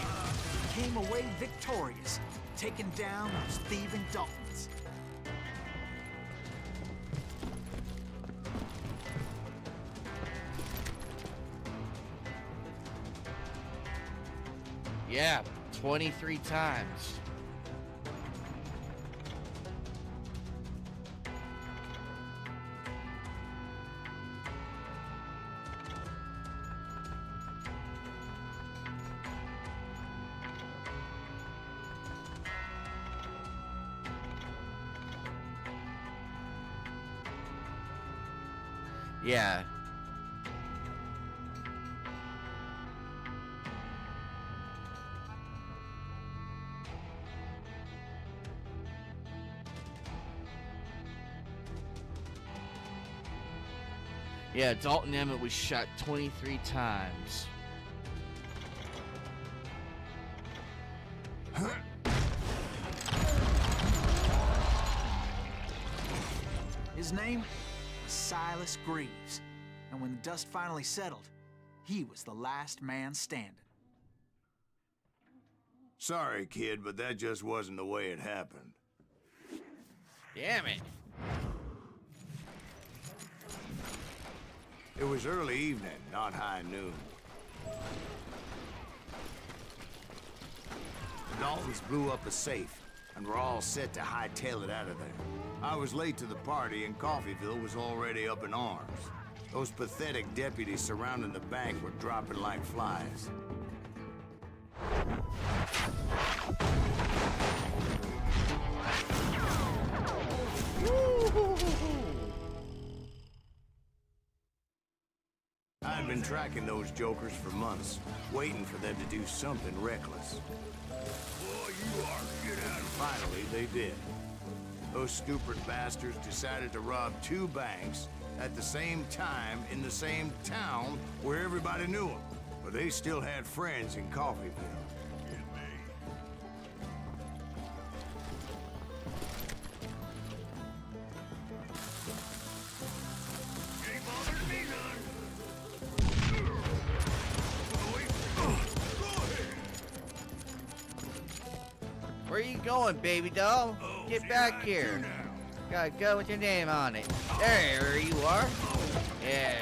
Came away victorious, taking down those thieving Daltons. Yeah, 23 times. Yeah. Yeah, Dalton Emmett was shot 23 times. His name was Silas Greaves, and when the dust finally settled, he was the last man standing. Sorry, kid, but that just wasn't the way it happened. Damn it. It was early evening, not high noon. The Daltons blew up a safe, and were all set to hightail it out of there. I was late to the party, and Coffeyville was already up in arms. Those pathetic deputies surrounding the bank were dropping like flies. I'd been tracking those jokers for months, waiting for them to do something reckless. Boy, you are get out. And finally, they did. Those stupid bastards decided to rob 2 banks at the same time in the same town where everybody knew them. But they still had friends in Coffeyville. Where you going, baby doll? Get back here. Gotta go with your name on it. There you are. Yeah.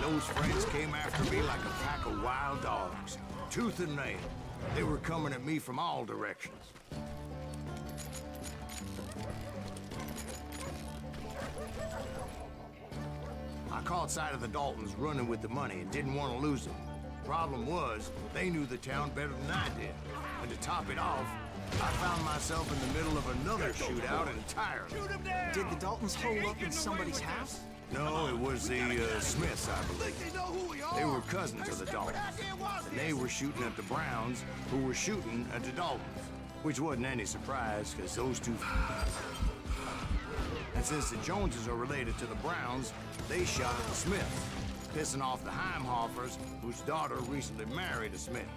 Those friends came after me like a pack of wild dogs, tooth and nail. They were coming at me from all directions. I caught sight of the Daltons running with the money and didn't want to lose them. Problem was, they knew the town better than I did. And to top it off, I found myself in the middle of another shootout entirely. Did the Daltons hole up in somebody's house? No, it was the Smiths, I believe. They were cousins of the Daltons, and they were shooting at the Browns, who were shooting at the Daltons, which wasn't any surprise, because those two... And since the Joneses are related to the Browns, they shot at the Smiths. pissing off the Heimhoffers, whose daughter recently married a Smith.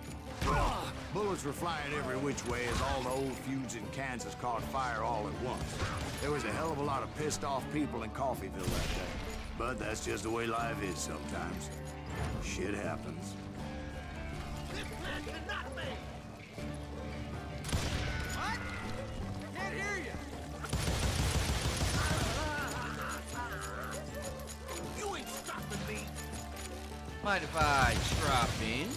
Well, bullets were flying every which way as all the old feuds in Kansas caught fire all at once. There was a hell of a lot of pissed off people in Coffeyville that day. But that's just the way life is sometimes. Shit happens. This plan cannot be! What? Can't hear you! You ain't stopping me! Mind if I drop in?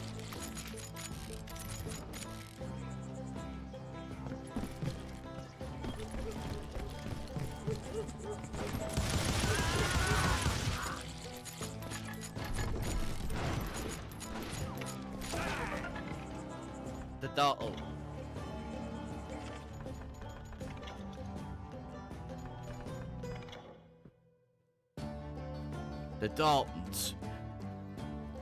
The Dalton. The Daltons.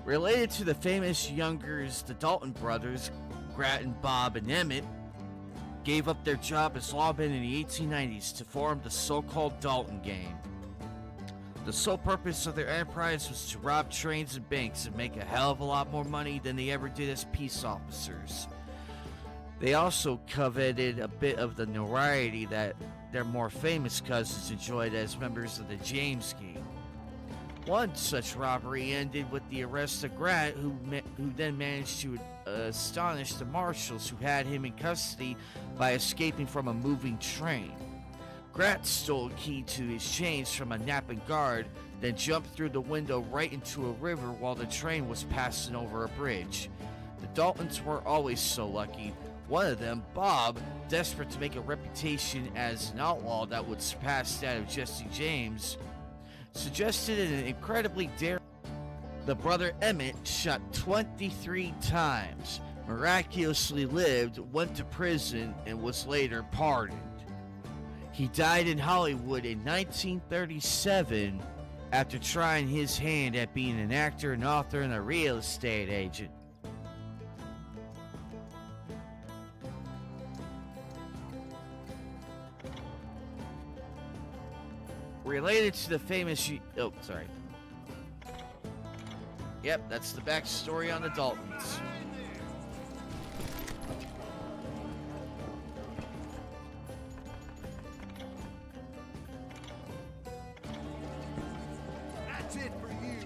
Related to the famous Youngers, the Dalton brothers, Grattan, Bob, and Emmett, gave up their job as lawmen in the 1890s to form the so-called Dalton Gang. The sole purpose of their enterprise was to rob trains and banks and make a hell of a lot more money than they ever did as peace officers. They also coveted a bit of the notoriety that their more famous cousins enjoyed as members of the James Gang. One such robbery ended with the arrest of Grant, who then managed to astonish the marshals who had him in custody by escaping from a moving train. Grant stole a key to his chains from a napping guard, then jumped through the window right into a river while the train was passing over a bridge. The Daltons weren't always so lucky. One of them, Bob, desperate to make a reputation as an outlaw that would surpass that of Jesse James, suggested an incredibly daring. The brother Emmett shot 23 times, miraculously lived, went to prison, and was later pardoned. He died in Hollywood in 1937 after trying his hand at being an actor, an author, and a real estate agent. Related to the famous... Oh, sorry. Yep, that's the backstory on the Daltons. That's it for you!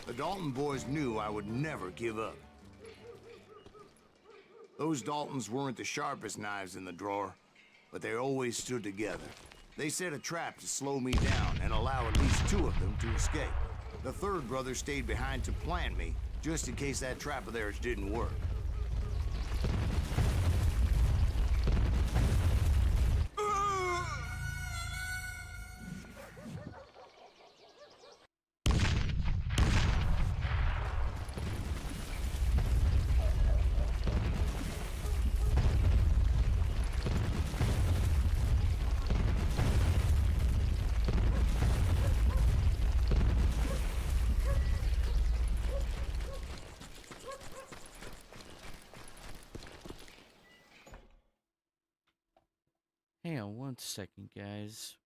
The Dalton boys knew I would never give up. Those Daltons weren't the sharpest knives in the drawer, but they always stood together. They set a trap to slow me down and allow at least two of them to escape. The third brother stayed behind to plant me, just in case that trap of theirs didn't work. Hang on one second, guys.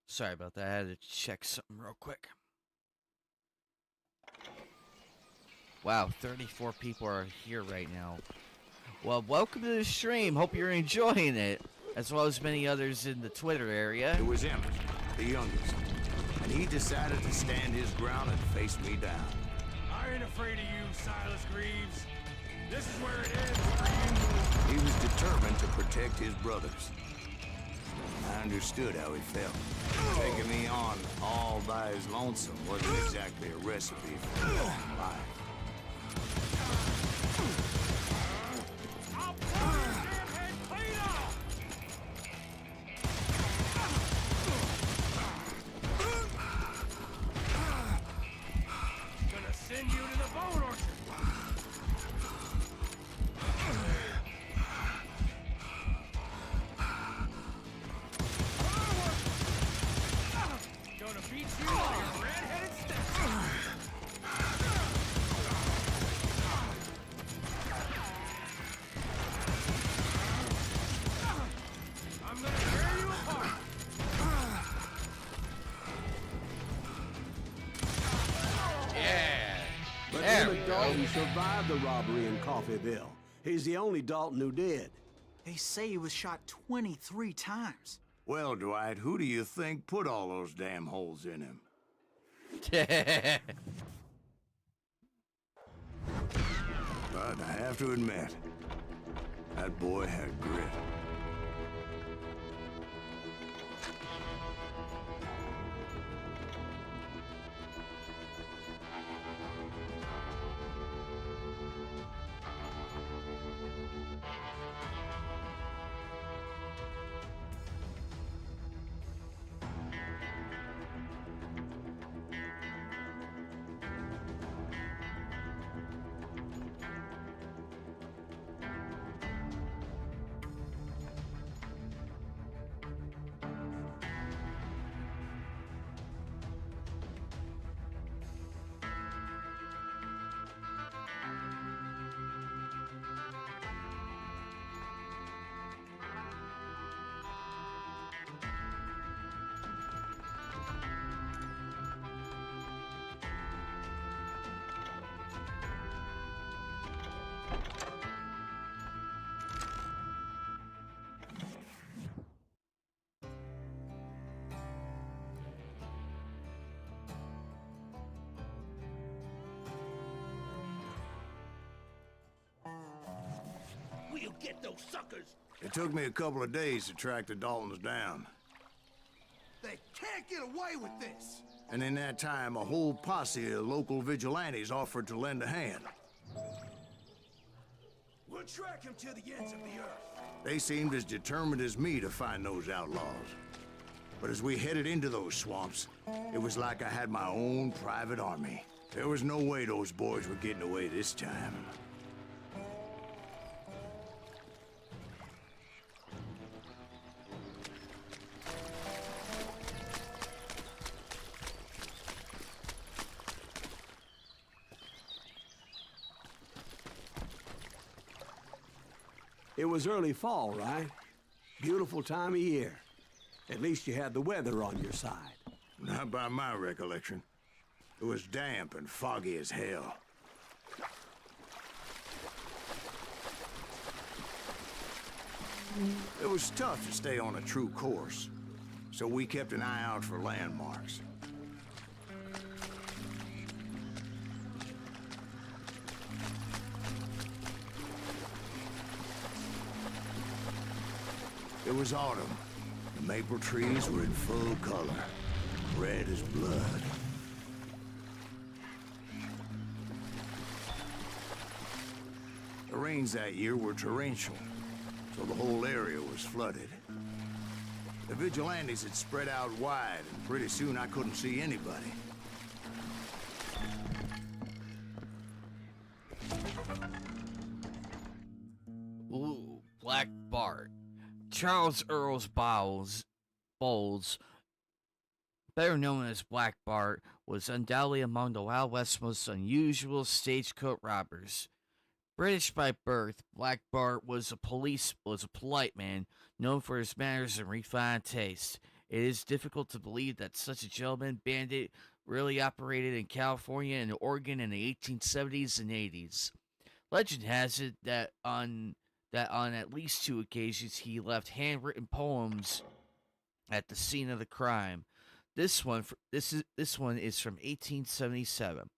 Sorry about that. I had to check something real quick. Wow, 34 people are here right now. Well, welcome to the stream. Hope you're enjoying it, as well as many others in the Twitter area. It was Emmett, the youngest, and he decided to stand his ground and face me down. I ain't afraid of you, Silas Greaves. This is where it ends for you. He was determined to protect his brothers. I understood how he felt. Taking me on all by his lonesome wasn't exactly a recipe for a long life. I'll blow your damn head clean off! Gonna send you to the bone orchard. Gonna beat you like a red-headed step. I'm gonna tear you apart. Yeah. But There we Emmett go. Dalton survived the robbery in Coffeyville. He's the only Dalton who did. They say he was shot 23 times. Well, Dwight, who do you think put all those damn holes in him? But I have to admit, that boy had grit. We'll get those suckers. It took me a couple of days to track the Daltons down. They can't get away with this. And in that time, a whole posse of local vigilantes offered to lend a hand. We'll track him to the ends of the earth. They seemed as determined as me to find those outlaws. But as we headed into those swamps, it was like I had my own private army. There was no way those boys were getting away this time. It was early fall, right? Beautiful time of year. At least you had the weather on your side. Not by my recollection. It was damp and foggy as hell. It was tough to stay on a true course, so we kept an eye out for landmarks. It was autumn. The maple trees were in full color, red as blood. The rains that year were torrential, so the whole area was flooded. The vigilantes had spread out wide, and pretty soon I couldn't see anybody. Ooh, Black Bart. Charles Earls Bowles, better known as Black Bart, was undoubtedly among the Wild West's most unusual stagecoach robbers. British by birth, Black Bart was a polite man, known for his manners and refined taste. It is difficult to believe that such a gentleman bandit really operated in California and Oregon in the 1870s and 80s. Legend has it that on that on at least 2 occasions he left handwritten poems at the scene of the crime. This one is from 1877.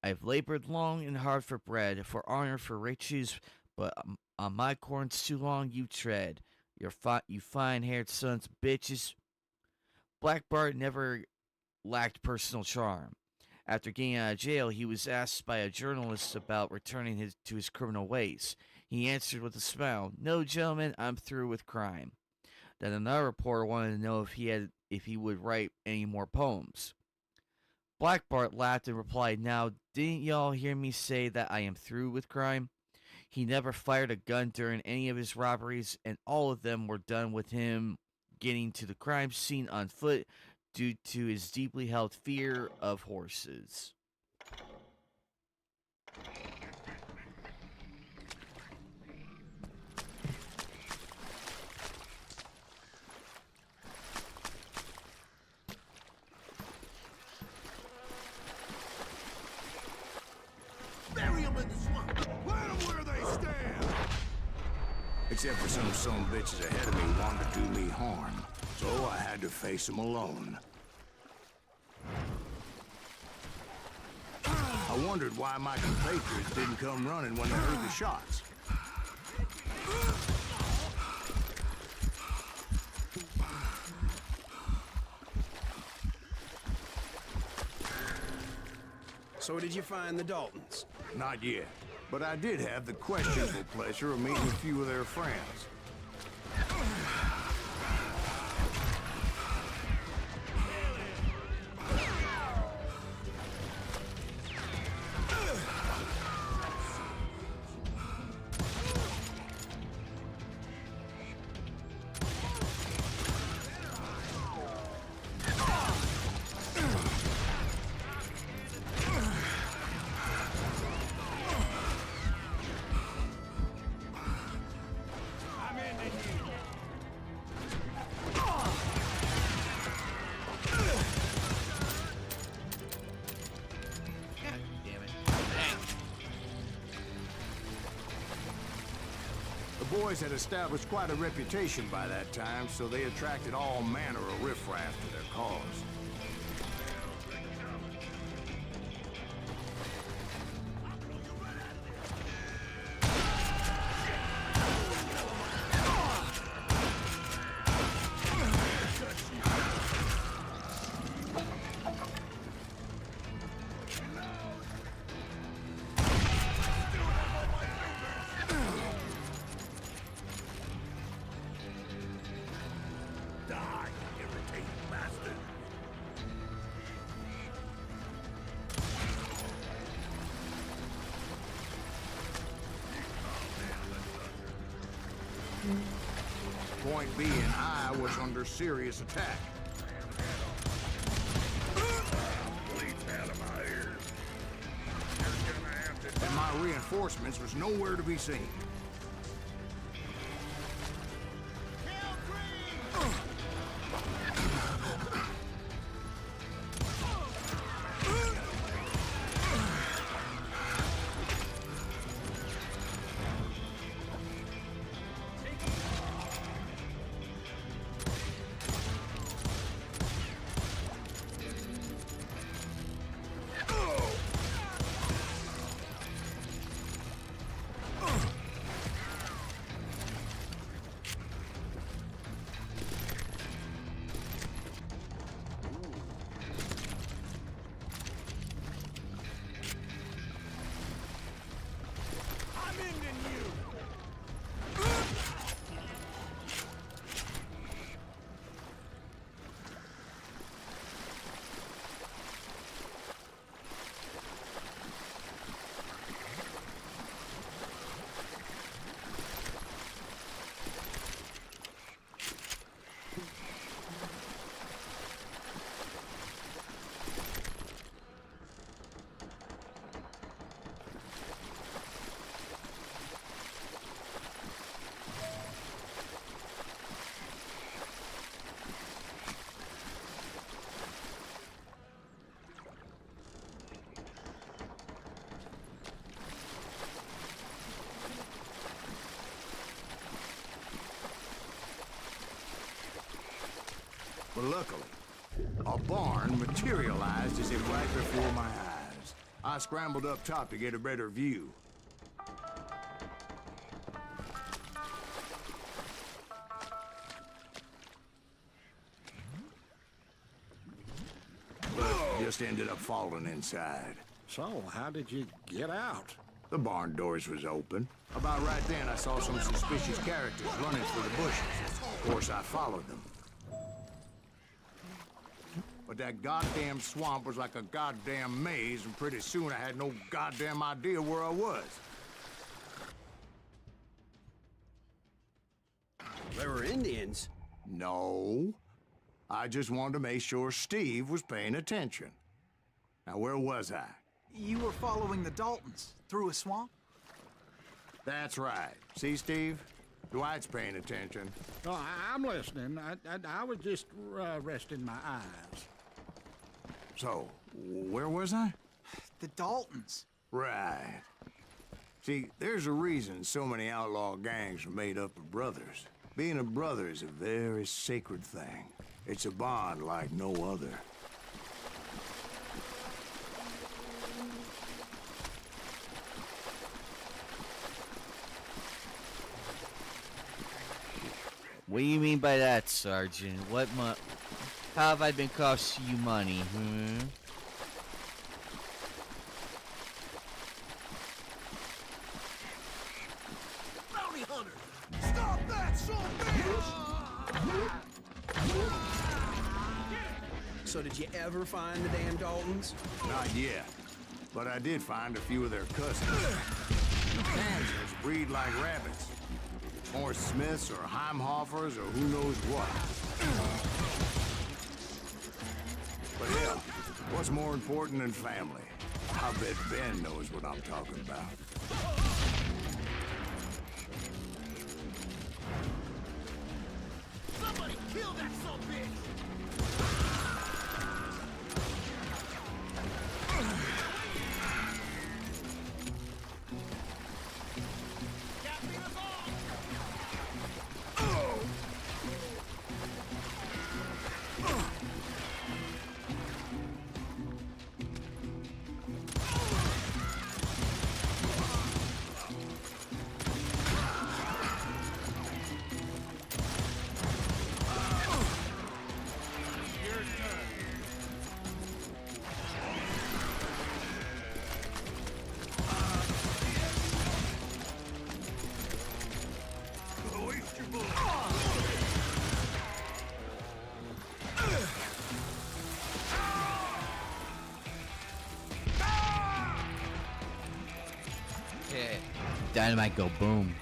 I've labored long and hard for bread, for honor, for riches, but on my corns too long you tread. You fine-haired sons of bitches. Black Bart never lacked personal charm. After getting out of jail, he was asked by a journalist about returning to his criminal ways. He answered with a smile, "No, gentlemen, I'm through with crime." Then another reporter wanted to know if he would write any more poems. Black Bart laughed and replied, "Now, didn't y'all hear me say that I am through with crime?" He never fired a gun during any of his robberies, and all of them were done with him getting to the crime scene on foot due to his deeply held fear of horses. Bury them in the swamp. Let them where they stand. Except for some bitches ahead of me wanted to do me harm. So I had to face them alone. I wondered why my compatriots didn't come running when they heard the shots. So did you find the Daltons? Not yet, but I did have the questionable pleasure of meeting a few of their friends. The boys had established quite a reputation by that time, so they attracted all manner of riffraff to their cause. Point being, I was under serious attack. And my reinforcements was nowhere to be seen. luckily, a barn materialized as if right before my eyes. I scrambled up top to get a better view. But just ended up falling inside. So, how did you get out? The barn doors was open. About right then, I saw some suspicious characters running through the bushes. Of course, I followed them. But that goddamn swamp was like a goddamn maze, and pretty soon I had no goddamn idea where I was. There were Indians. No. I just wanted to make sure Steve was paying attention. Now, where was I? You were following the Daltons through a swamp? That's right. See, Steve? Dwight's paying attention. Oh, I'm listening. I was just resting my eyes. So, where was I? The Daltons. Right. See, there's a reason so many outlaw gangs are made up of brothers. Being a brother is a very sacred thing. It's a bond like no other. What do you mean by that, Sergeant? How have I been costing you money, Bounty hunter! Stop that, son bitch! So did you ever find the damn Daltons? Not yet. But I did find a few of their cousins. Panthers breed like rabbits. Or Smiths or Heimhoffers or who knows what. But hell, what's more important than family? I bet Ben knows what I'm talking about. Somebody kill that son bitch! Dynamite go boom.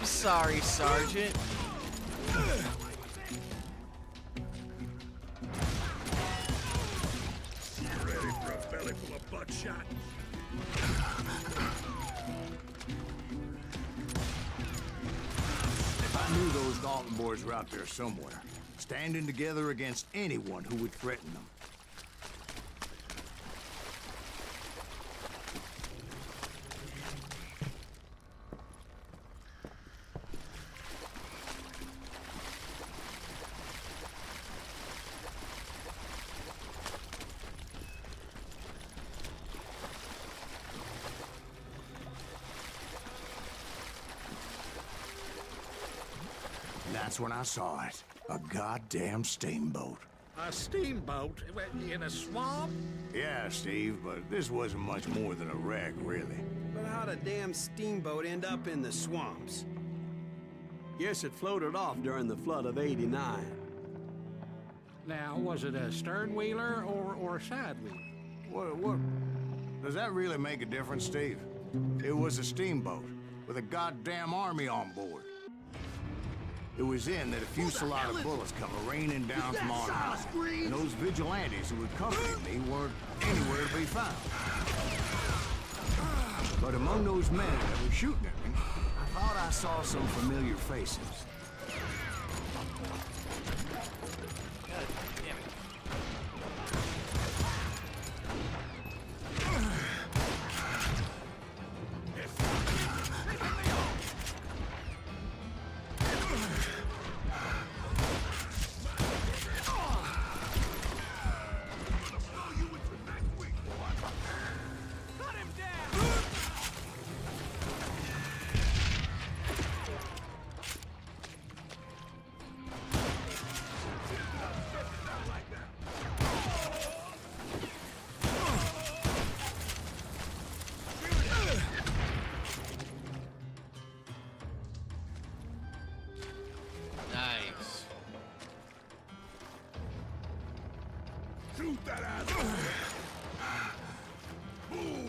I'm sorry, Sergeant. Ready for a belly full of buckshot? I knew those Dalton boys were out there somewhere, standing together against anyone who would threaten them. That's when I saw it. A goddamn steamboat. A steamboat in a swamp? Yeah, Steve, but this wasn't much more than a wreck, really. But how'd a damn steamboat end up in the swamps? Guess it floated off during the flood of '89. Now, was it a stern-wheeler or a side-wheeler? What? Does that really make a difference, Steve? It was a steamboat with a goddamn army on board. It was in that a fusillade of bullets come raining down from on high, and those vigilantes who accompanied me weren't anywhere to be found. But among those men that were shooting at me, I thought I saw some familiar faces. Nice. Shoot that asshole! Boom!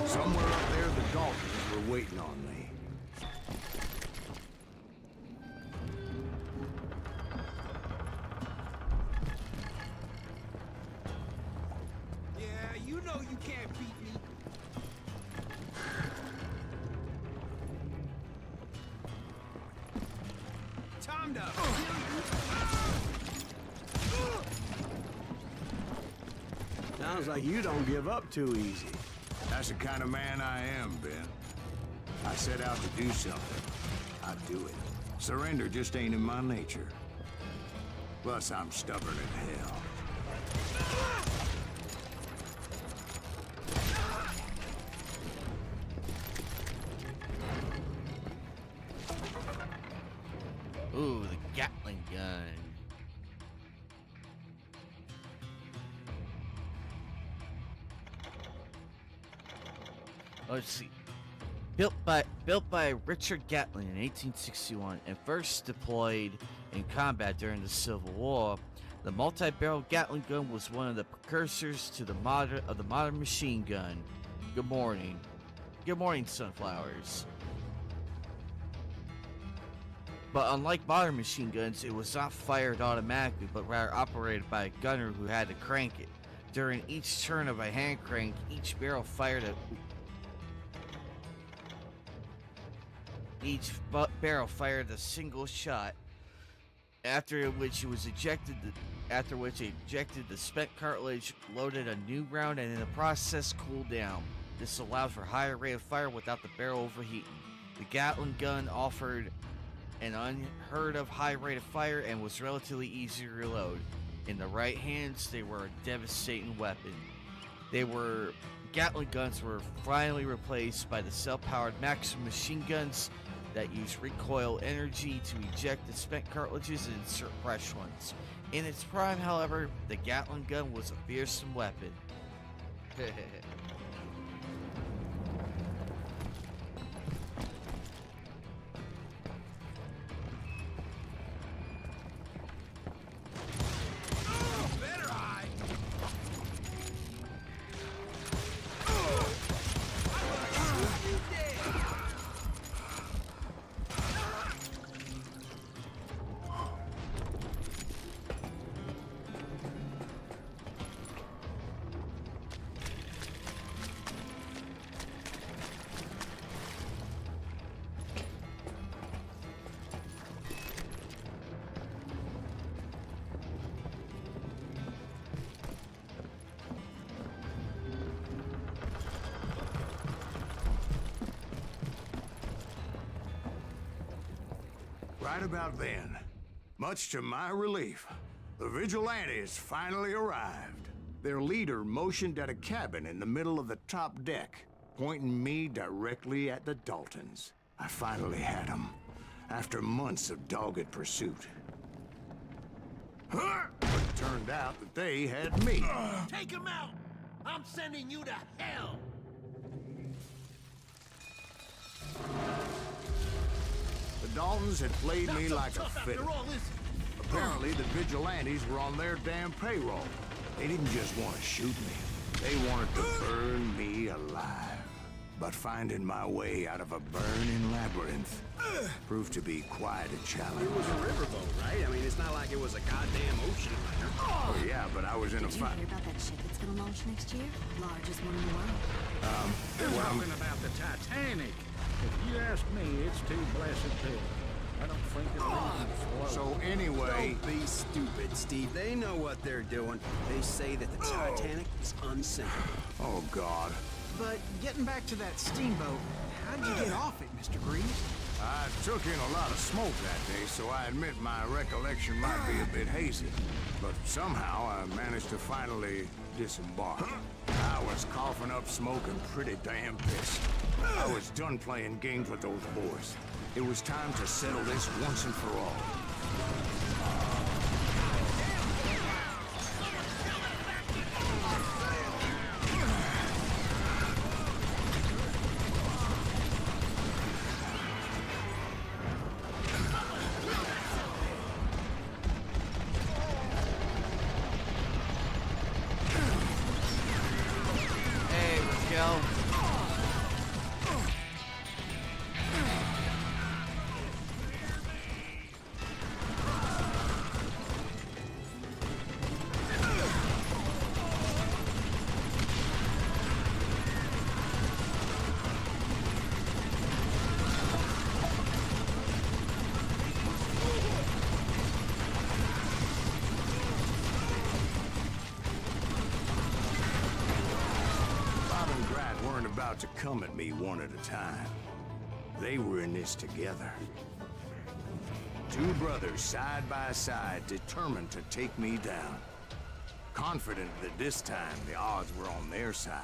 Somewhere up there, the Daltons were waiting on me. Yeah, you know you can't beat me. Time to... Sounds like you don't give up too easy. That's the kind of man I am, Ben. I set out to do something. I do it. Surrender just ain't in my nature. Plus, I'm stubborn as hell. Ooh, the Gatling gun. Let's see. Built by Richard Gatling in 1861 and first deployed in combat during the Civil War, the multi-barrel Gatling gun was one of the precursors to the modern machine gun. Good morning. Good morning, sunflowers. But unlike modern machine guns, it was not fired automatically, but rather operated by a gunner who had to crank it. During each turn of a hand crank, each barrel fired a single shot, after which it ejected the spent cartridge, loaded a new round, and in the process cooled down. This allowed for higher rate of fire without the barrel overheating. The Gatling gun offered an unheard of high rate of fire and was relatively easy to reload. In the right hands, they were a devastating weapon. Gatling guns were finally replaced by the cell-powered Maxim machine guns that use recoil energy to eject the spent cartridges and insert fresh ones. In its prime, however, the Gatling gun was a fearsome weapon. Right about then, much to my relief, the vigilantes finally arrived. Their leader motioned at a cabin in the middle of the top deck, pointing me directly at the Daltons. I finally had them, after months of dogged pursuit. But it turned out that they had me. Take him out! I'm sending you to hell! The Daltons had played me like a fiddle. Apparently, the vigilantes were on their damn payroll. They didn't just want to shoot me. They wanted to burn me alive. But finding my way out of a burning labyrinth proved to be quite a challenge. It was a riverboat, right? I mean, it's not like it was a goddamn ocean liner. Oh, yeah, but I was in a Did you fight. hear about that ship that's gonna launch next year? Largest one in the world. They're talking about the Titanic. If you ask me, it's too blessed big. I don't think it'll even float. So anyway, Don't be stupid, Steve. They know what they're doing. They say that the Titanic is unsinkable. oh God. But getting back to that steamboat, how'd you get off it, Mr. Greaves? I took in a lot of smoke that day, so I admit my recollection might be a bit hazy. But somehow I managed to finally disembark. I was coughing up smoke and pretty damn pissed. I was done playing games with those boys. It was time to settle this once and for all. Hey, let's go. Bob and Grat weren't about to come at me one at a time. They were in this together. Two brothers side by side, determined to take me down. Confident that this time the odds were on their side.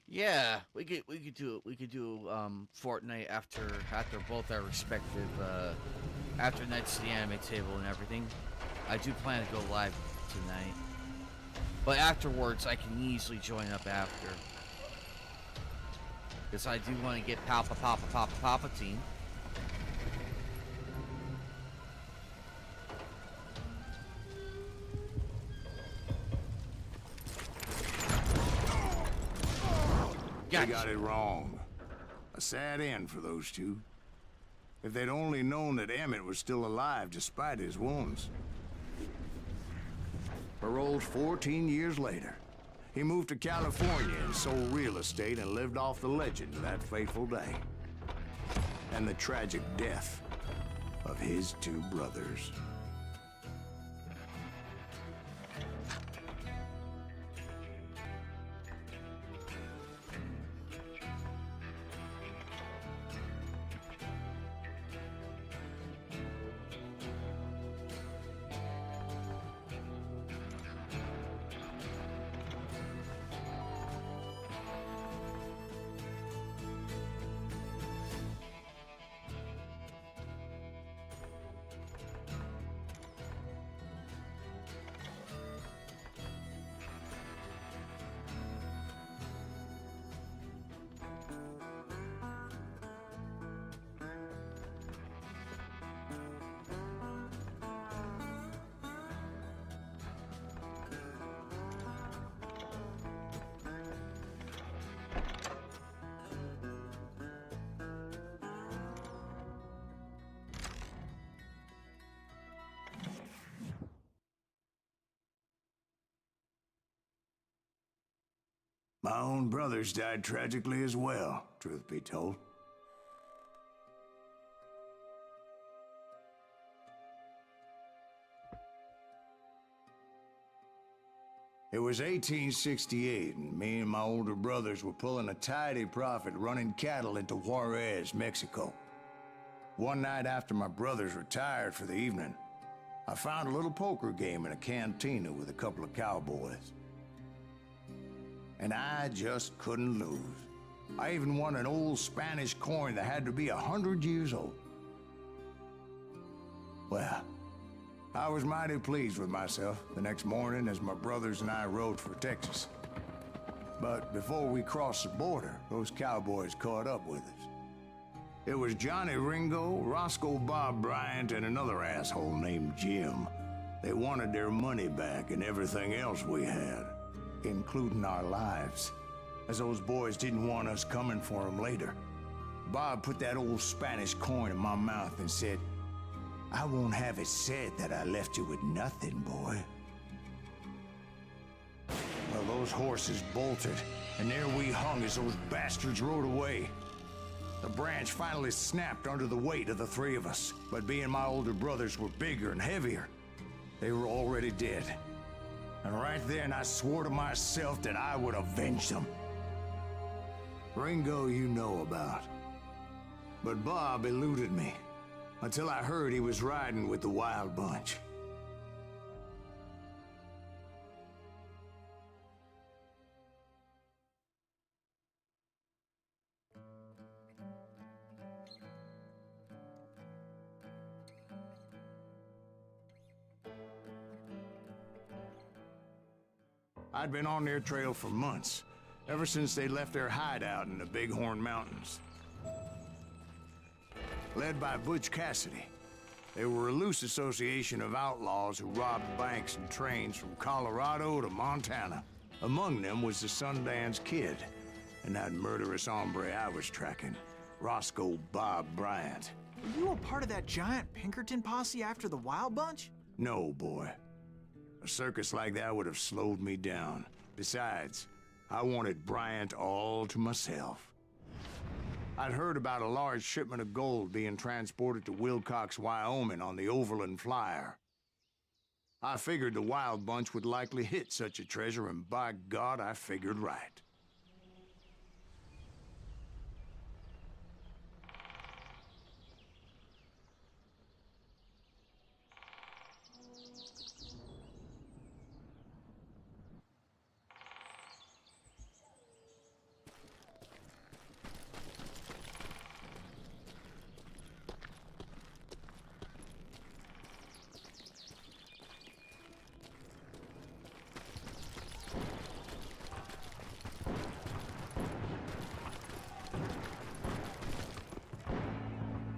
Yeah, we could do Fortnite after both our respective after nights to the anime table and everything. I do plan to go live tonight, but afterwards I can easily join up after, because I do want to get Palpatine. They got it wrong. A sad end for those two. If they'd only known that Emmett was still alive despite his wounds. Paroled 14 years later, he moved to California and sold real estate and lived off the legend of that fateful day. And the tragic death of his two brothers. My own brothers died tragically as well, truth be told. It was 1868, and me and my older brothers were pulling a tidy profit running cattle into Juarez, Mexico. One night after my brothers retired for the evening, I found a little poker game in a cantina with a couple of cowboys. And I just couldn't lose. I even won an old Spanish coin that had to be 100 years old. Well, I was mighty pleased with myself the next morning as my brothers and I rode for Texas. But before we crossed the border, those cowboys caught up with us. It was Johnny Ringo, Roscoe Bob Bryant, and another asshole named Jim. They wanted their money back and everything else we had, including our lives, as those boys didn't want us coming for them later. Bob put that old Spanish coin in my mouth and said, "I won't have it said that I left you with nothing, boy." Well, those horses bolted, and there we hung as those bastards rode away. The branch finally snapped under the weight of the three of us, but being my older brothers were bigger and heavier, they were already dead. And right then I swore to myself that I would avenge them. Ringo you know about. But Bob eluded me, until I heard he was riding with the Wild Bunch. I'd been on their trail for months, ever since they left their hideout in the Bighorn Mountains. Led by Butch Cassidy, they were a loose association of outlaws who robbed banks and trains from Colorado to Montana. Among them was the Sundance Kid, and that murderous hombre I was tracking, Roscoe Bob Bryant. Were you a part of that giant Pinkerton posse after the Wild Bunch? No, boy. A circus like that would have slowed me down. Besides, I wanted Bryant all to myself. I'd heard about a large shipment of gold being transported to Wilcox, Wyoming on the Overland Flyer. I figured the Wild Bunch would likely hit such a treasure, and by God, I figured right.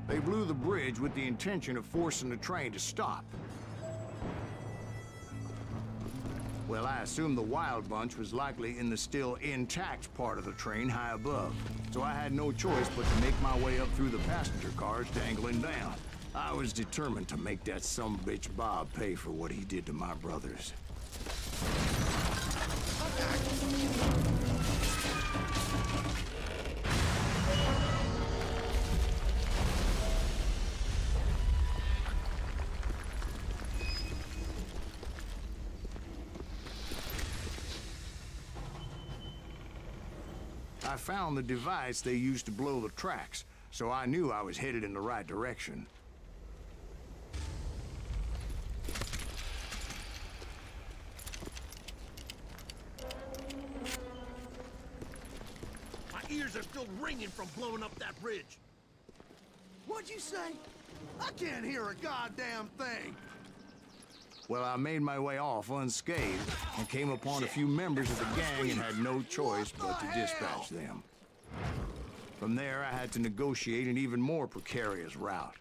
They blew the bridge with the intention of forcing the train to stop. Well, I assumed the Wild Bunch was likely in the still intact part of the train high above, so I had no choice but to make my way up through the passenger cars dangling down. I was determined to make that sumbitch Bob pay for what he did to my brothers. I found the device they used to blow the tracks, so I knew I was headed in the right direction. My ears are still ringing from blowing up that bridge. What'd you say? I can't hear a goddamn thing. Well, I made my way off unscathed and came upon a few members of the gang and had no choice but to dispatch them. From there, I had to negotiate an even more precarious route.